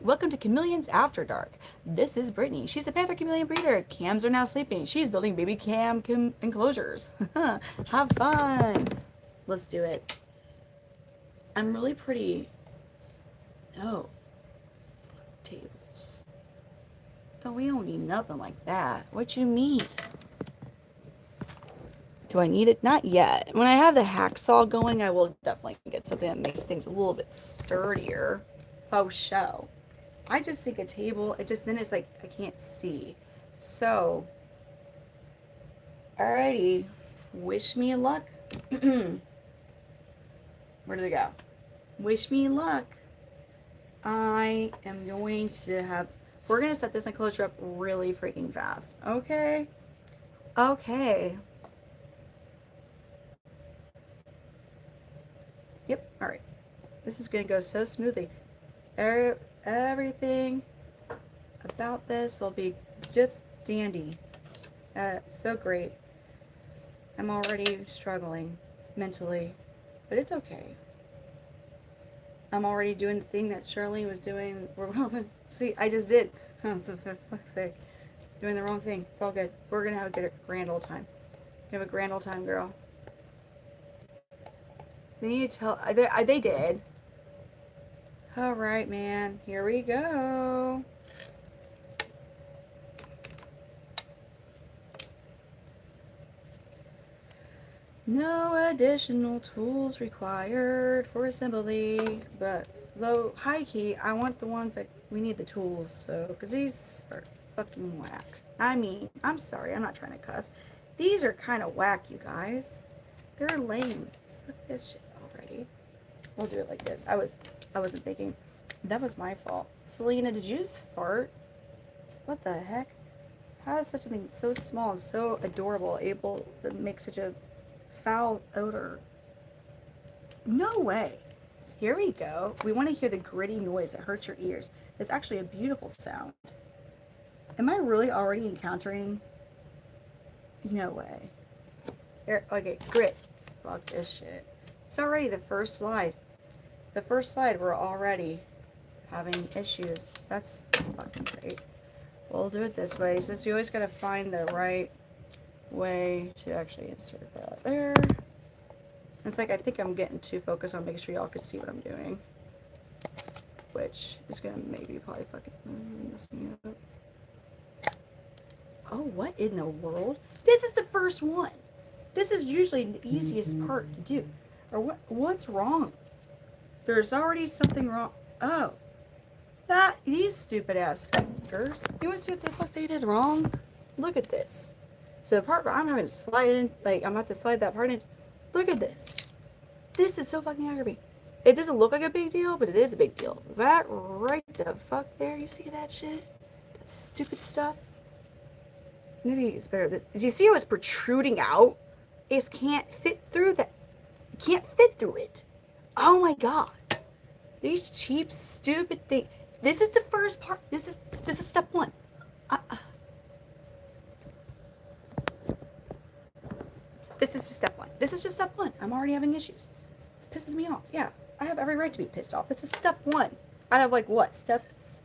Welcome to Chameleons After Dark. This is Brittany. She's a Panther Chameleon breeder. Cams are now sleeping. She's building baby cam enclosures. Have fun. Let's do it. I'm really pretty. Oh. Tables. We don't need nothing like that. What you mean? Do I need it? Not yet. When I have the hacksaw going, I will definitely get something that makes things a little bit sturdier. Faux show. I just think a table, then it's like, I can't see. So, alrighty. Wish me luck. Where did it go? Wish me luck. I am going to have, we're going to set this enclosure up really freaking fast. Okay? Okay. Yep, alright. This is going to go so smoothly. Everything about this will be just dandy. So great. I'm already struggling mentally. But it's okay. I'm already doing the thing that Charlene was doing. See, I just did. So for fuck's sake. Doing the wrong thing. It's all good. We're gonna have a good, grand old time. Have a grand old time, girl. They need to tell. They did. All right, man. Here we go. No additional tools required for assembly, but low, high key, I want the ones that we need the tools, so, because these are fucking whack. I mean, I'm sorry, I'm not trying to cuss. These are kind of whack, you guys. They're lame. Fuck this shit already. We'll do it like this. I wasn't thinking. That was my fault. Selena, did you just fart? What the heck? How is such a thing so small and so adorable able to make such a foul odor? No way. Here we go. We want to hear the gritty noise that hurts your ears. It's actually a beautiful sound. Am I really already encountering? No way. Here, okay, grit. Fuck this shit. It's already the first slide. The first slide, we're already having issues. That's fucking great. We'll do it this way. It's just you always gotta find the right way to actually insert that there. It's like I think I'm getting too focused on making sure y'all can see what I'm doing, which is gonna maybe probably fucking mess me up. Oh, what in the world? This is the first one. This is usually the easiest part to do. Or what's wrong? There's already something wrong. Oh, these stupid ass fingers. You want to see what the fuck they did wrong? Look at this. So the part where I'm having to slide in, like I'm about to slide that part in. Look at this. This is so fucking aggravating. It doesn't look like a big deal, but it is a big deal. That right the fuck there. You see that shit? That stupid stuff. Maybe it's better. Did you see how it's protruding out? It just can't fit through that. You can't fit through it. Oh my god. These cheap, stupid things. This is the first part. This is step one. This is just step one. This is just step one. I'm already having issues. This pisses me off. Yeah, I have every right to be pissed off. This is step one. Out of like what? Steps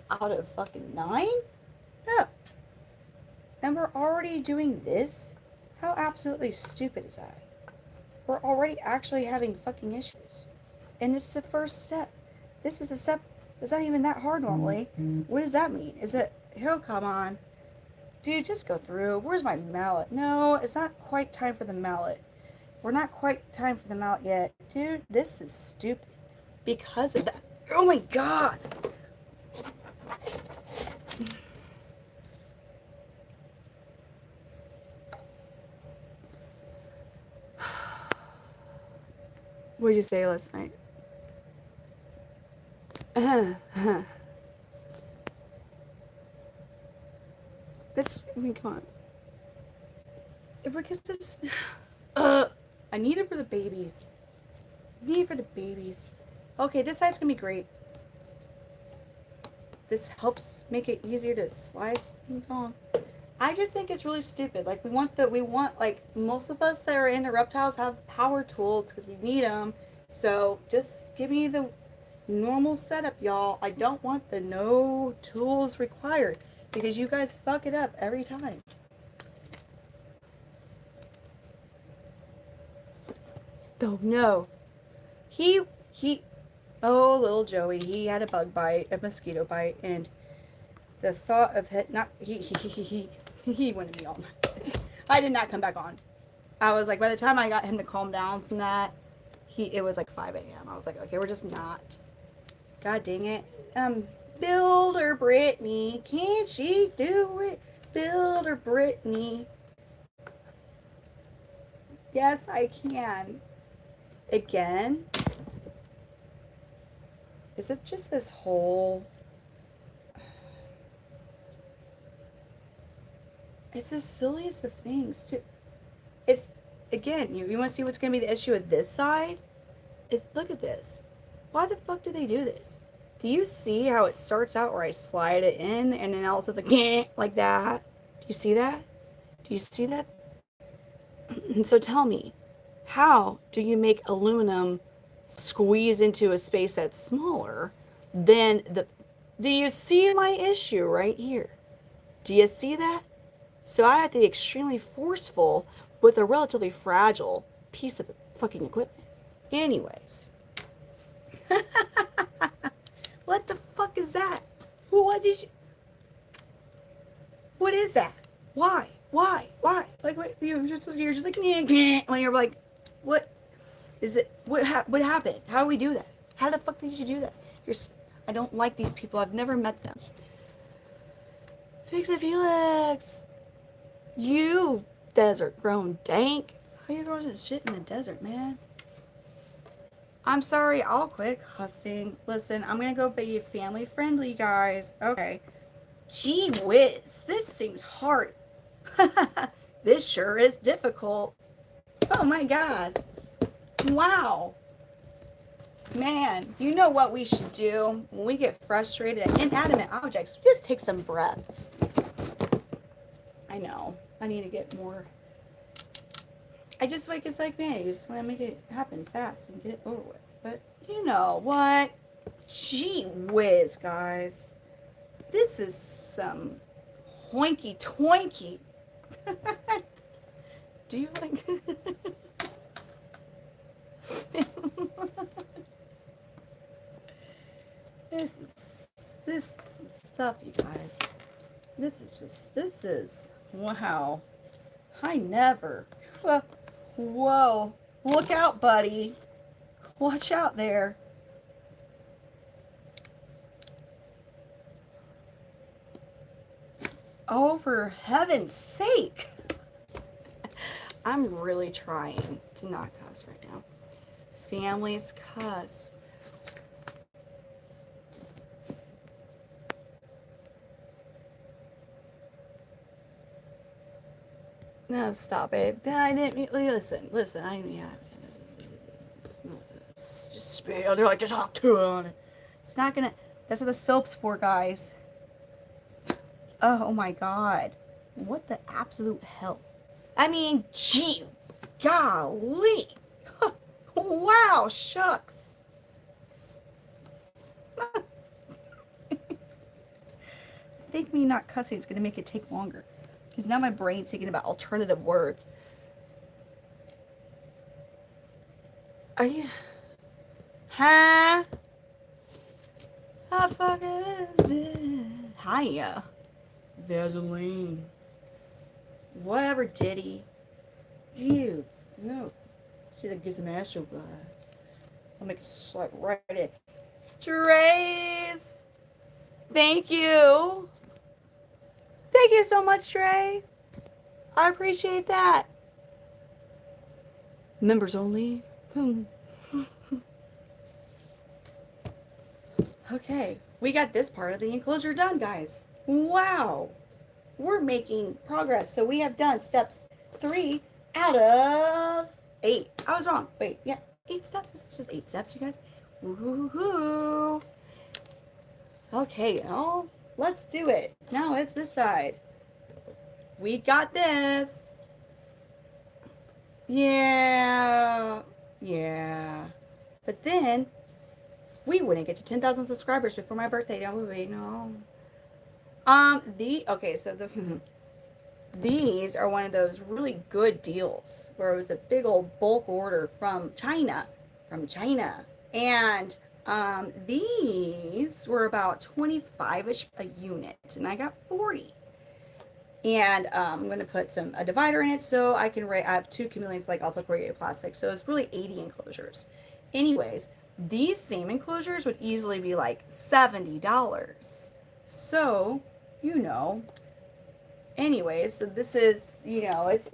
out of fucking 9? No. And we're already doing this? How absolutely stupid is that? We're already actually having fucking issues. And it's the first step. This is a step that's not even that hard normally. What does that mean? Is it, oh, come on. Dude, just go through. Where's my mallet? No, it's not quite time for the mallet. We're not quite time for the mallet yet. Dude, this is stupid. Because of that. Oh my god. What did you say last night? That's, I mean, come on. Because this, I need it for the babies. I need it for the babies. Okay, this side's gonna be great. This helps make it easier to slide things on. I just think it's really stupid. Like, we want, like, most of us that are into reptiles have power tools because we need them. So, just give me the normal setup, y'all. I don't want the no tools required because you guys fuck it up every time. Oh, no. Oh, little Joey, he had a bug bite, a mosquito bite, and the thought of he went to be on. I did not come back on. I was like, by the time I got him to calm down from that, it was like 5 a.m. I was like, okay, we're just not. God dang it. Builder Brittany, can't she do it? Builder Brittany. Yes, I can. Again? Is it just this whole... It's the silliest of things, too. It's, again, you want to see what's going to be the issue with this side? Look at this. Why the fuck do they do this? Do you see how it starts out where I slide it in and then all of a sudden like that? Do you see that? Do you see that? So tell me, how do you make aluminum squeeze into a space that's smaller than the... Do you see my issue right here? Do you see that? So I have to be extremely forceful with a relatively fragile piece of fucking equipment. Anyways. What the fuck is that? What did you... What is that? Why? Why? Like, what, you're just like, when you're like, what is it? What happened? How do we do that? How the fuck did you do that? I don't like these people. I've never met them. Fix it, Felix. You desert grown dank. How you growing this shit in the desert, man? I'm sorry. I'll quit cussing. Listen, I'm gonna go be family friendly, guys. Okay. Gee whiz, this seems hard. This sure is difficult. Oh my god. Wow. Man, you know what we should do when we get frustrated at inanimate objects? Just take some breaths. I know. I need to get more. I just like, it's like, man, you just want to make it happen fast and get it over with. But you know what? Gee whiz, guys. This is some hoinky toinky. Do you like... This is some stuff, you guys. This is, wow. I never, whoa, look out, buddy. Watch out there. Oh, for heaven's sake. I'm really trying to not cuss right now. Families cuss. No, stop it. I didn't listen. I yeah. Just spit. They're like, just talk to him. It's not gonna. That's what the soap's for, guys. Oh my god. What the absolute hell? I mean, gee, golly. Wow, shucks. I think me not cussing is gonna make it take longer. Because now my brain's thinking about alternative words. Are you... Huh? How fuck is it? Hiya. Vaseline. Whatever, Diddy. You. No. Should have given some Astro Blood. I'll make it slide right in. Trace! Thank you. Thank you so much, Trace. I appreciate that. Members only. Okay, we got this part of the enclosure done, guys. Wow. We're making progress. So we have done steps 3 out of 8. I was wrong. Wait, yeah, 8 steps. It's just 8 steps, you guys. Woohoo. Okay, now let's do it. Now it's this side. We got this. Yeah. But then we wouldn't get to 10,000 subscribers before my birthday. Don't we? No. Okay, so these are one of those really good deals where it was a big old bulk order from China. And these were about 25-ish a unit, and I got 40. And I'm going to put a divider in it so I can I have 2 chameleons, like I'll put corrugated plastic. So it's really 80 enclosures. Anyways, these same enclosures would easily be like $70. So, you know, anyways, so this is, you know, it's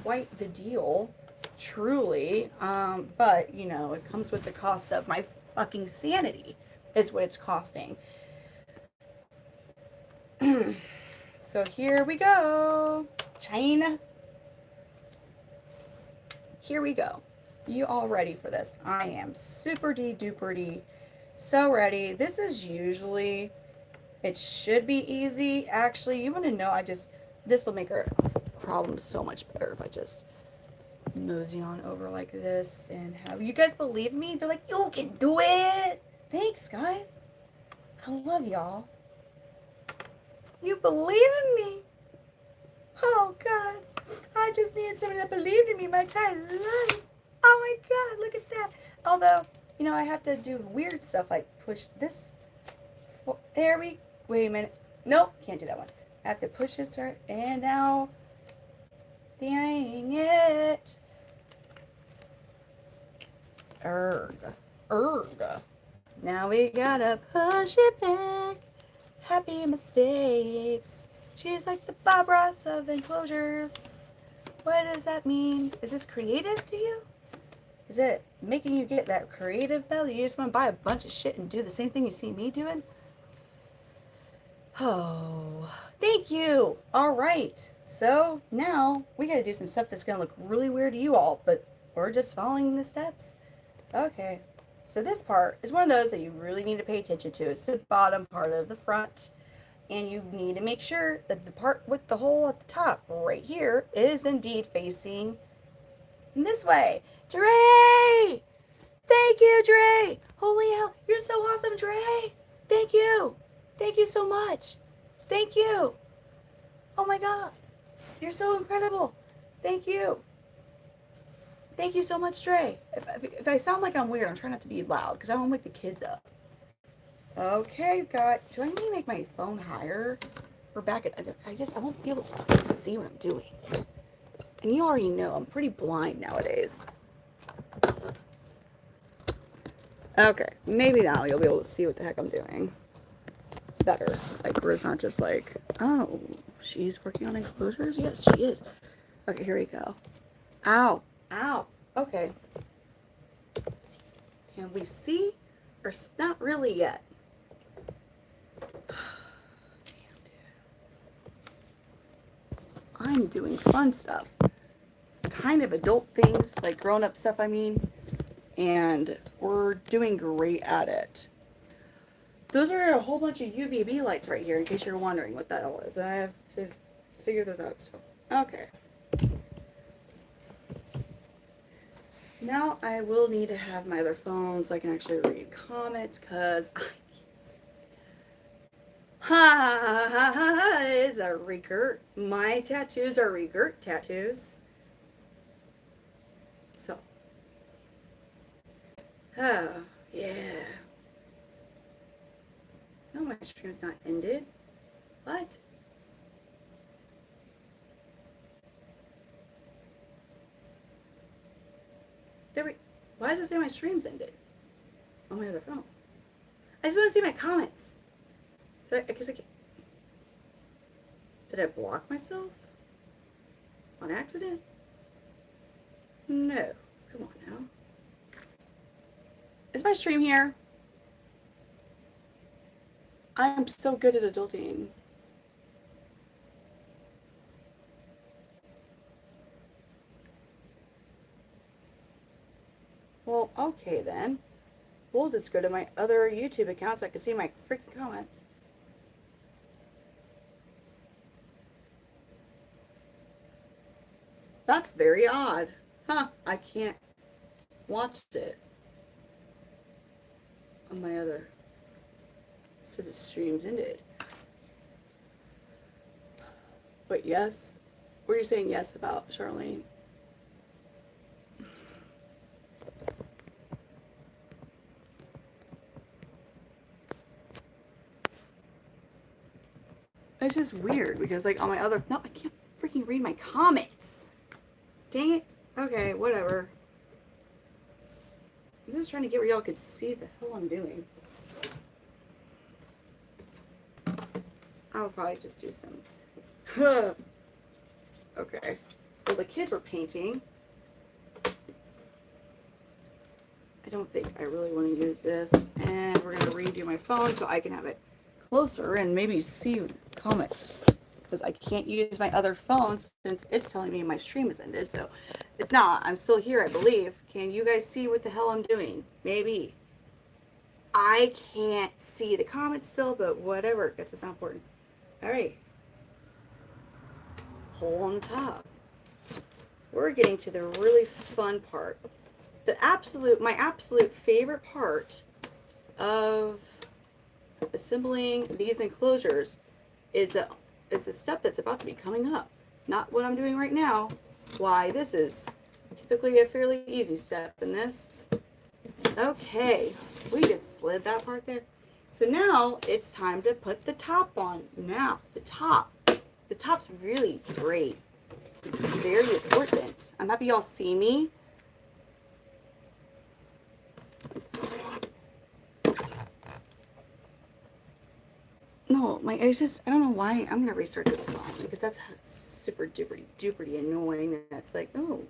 quite the deal, truly. But, you know, it comes with the cost of my fucking sanity is what it's costing. So here we go. China. Here we go. You all ready for this? I am super duper so ready. This is usually, it should be easy. Actually, you want to know, this will make our problem so much better if I just mosey on over like this and have you guys believe me? They're like, you can do it. Thanks, guys. I love y'all. You believe in me. Oh, God. I just needed somebody that believed in me my entire life. Oh, my God. Look at that. Although, you know, I have to do weird stuff like push this. There we... Wait a minute. Nope. Can't do that one. I have to push this start. And now... Dang it. Erg. Now we gotta push it back. Happy mistakes. She's like the Bob Ross of enclosures. What does that mean? Is this creative to you? Is it making you get that creative bell? You just want to buy a bunch of shit and do the same thing you see me doing? Oh, thank you. All right. So now we got to do some stuff that's going to look really weird to you all, but we're just following the steps. Okay. So this part is one of those that you really need to pay attention to. It's the bottom part of the front. And you need to make sure that the part with the hole at the top right here is indeed facing this way. Dre! Thank you, Dre! Holy hell, you're so awesome, Dre! Thank you! Thank you so much! Thank you! Oh my God! You're so incredible! Thank you! Thank you so much, Dre! If I sound like I'm weird, I'm trying not to be loud because I don't wake the kids up. Okay, do I need to make my phone higher? Or back it? I won't be able to see what I'm doing. And you already know, I'm pretty blind nowadays. Okay, maybe now you'll be able to see what the heck I'm doing. Better. Like, where it's not just like, oh, she's working on enclosures? Yes, she is. Okay, here we go. Ow. Ow. Okay. Can we see? Or not really yet. I'm doing fun stuff. Kind of adult things, like grown-up stuff, I mean. And we're doing great at it. Those are a whole bunch of UVB lights right here, in case you're wondering what that was. I have to figure those out, so. Okay. Now I will need to have my other phone so I can actually read comments, because I it's a regurt. My tattoos are regurt tattoos. So. Oh, yeah. No, my stream's not ended. What? Why does it say my stream's ended? On my other phone. I just want to see my comments. So I guess I can't. Did I block myself? On accident? No. Come on now. Is my stream here? I am so good at adulting. Well, okay then. We'll just go to my other YouTube account so I can see my freaking comments. That's very odd. Huh, I can't watch it on my other. It says the stream's ended. But yes? What are you saying yes about, Charlene? It's just weird because, like, on my other. No, I can't freaking read my comments. Dang it. Okay, whatever. I'm just trying to get where y'all could see the hell I'm doing. I'll probably just do some. Okay. Well, the kids were painting. I don't think I really want to use this. And we're going to redo my phone so I can have it closer and maybe see comments. Because I can't use my other phone since it's telling me my stream has ended. So it's not. I'm still here, I believe. Can you guys see what the hell I'm doing? Maybe. I can't see the comments still, but whatever. Guess it's not important. All right. Hole on top. we're getting to the really fun part. My absolute favorite part of assembling these enclosures is a step that's about to be coming up. Not what I'm doing right now. Why, this is typically a fairly easy step in this. Okay, we just slid that part there. So now it's time to put the top on. Now, the top's really great. It's very important. I'm happy y'all see me. No, I don't know why. I'm gonna restart this phone because that's super duper annoying. That's like, oh,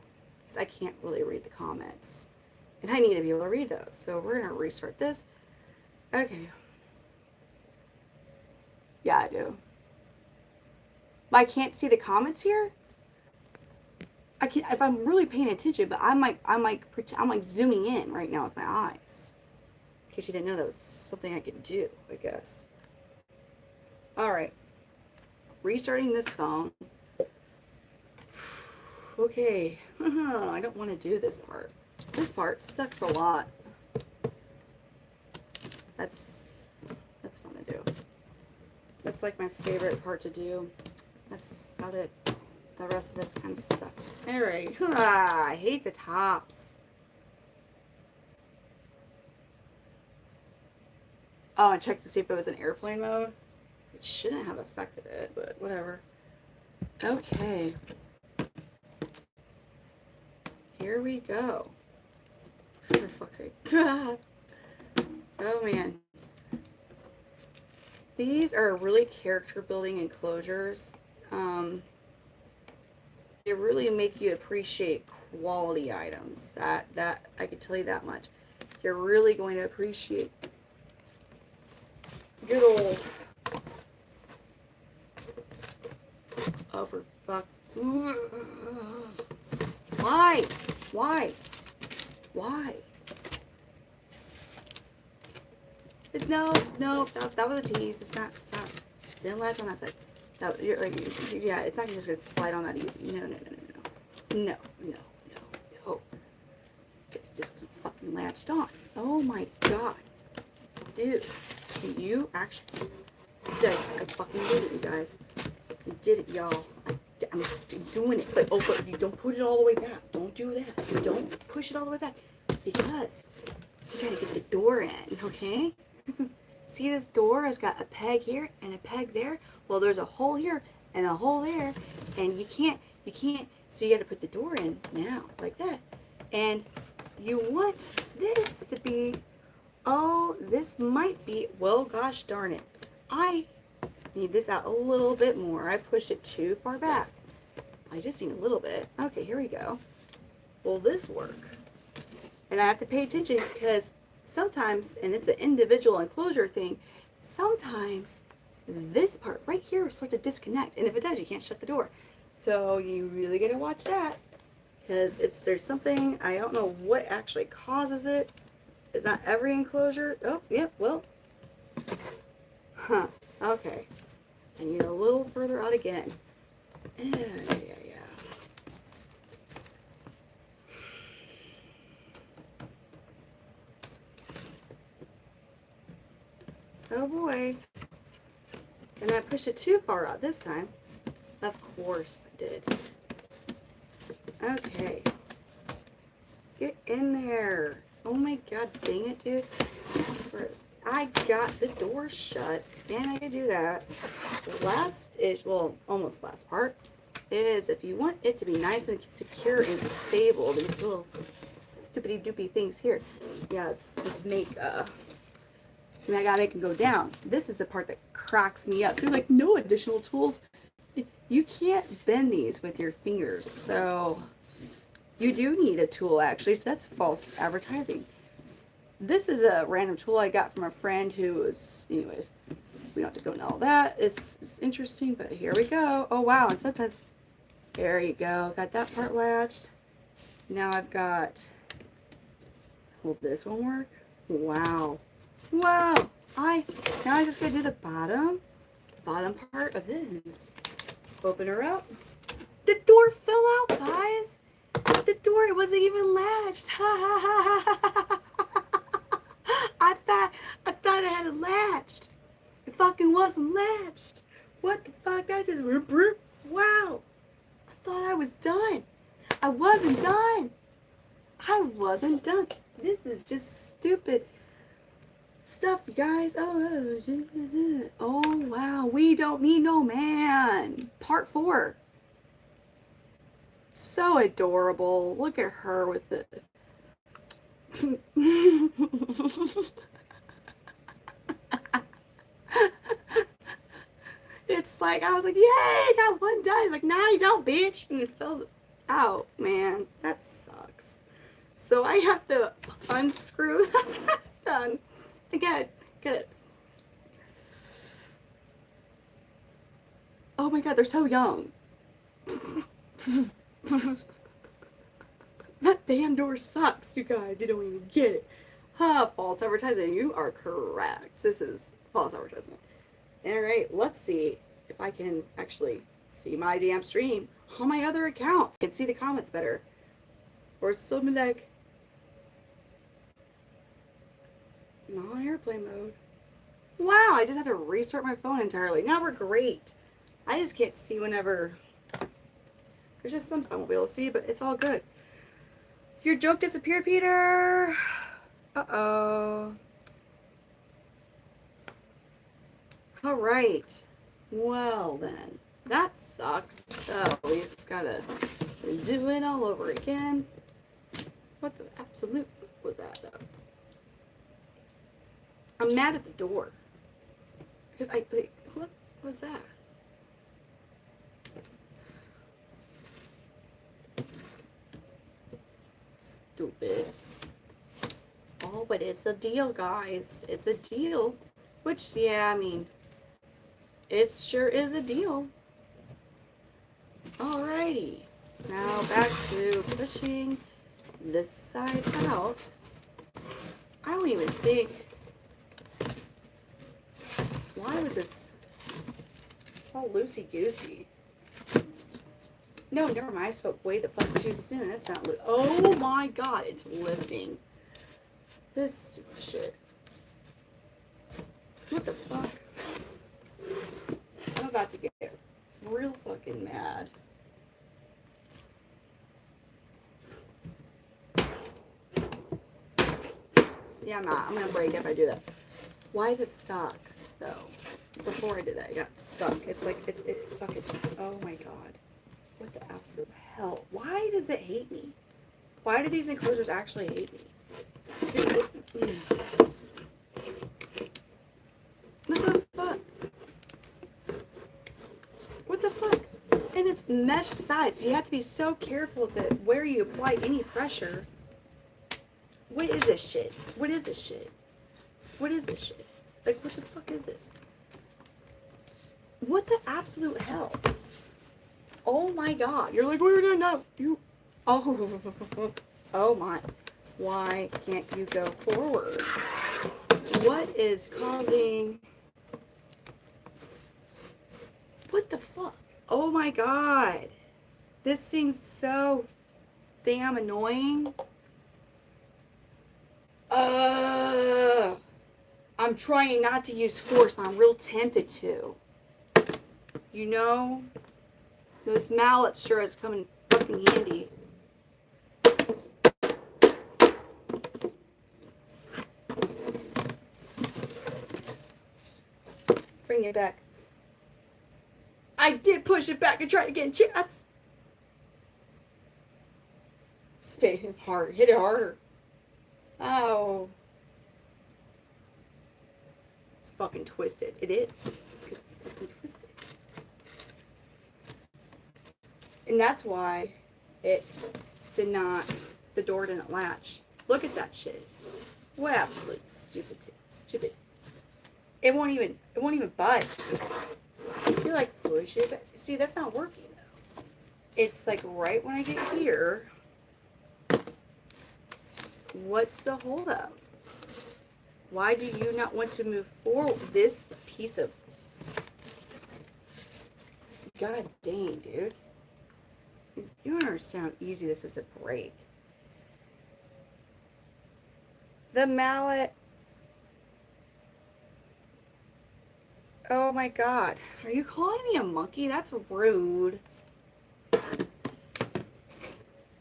I can't really read the comments. And I need to be able to read those. So we're gonna restart this. Okay. Yeah, I do. But I can't see the comments here. I can if I'm really paying attention, but I'm like zooming in right now with my eyes. In case you didn't know that was something I could do, I guess. All right. Restarting this phone. Okay. I don't want to do this part. This part sucks a lot. That's fun to do. That's like my favorite part to do. That's about it. The rest of this kind of sucks. Alright. I hate the tops. Oh, I checked to see if it was in airplane mode. It shouldn't have affected it, but whatever. Okay. Here we go. For fuck's sake. Oh man. These are really character building enclosures. They really make you appreciate quality items. That I can tell you that much. You're really going to appreciate good old. Oh, for fuck. Why? Why? Why? No, that was a tease. It's not. Didn't latch on that side. That, you're like, yeah, it's not just gonna slide on that easy. No. It's just fucking latched on. Oh my god. Dude, can you actually? I fucking did it, you guys. I did it, y'all. I'm doing it, but you don't put it all the way back. Don't do that. You don't push it all the way back because you gotta get the door in, okay? See this door has got a peg here and a peg there? Well, there's a hole here and a hole there, and you can't, so you gotta put the door in now, like that. And you want this to be, oh, this might be, well, gosh darn it. I need this out a little bit more. I pushed it too far back. I just need a little bit. Okay, here we go. Will this work? And I have to pay attention because sometimes, and it's an individual enclosure thing, sometimes this part right here will start to disconnect. And if it does, you can't shut the door. So you really gotta watch that because there's something, I don't know what actually causes it. It's not every enclosure. Oh, yeah, well. Huh, okay. I need a little further out again. Yeah. Oh boy. And I pushed it too far out this time. Of course I did. Okay. Get in there. Oh my god, dang it, dude. I got the door shut. And I can do that. Last is, well, almost last part, is if you want it to be nice and secure and stable, these little stupidity doopy things here, yeah, I gotta make them go down. This is the part that cracks me up. They're like, no additional tools. You can't bend these with your fingers, so you do need a tool actually, so that's false advertising. This is a random tool I got from a friend who was, anyways, we don't have to go into all that. It's interesting, but here we go. Oh wow, and sometimes, there you go. Got that part latched. Now I've got, will this one work? Wow. Wow. Now I just gotta do the bottom part of this. Open her up. The door fell out, guys. The door wasn't even latched. Ha ha ha ha ha ha. I thought it had it latched. It fucking wasn't latched. What the fuck? That just wow. I thought I was done. I wasn't done. I wasn't done. This is just stupid stuff, you guys. Oh wow. We don't need no man. Part 4. So adorable. Look at her with it. It's like, I was like, yay, got one done. It's like, nah, you don't, bitch. And it fell out, man. That sucks. So I have to unscrew. Done. Again, get it. Oh my god, they're so young. That damn door sucks, you guys. You don't even get it. False advertisement. You are correct. This is false advertisement. Alright, let's see if I can actually see my damn stream on my other account. I can see the comments better. Or something like not on airplane mode. Wow, I just had to restart my phone entirely. Now we're great. I just can't see whenever. There's just some I won't be able to see, but it's all good. Your joke disappeared, Peter. Uh-oh. All right. Well, then. That sucks. So we just gotta do it all over again. What the absolute was that, though? I'm mad at the door. Because what was that? Stupid. Oh, but it's a deal, guys. It's a deal. Which, yeah, I mean, it sure is a deal. Alrighty. Now back to pushing this side out. I don't even think. Why was this? It's all loosey-goosey. No, never mind. I spoke way the fuck too soon. That's not oh my god, it's lifting. This stupid shit. What the fuck? I'm about to get real fucking mad. Yeah, I'm not. I'm gonna break if I do that. Why is it stuck, though? Before I did that, I got stuck. It's like, it fucking, oh my god. What the absolute hell? Why does it hate me? Why do these enclosures actually hate me? What the fuck? What the fuck? And it's mesh size. You have to be so careful that where you apply any pressure. What is this shit? What is this shit? What is this shit? Like, what the fuck is this? What the absolute hell? Oh my god. You're like, we're not. You. Oh. Oh my. Why can't you go forward? What is causing. What the fuck? Oh my god. This thing's so damn annoying. I'm trying not to use force, but I'm real tempted to. You know? Those mallets sure has come in fucking handy. Bring it back. I did push it back and try again, chats. Spit him hard. Hit it harder. Oh. It's fucking twisted. It is. It's fucking twisted. And that's why it did not, the door didn't latch. Look at that shit. What absolute stupid. It won't even budge. You like push it, but see, that's not working though. It's like right when I get here. What's the holdup? Why do you not want to move forward? This piece of, god dang, dude. You don't understand how easy this is to break. The mallet. Oh my god. Are you calling me a monkey? That's rude.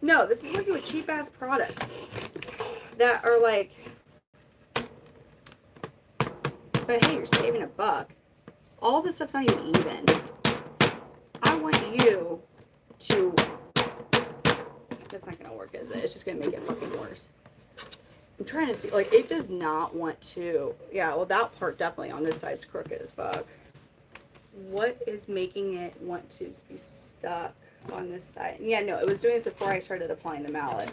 No, this is working with cheap ass products that are like, but hey, you're saving $1. All this stuff's not even. I want you to, that's not gonna work, is it? It's just gonna make it fucking worse. I'm trying to see, like, it does not want to, yeah, well, that part definitely on this side is crooked as fuck. What is making it want to be stuck on this side? Yeah, no, it was doing this before I started applying the mallet.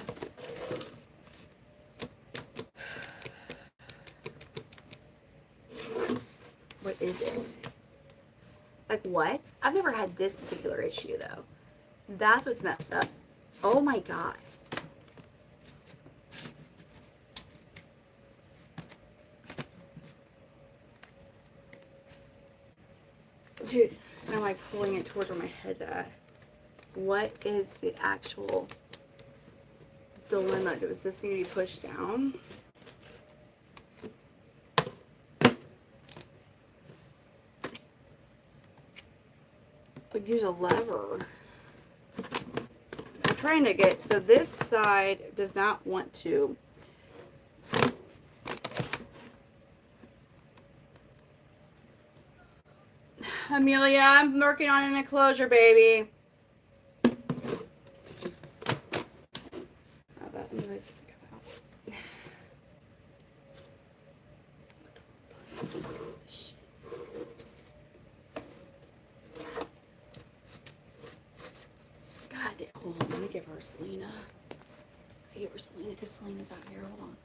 What is it? Like, what? I've never had this particular issue, though. That's what's messed up. Oh my god. Dude, I'm like pulling it towards where my head's at. What is the actual dilemma? Does this need to be pushed down? I'd use a lever. I'm trying to get, so this side does not want to. Amelia, I'm working on an enclosure, baby. Oh, that noise has to come out. God damn. Hold on, let me give her Selena. I give her Selena because Selena's out here. Hold on.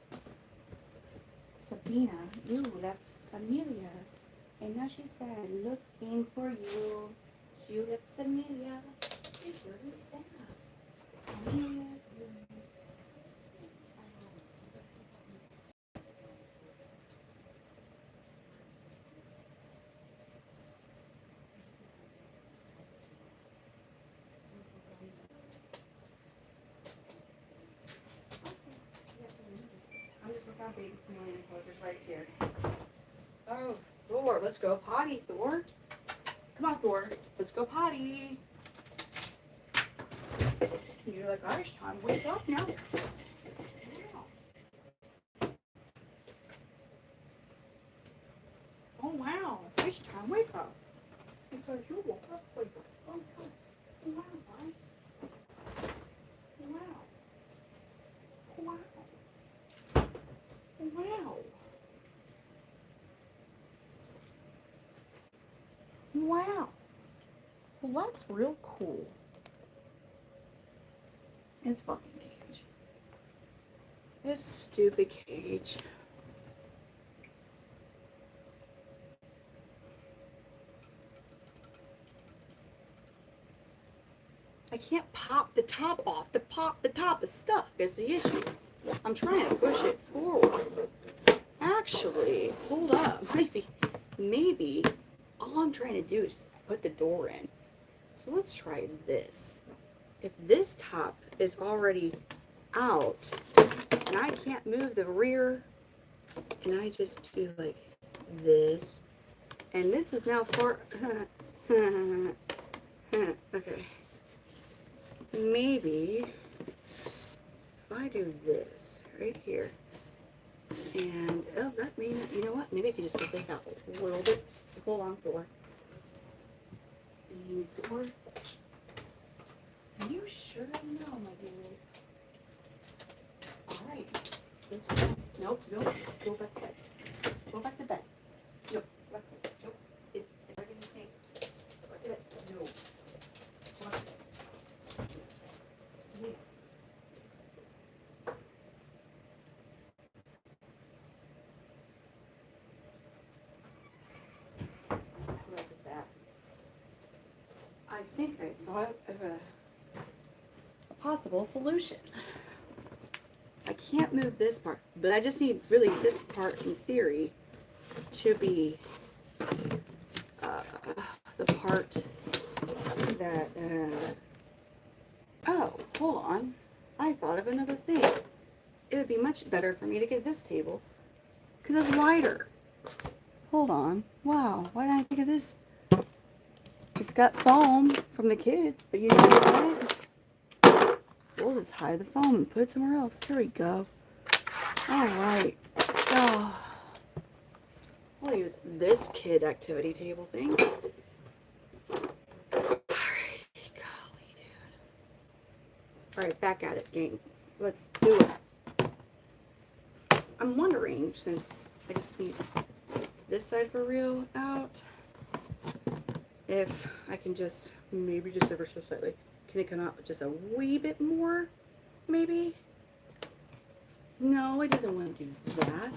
Sabina, you left Amelia. And now she said, looking for you. She left Amelia. She's really sad. Amelia's really sad. I'm just looking at baby chameleon enclosures right here. Oh, Thor, let's go potty, Thor. Come on, Thor, let's go potty. You're like, gosh, time, wake up now. Oh wow, it's time, wake up. Because you woke up, wake up. Oh wow, guys. Wow. Wow. Wow. Wow. Well, that's real cool. His fucking cage. His stupid cage. I can't pop the top off. The top is stuck is the issue. I'm trying to push it forward. Actually, hold up. Maybe all I'm trying to do is just put the door in. So let's try this. If this top is already out and I can't move the rear, and I just do like this, and this is now far. Okay. Maybe if I do this right here, and oh, that may not, you know what? Maybe I can just get this out a little bit. Hold on, Thor. Thor. Are you sure? No, my dude. All right. This one. Nope. Go back to bed. Go back to bed. Nope. Go back to bed. Nope. It's already the same. Go back to bed. No. Go back to bed. Yeah. Look at that. I think I thought of a possible solution. I can't move this part, but I just need really this part in theory to be the part that Oh, hold on. I thought of another thing. It would be much better for me to get this table because it's wider. Hold on. Wow, why didn't I think of this? It's got foam from the kids, but you know what? We'll just hide the foam and put it somewhere else. There we go. All right. Oh. I'll use this kid activity table thing. Alrighty, golly, dude. Alright, back at it, gang. Let's do it. I'm wondering, since I just need this side for real out, if I can just, maybe just ever so slightly, can it come out just a wee bit more, maybe? No, it doesn't want to do that.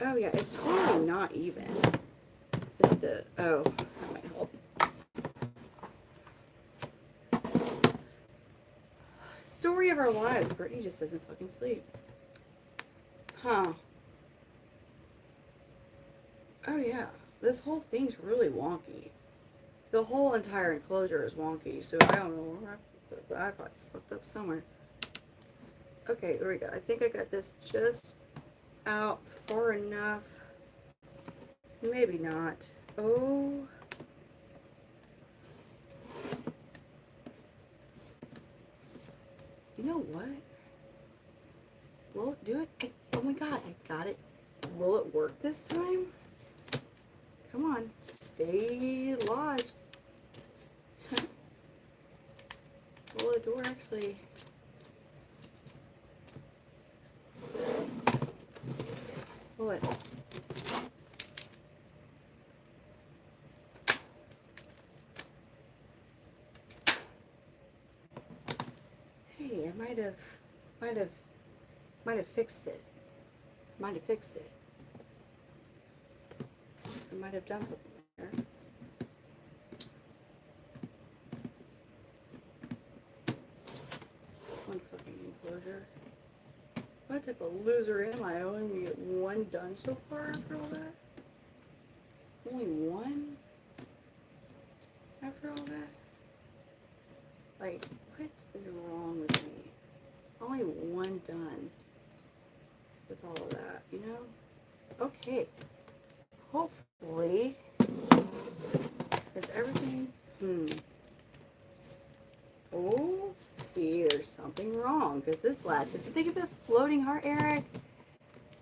Oh yeah, it's totally not even. It's the, oh, that might help. Story of our lives. Brittany just doesn't fucking sleep. Huh. Oh yeah, this whole thing's really wonky. The whole entire enclosure is wonky, so I don't know where I got fucked up somewhere. Okay, here we go. I think I got this just out far enough. Maybe not. Oh. You know what? Will it do it? Oh my god, I got it. Will it work this time? Come on, stay lodged. Will the door actually... Will it? Hey, I might have fixed it. Might have fixed it. I might have done something there. One fucking enclosure. What type of loser am I? I only get one done so far after all that? Only one? After all that? Like, what is wrong with me? Only one done with all of that, you know? Okay. Hopefully, is everything, Oh, see, there's something wrong, because this latch is, think of the floating heart, Eric.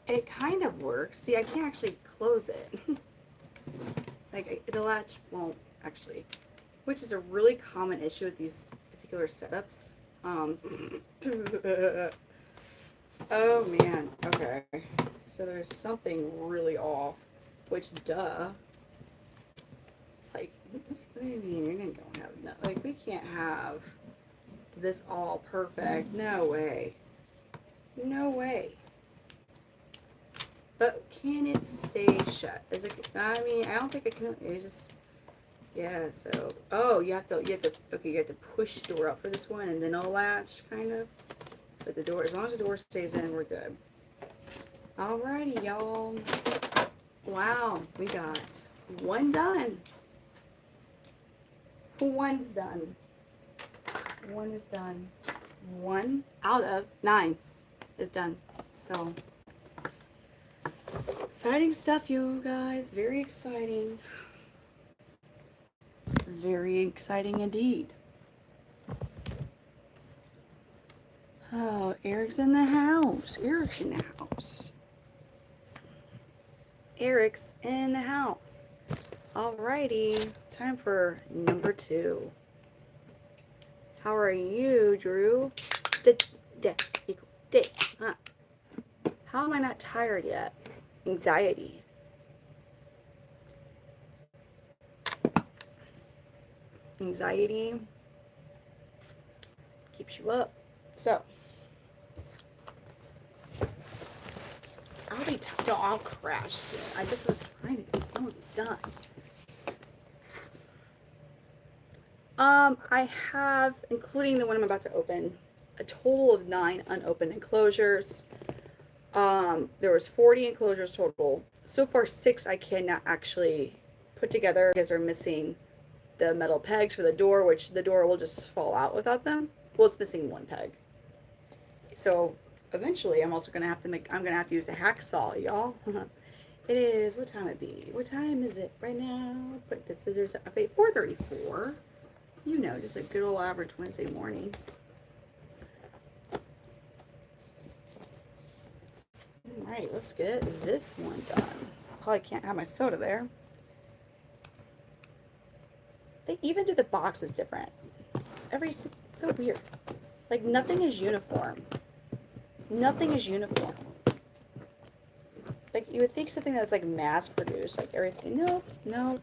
It kind of works. See, I can't actually close it. Like, the latch won't actually, which is a really common issue with these particular setups. Oh, man. Okay. So there's something really off. Which, duh. Like, what do you mean you're gonna go have no? Like, we can't have this all perfect. No way. No way. But can it stay shut? Is it? I mean, I don't think it can. It just. Yeah. So. Oh, you have to. Okay, you have to push the door up for this one, and then it'll latch, kind of. But the door, as long as the door stays in, we're good. Alrighty, y'all. Wow, we got one done. One's done. One is done. 1 out of 9 is done. So, exciting stuff, you guys. Very exciting. Very exciting indeed. Oh, Eric's in the house. Eric's in the house. Eric's in the house. Alrighty, time for number 2. How are you, Drew? Huh? How am I not tired yet? Anxiety. Anxiety keeps you up. So, I'll crash soon. I just was trying to get some of these done. I have, including the one I'm about to open, a total of 9 unopened enclosures. There was 40 enclosures total. So far, 6 I cannot actually put together because they're missing the metal pegs for the door, which the door will just fall out without them. Well, it's missing one peg. So eventually I'm also gonna have to use a hacksaw, y'all. It is, what time it be? What time is it right now? Put the scissors up. Okay, 4:34. You know, just a good old average Wednesday morning. All right, let's get this one done. Probably can't have my soda there. They even do the boxes different. It's so weird. Like, nothing is uniform. Nothing is uniform. Like, you would think something that's like mass produced, like everything. Nope, nope.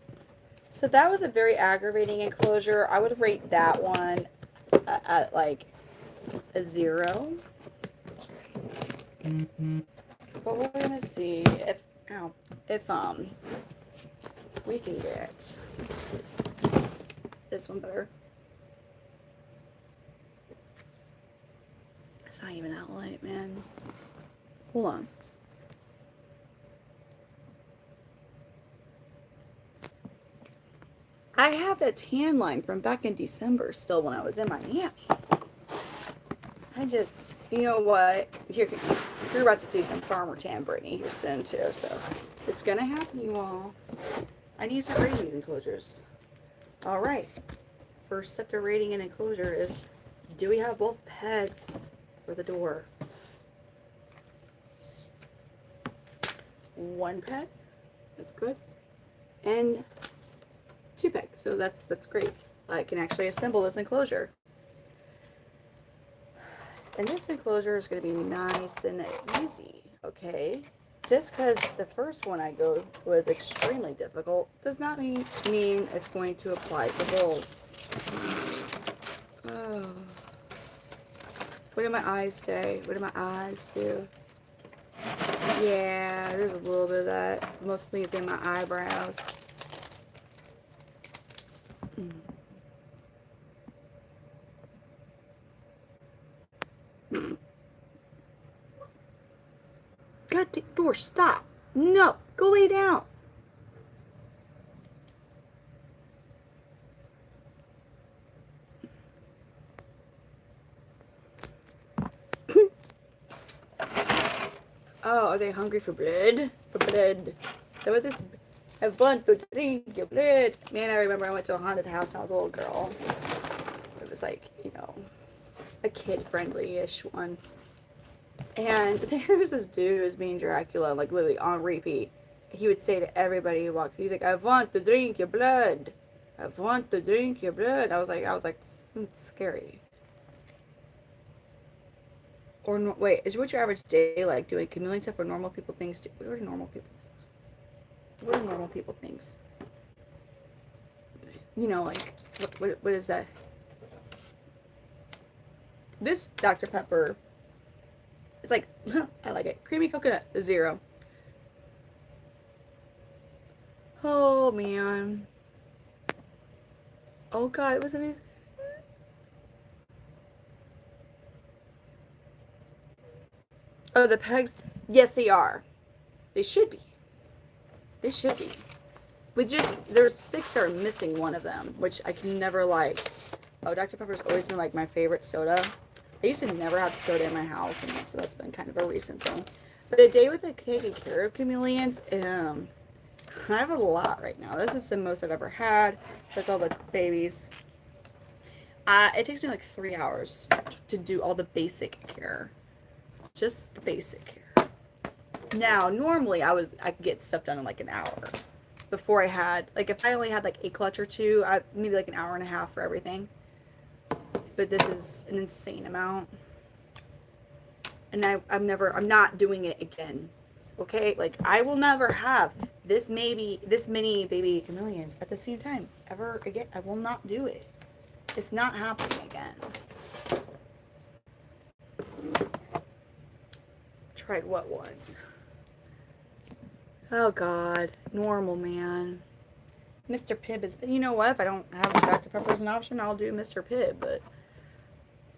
So that was a very aggravating enclosure. I would rate that one at like a 0. But we're gonna see if we can get this one better. It's not even that light, man. Hold on. I have that tan line from back in December still when I was in Miami. I just, you know what? You're about to see some farmer tan Brittany here soon too, so it's gonna happen, you all. I need to start rating these enclosures. All right. First step to rating an enclosure is, do we have both pegs for the door? 1 peg. That's good. And 2 pegs. So that's great. I can actually assemble this enclosure. And this enclosure is going to be nice and easy, okay? Just because the first one I go was extremely difficult does not mean it's going to apply to both. Oh. What do my eyes say? What do my eyes do? Yeah, there's a little bit of that. Mostly it's in my eyebrows. God, Thor, stop. No, go lay down. Oh, are they hungry for blood? For blood. So what this? I want to drink your blood. Man, I remember I went to a haunted house when I was a little girl. It was like, you know, a kid-friendly-ish one. And there was this dude who was being Dracula, like literally on repeat. He would say to everybody who walked, he's like, I want to drink your blood. I want to drink your blood. I was like, it's scary. Or wait, is what's your average day like doing chameleon stuff or normal people things too? What are normal people things? What are normal people things? You know, like what is that? This Dr. Pepper. It's like, I like it. Creamy coconut, 0. Oh, man. Oh, God, it was amazing. Oh, the pegs? Yes, they are. They should be. They should be. But there's 6 are missing one of them, which I can never like. Oh, Dr. Pepper's always been like my favorite soda. I used to never have soda in my house, and so that's been kind of a recent thing. But a day with the taking care of chameleons, I have a lot right now. This is the most I've ever had with all the babies. It takes me like 3 hours to do all the basic care. Just the basic care. Now, normally I could get stuff done in like an hour. Before I had, like if I only had like a clutch or 2, maybe like an hour and a half for everything. But this is an insane amount. And I'm not doing it again. Okay? Like, I will never have this many baby chameleons at the same time. Ever again. I will not do it. It's not happening again. Tried what once? Oh, God. Normal, man. Mr. Pibb is, you know what? If I don't have Dr. Pepper as an option, I'll do Mr. Pibb, but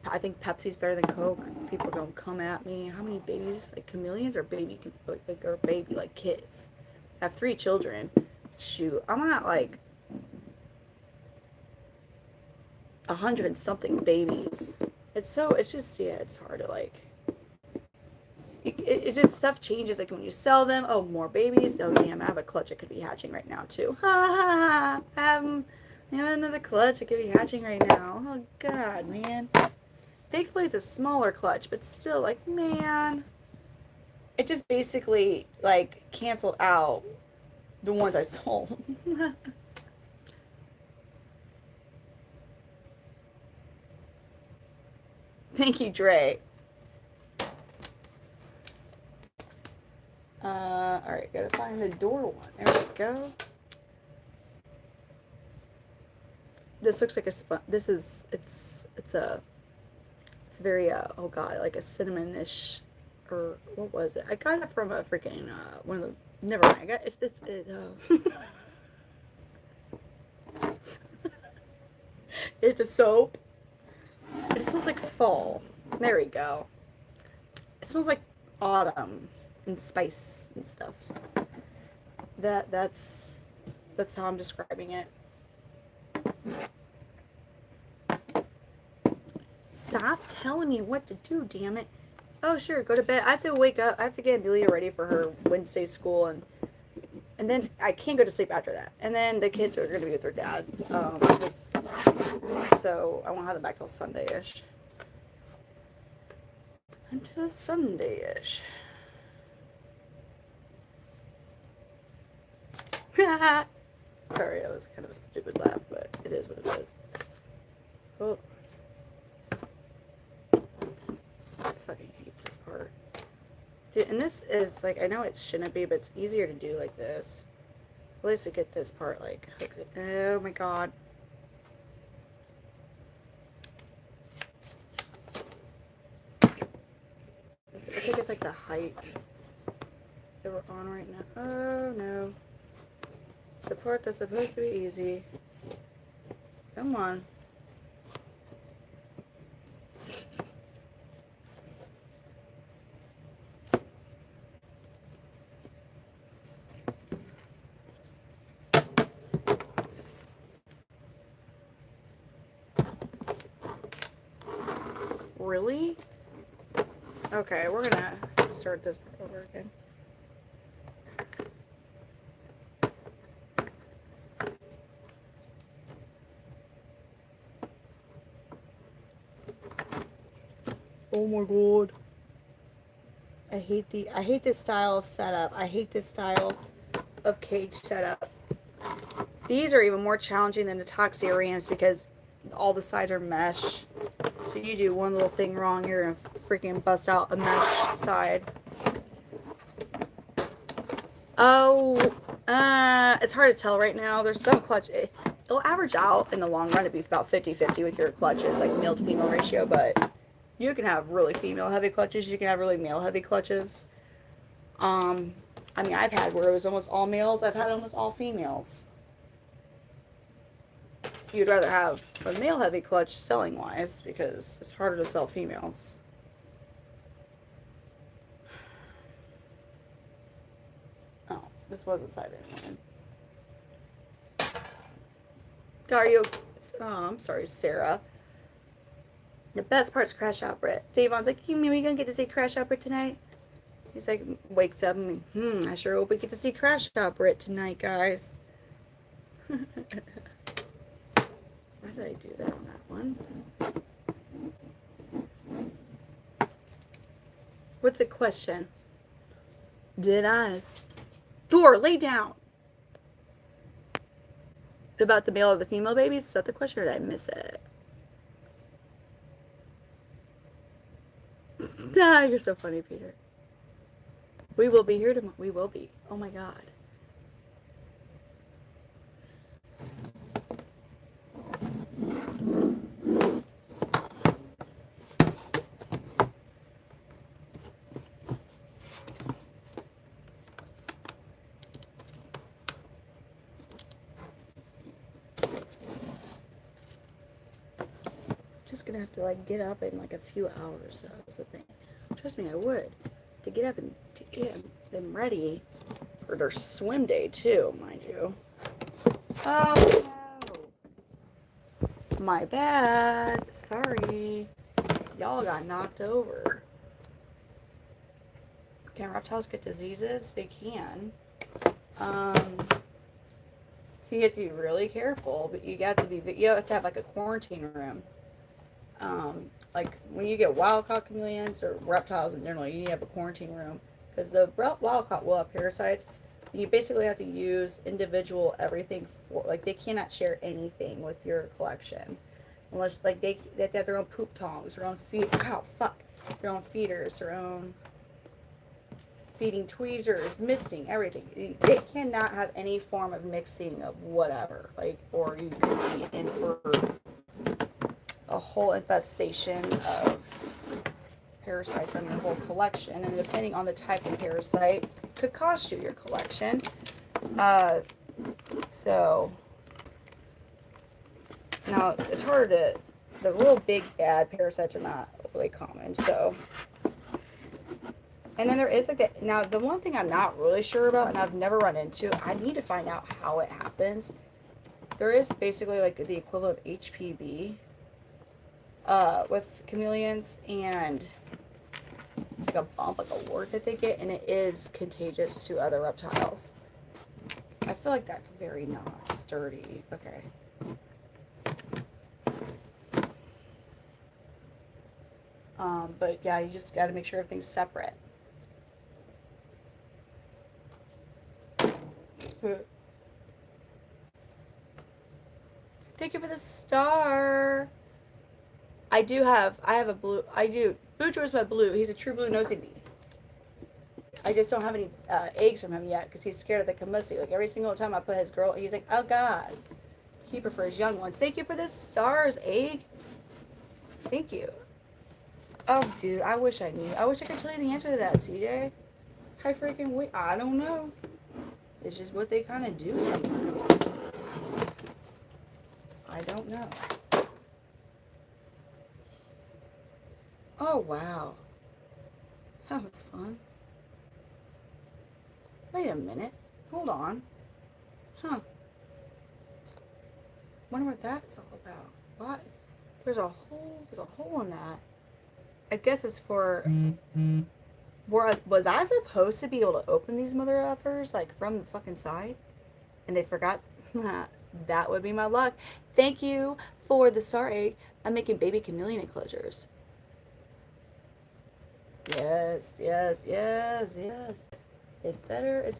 I think Pepsi's better than Coke. People don't come at me. How many babies, like chameleons or baby like kids? I have 3 children. Shoot, I'm at like 100 and something babies. It's just, yeah, it's hard to like, it just, stuff changes, like when you sell them. Oh, more babies. Oh damn, I have a clutch that could be hatching right now too. Ha ha ha. I have another clutch that could be hatching right now. Oh god, man. Thankfully it's a smaller clutch, but still, like, man, it just basically like canceled out the ones I sold. Thank you, Dre. Alright, gotta find the door one. There we go. This looks like a it's very, oh god, like a cinnamon-ish, or what was it? I got it from a freaking, one of the, never mind, I got, it's a soap. It smells like fall. There we go. It smells like autumn and spice and stuff. So that's how I'm describing it. Stop telling me what to do, damn it. Oh, sure, go to bed. I have to wake up. I have to get Amelia ready for her Wednesday school, and then I can't go to sleep after that. And then the kids are going to be with their dad. So I won't have them back till Sunday-ish. Until Sunday-ish. Sorry, that was kind of a stupid laugh, but it is what it is. Oh. I fucking hate this part. Dude, and this is, like, I know it shouldn't be, but it's easier to do like this. At least to get this part, like, hooked. Oh my god. I think it's like the height that we're on right now. Oh no. The part that's supposed to be easy. Come on. Really? Okay, we're gonna start this part over again. Oh my god. I hate this style of setup. I hate this style of cage setup. These are even more challenging than the Toxia because all the sides are mesh. So you do one little thing wrong, you're gonna freaking bust out a mesh side. Oh, it's hard to tell right now. There's some clutch. It'll average out in the long run to be about 50-50 with your clutches, like male to female ratio, but you can have really female heavy clutches. You can have really male heavy clutches. I mean, I've had where it was almost all males. I've had almost all females. You'd rather have a male heavy clutch selling wise because it's harder to sell females. Oh, this wasn't side anyway. Dario, oh, I'm sorry, Sarah. The best part's Crash Opera. Davon's like, you mean we gonna get to see Crash Opera tonight? He's like, wakes up and I sure hope we get to see Crash Opera tonight, guys. Why did I do that on that one? What's the question? Did I? Thor, lay down. About the male or the female babies? Is that the question, or did I miss it? Ah, you're so funny, Peter. We will be here tomorrow. We will be. Oh my god. Just gonna have to like get up in like a few hours. That was the thing. Trust me, I would. To get up and to get them ready for their swim day too, mind you. Oh no. My bad. Sorry. Y'all got knocked over. Can reptiles get diseases? They can. You have to be really careful, but you have to have like a quarantine room. Like when you get wild-caught chameleons or reptiles in general, you need to have a quarantine room because the wild-caught will have parasites. You basically have to use individual everything for, like, they cannot share anything with your collection unless, like, they have to have their own poop tongs, their own their own feeders, their own feeding tweezers, misting, everything. They cannot have any form of mixing of whatever, like, or you could be in for a whole infestation of parasites on your whole collection, and depending on the type of parasite, could cost you your collection. So now it's harder the real big bad parasites are not really common. So, and then there is like now the one thing I'm not really sure about, and I've never run into, I need to find out how it happens. There is basically like the equivalent of HPV with chameleons, and it's like a bump, like a wart that they get, and it is contagious to other reptiles. I feel like that's very not sturdy. Okay. But yeah, you just got to make sure everything's separate. Thank you for the star. I have a blue, Boudreaux's my blue. He's a true blue nosy bee. I just don't have any eggs from him yet because he's scared of the camussi. Like every single time I put his girl, he's like, oh God. He prefers young ones. Thank you for the stars, egg. Thank you. Oh, dude, I wish I knew. I wish I could tell you the answer to that, CJ. I freaking wait. I don't know. It's just what they kind of do sometimes. I don't know. Oh, wow. That was fun. Wait a minute. Hold on. Huh. Wonder what that's all about. What? There's a hole in that. I guess it's for... Was I supposed to be able to open these mother effers, like, from the fucking side? And they forgot? That would be my luck. Thank you for the star egg. I'm making baby chameleon enclosures. Yes, yes, yes, yes. It's better,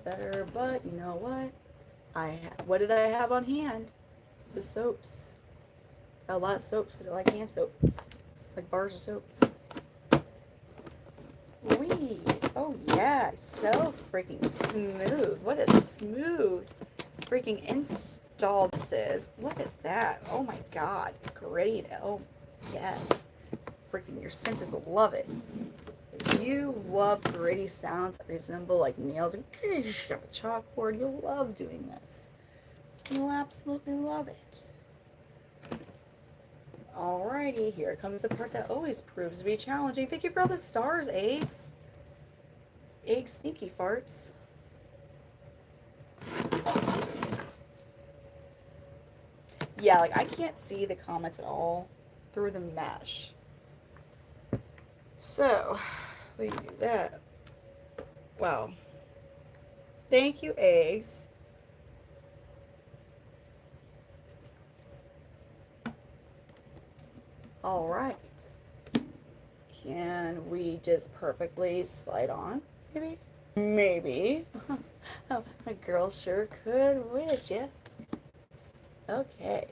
but you know what? What did I have on hand? The soaps. A lot of soaps because I like hand soap. Like bars of soap. Wee. Oh yeah, so freaking smooth. What a smooth freaking install this is. Look at that. Oh my God. Great. Oh yes. Freaking your senses will love it. If you love gritty sounds that resemble like nails and a chalkboard, you'll love doing this. You'll absolutely love it. Alrighty, here comes the part that always proves to be challenging. Thank you for all the stars, eggs. Egg stinky farts. Yeah, like I can't see the comments at all through the mesh. So, we do that. Wow. Thank you, eggs. All right. Can we just perfectly slide on? Maybe? Maybe. Oh, a girl sure could wish, yeah. Okay.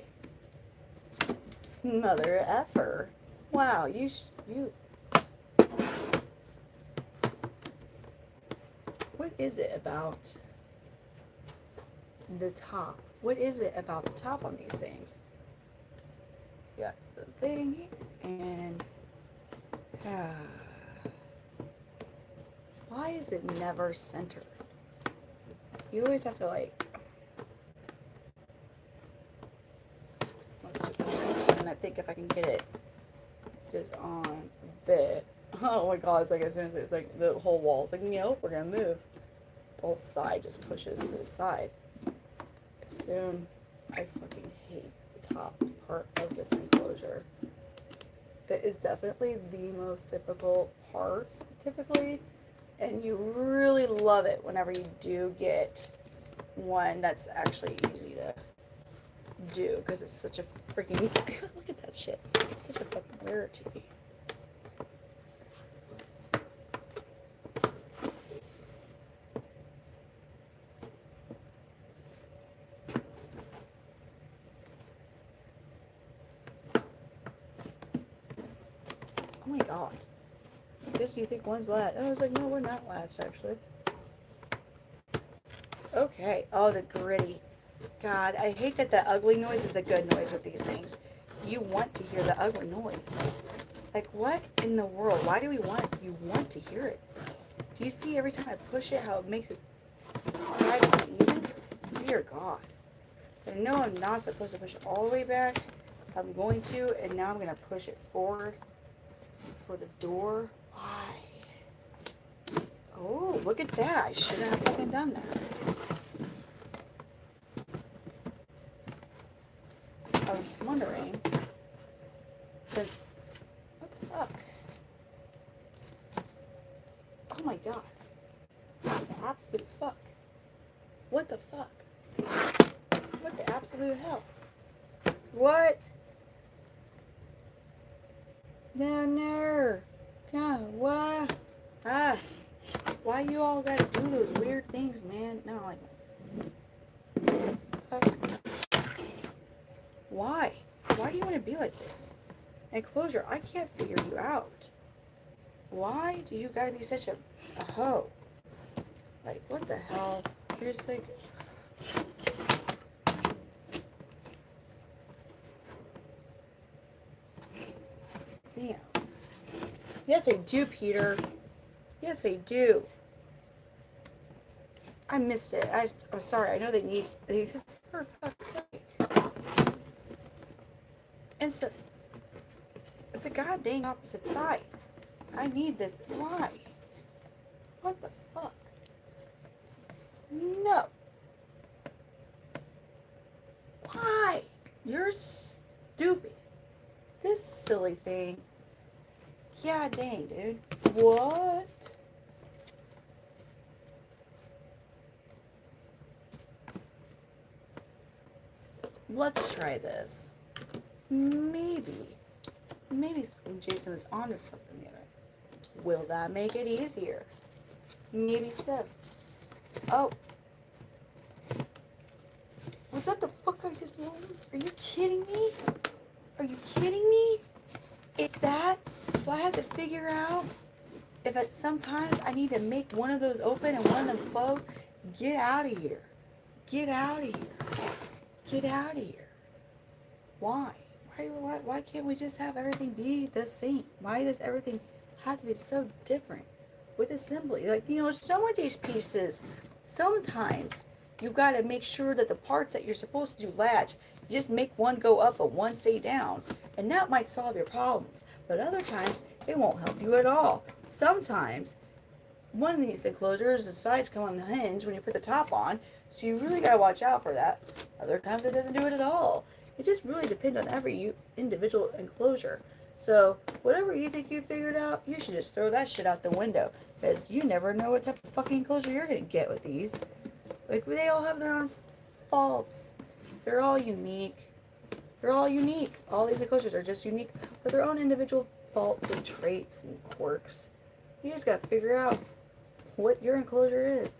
Mother effer. Wow, you. What is it about the top? What is it about the top on these things? Got the thing here, and why is it never centered? You always have to like. Let's do this one, and I think if I can get it just on a bit. Oh my God! It's like as soon as it's like the whole wall's like, nope, we're gonna move. The whole side just pushes to the side. Soon, I fucking hate the top part of this enclosure. It is definitely the most difficult part, typically, and you really love it whenever you do get one that's actually easy to do, because it's such a freaking, look at that shit, it's such a fucking rarity. Oh my god. I guess you think one's latched. I was like, no, we're not latched, actually. Okay. Oh, the gritty. God, I hate that the ugly noise is a good noise with these things. You want to hear the ugly noise. Like, what in the world? Why do we want it? You want to hear it. Do you see every time I push it how it makes it side uneven? Dear God. I know I'm not supposed to push it all the way back. I'm going to, and now I'm going to push it forward for the door. Why? Oh, look at that. I shouldn't have fucking done that. I was wondering, since, what the fuck? Oh my god. What the absolute fuck? What the fuck? What the absolute hell? What? Down there. God, why? Why you all gotta do those weird things, man? No, like, why? Why do you want to be like this? And closure, I can't figure you out. Why do you gotta be such a hoe? Like, what the hell? You're just like, damn. Yes, I do, Peter. Yes, I do. I missed it. I'm sorry. I know they for fuck's sake. And so, it's a goddamn opposite side. I need this. Why? What the fuck? No. Why? You're stupid. This silly thing. Yeah, dang, dude. What? Let's try this. Maybe Jason was onto something there. Will that make it easier? Maybe so. Oh. Was that the fuck I just doing? Are you kidding me? Are you kidding me? It's that? So I have to figure out if at sometimes I need to make one of those open and one of them close. Get out of here. Get out of here. Get out of here. Why? Why can't we just have everything be the same? Why does everything have to be so different with assembly? Like, you know, some of these pieces, sometimes you got to make sure that the parts that you're supposed to do latch, you just make one go up and one stay down. And that might solve your problems. But other times, it won't help you at all. Sometimes, one of these enclosures, the sides come on the hinge when you put the top on. So you really got to watch out for that. Other times, it doesn't do it at all. It just really depends on every individual enclosure. So whatever you think you figured out, you should just throw that shit out the window. Because you never know what type of fucking enclosure you're going to get with these. Like, they all have their own faults. They're all unique. They're all unique. All these enclosures are just unique with their own individual faults and traits and quirks. You just got to figure out what your enclosure is.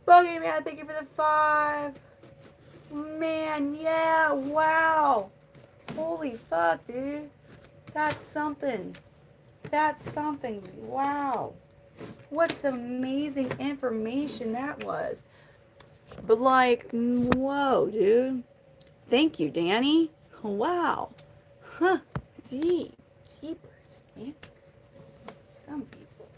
Buggy Man, thank you for the 5. Man, yeah, wow. Holy fuck, dude. That's something. That's something. Wow. What's the amazing information that was. But like, whoa, dude. Thank you, Danny. Wow. Huh. Gee. Jeepers, man. Some people.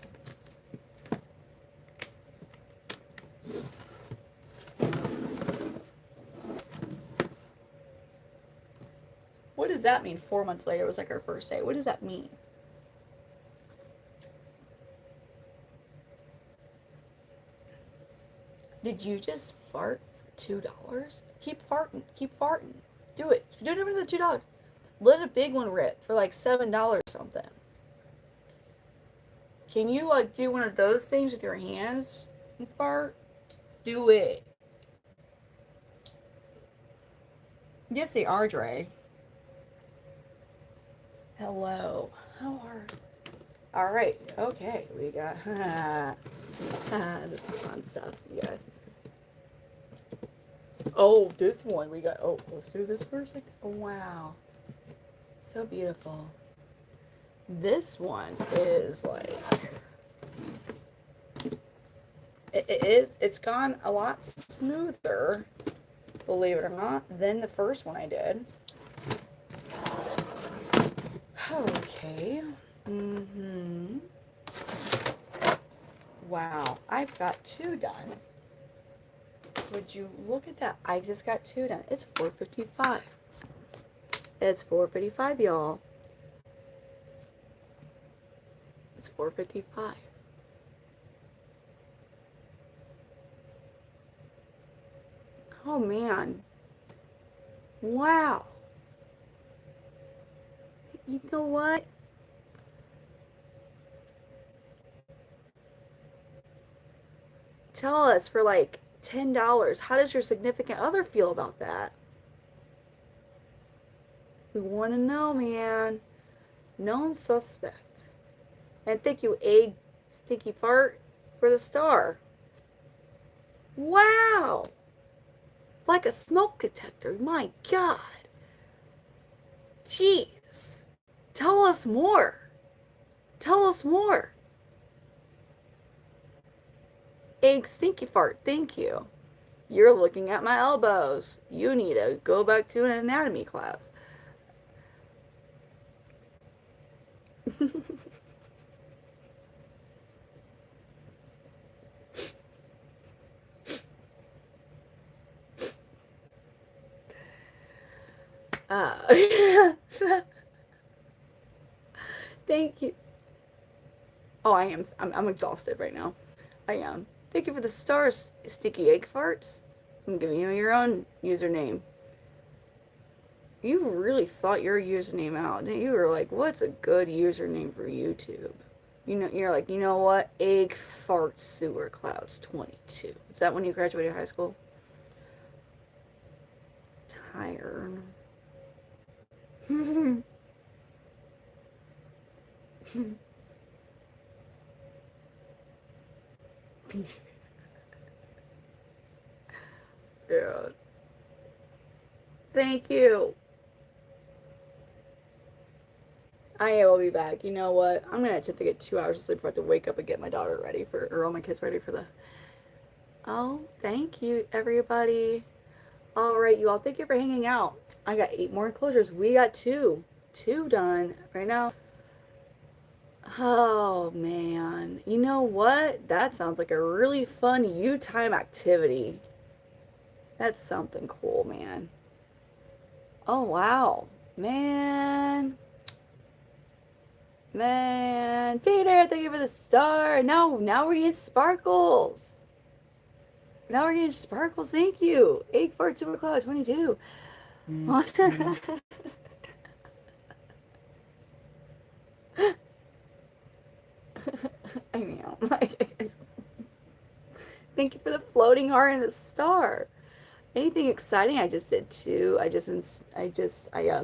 What does that mean? 4 months later was like our first day. What does that mean? Did you just fart for $2? Keep farting. Keep farting. Do it. If you do it for the $2. Let a big one rip for like $7 something. Can you like do one of those things with your hands and fart? Do it. Yes, they are, Dre. Hello. How are? All right. Okay. We got. This is fun stuff, you guys. Oh, this one we got. Oh, let's do this first. Like, oh, wow. So beautiful. This one is like. It's gone a lot smoother, believe it or not, than the first one I did. Okay. Wow, I've got 2 done. Would you look at that? I just got 2 done. It's 4:55. It's 4:55, y'all. It's 4:55. Oh man. Wow. You know what? Tell us for like $10. How does your significant other feel about that? We want to know, man. Known suspect. And thank you, Egg Stinky Fart, for the star. Wow. Like a smoke detector. My God. Jeez. Tell us more. Tell us more. Egg Stinky Fart, thank you. You're looking at my elbows. You need to go back to an anatomy class. Thank you. Oh, I am. I'm exhausted right now. I am. Thank you for the stars, Sticky Egg Farts. I'm giving you your own username. You really thought your username out. You were like, what's a good username for YouTube? You know, you're like, you know what? Egg Fart Sewer Clouds 22. Is that when you graduated high school? Tired. Yeah. Thank you. I will be back. You know what? I'm gonna attempt to get 2 hours of sleep before I have to wake up and get my daughter ready for, or all my kids ready for the. Oh, thank you, everybody. All right, you all. Thank you for hanging out. I got 8 more enclosures. We got 2 done right now. Oh man, you know what? That sounds like a really fun U-time activity. That's something cool, man. Oh wow, man. Man, Peter, thank you for the star. Now we're getting sparkles. Now we're getting sparkles. Thank you. Egg Fart Super Cloud 22. I know. Thank you for the floating heart and the star. Anything exciting? I just did too. I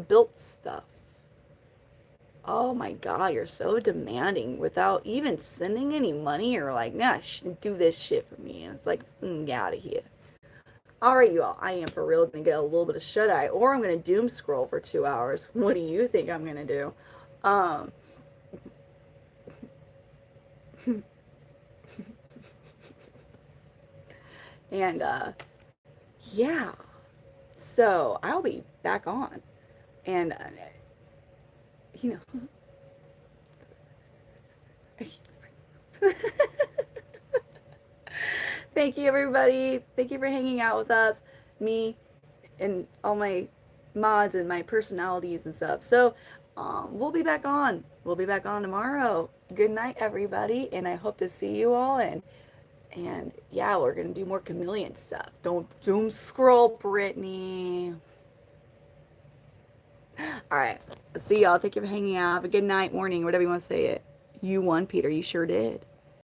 built stuff. Oh my God, you're so demanding without even sending any money or like, nah, do this shit for me. And it's like, get out of here. All right, you all, I am for real gonna get a little bit of shut eye, or I'm gonna doom scroll for 2 hours. What do you think I'm gonna do? And yeah, so I'll be back on, and you know. Thank you, everybody. Thank you for hanging out with us, me, and all my mods and my personalities and stuff. So, we'll be back on. We'll be back on tomorrow. Good night, everybody, and I hope to see you all. And yeah, we're gonna do more chameleon stuff. Don't doom scroll, Brittany. All right. See y'all. Thank you for hanging out. Have a good night, morning, whatever you want to say it. You won, Peter. You sure did.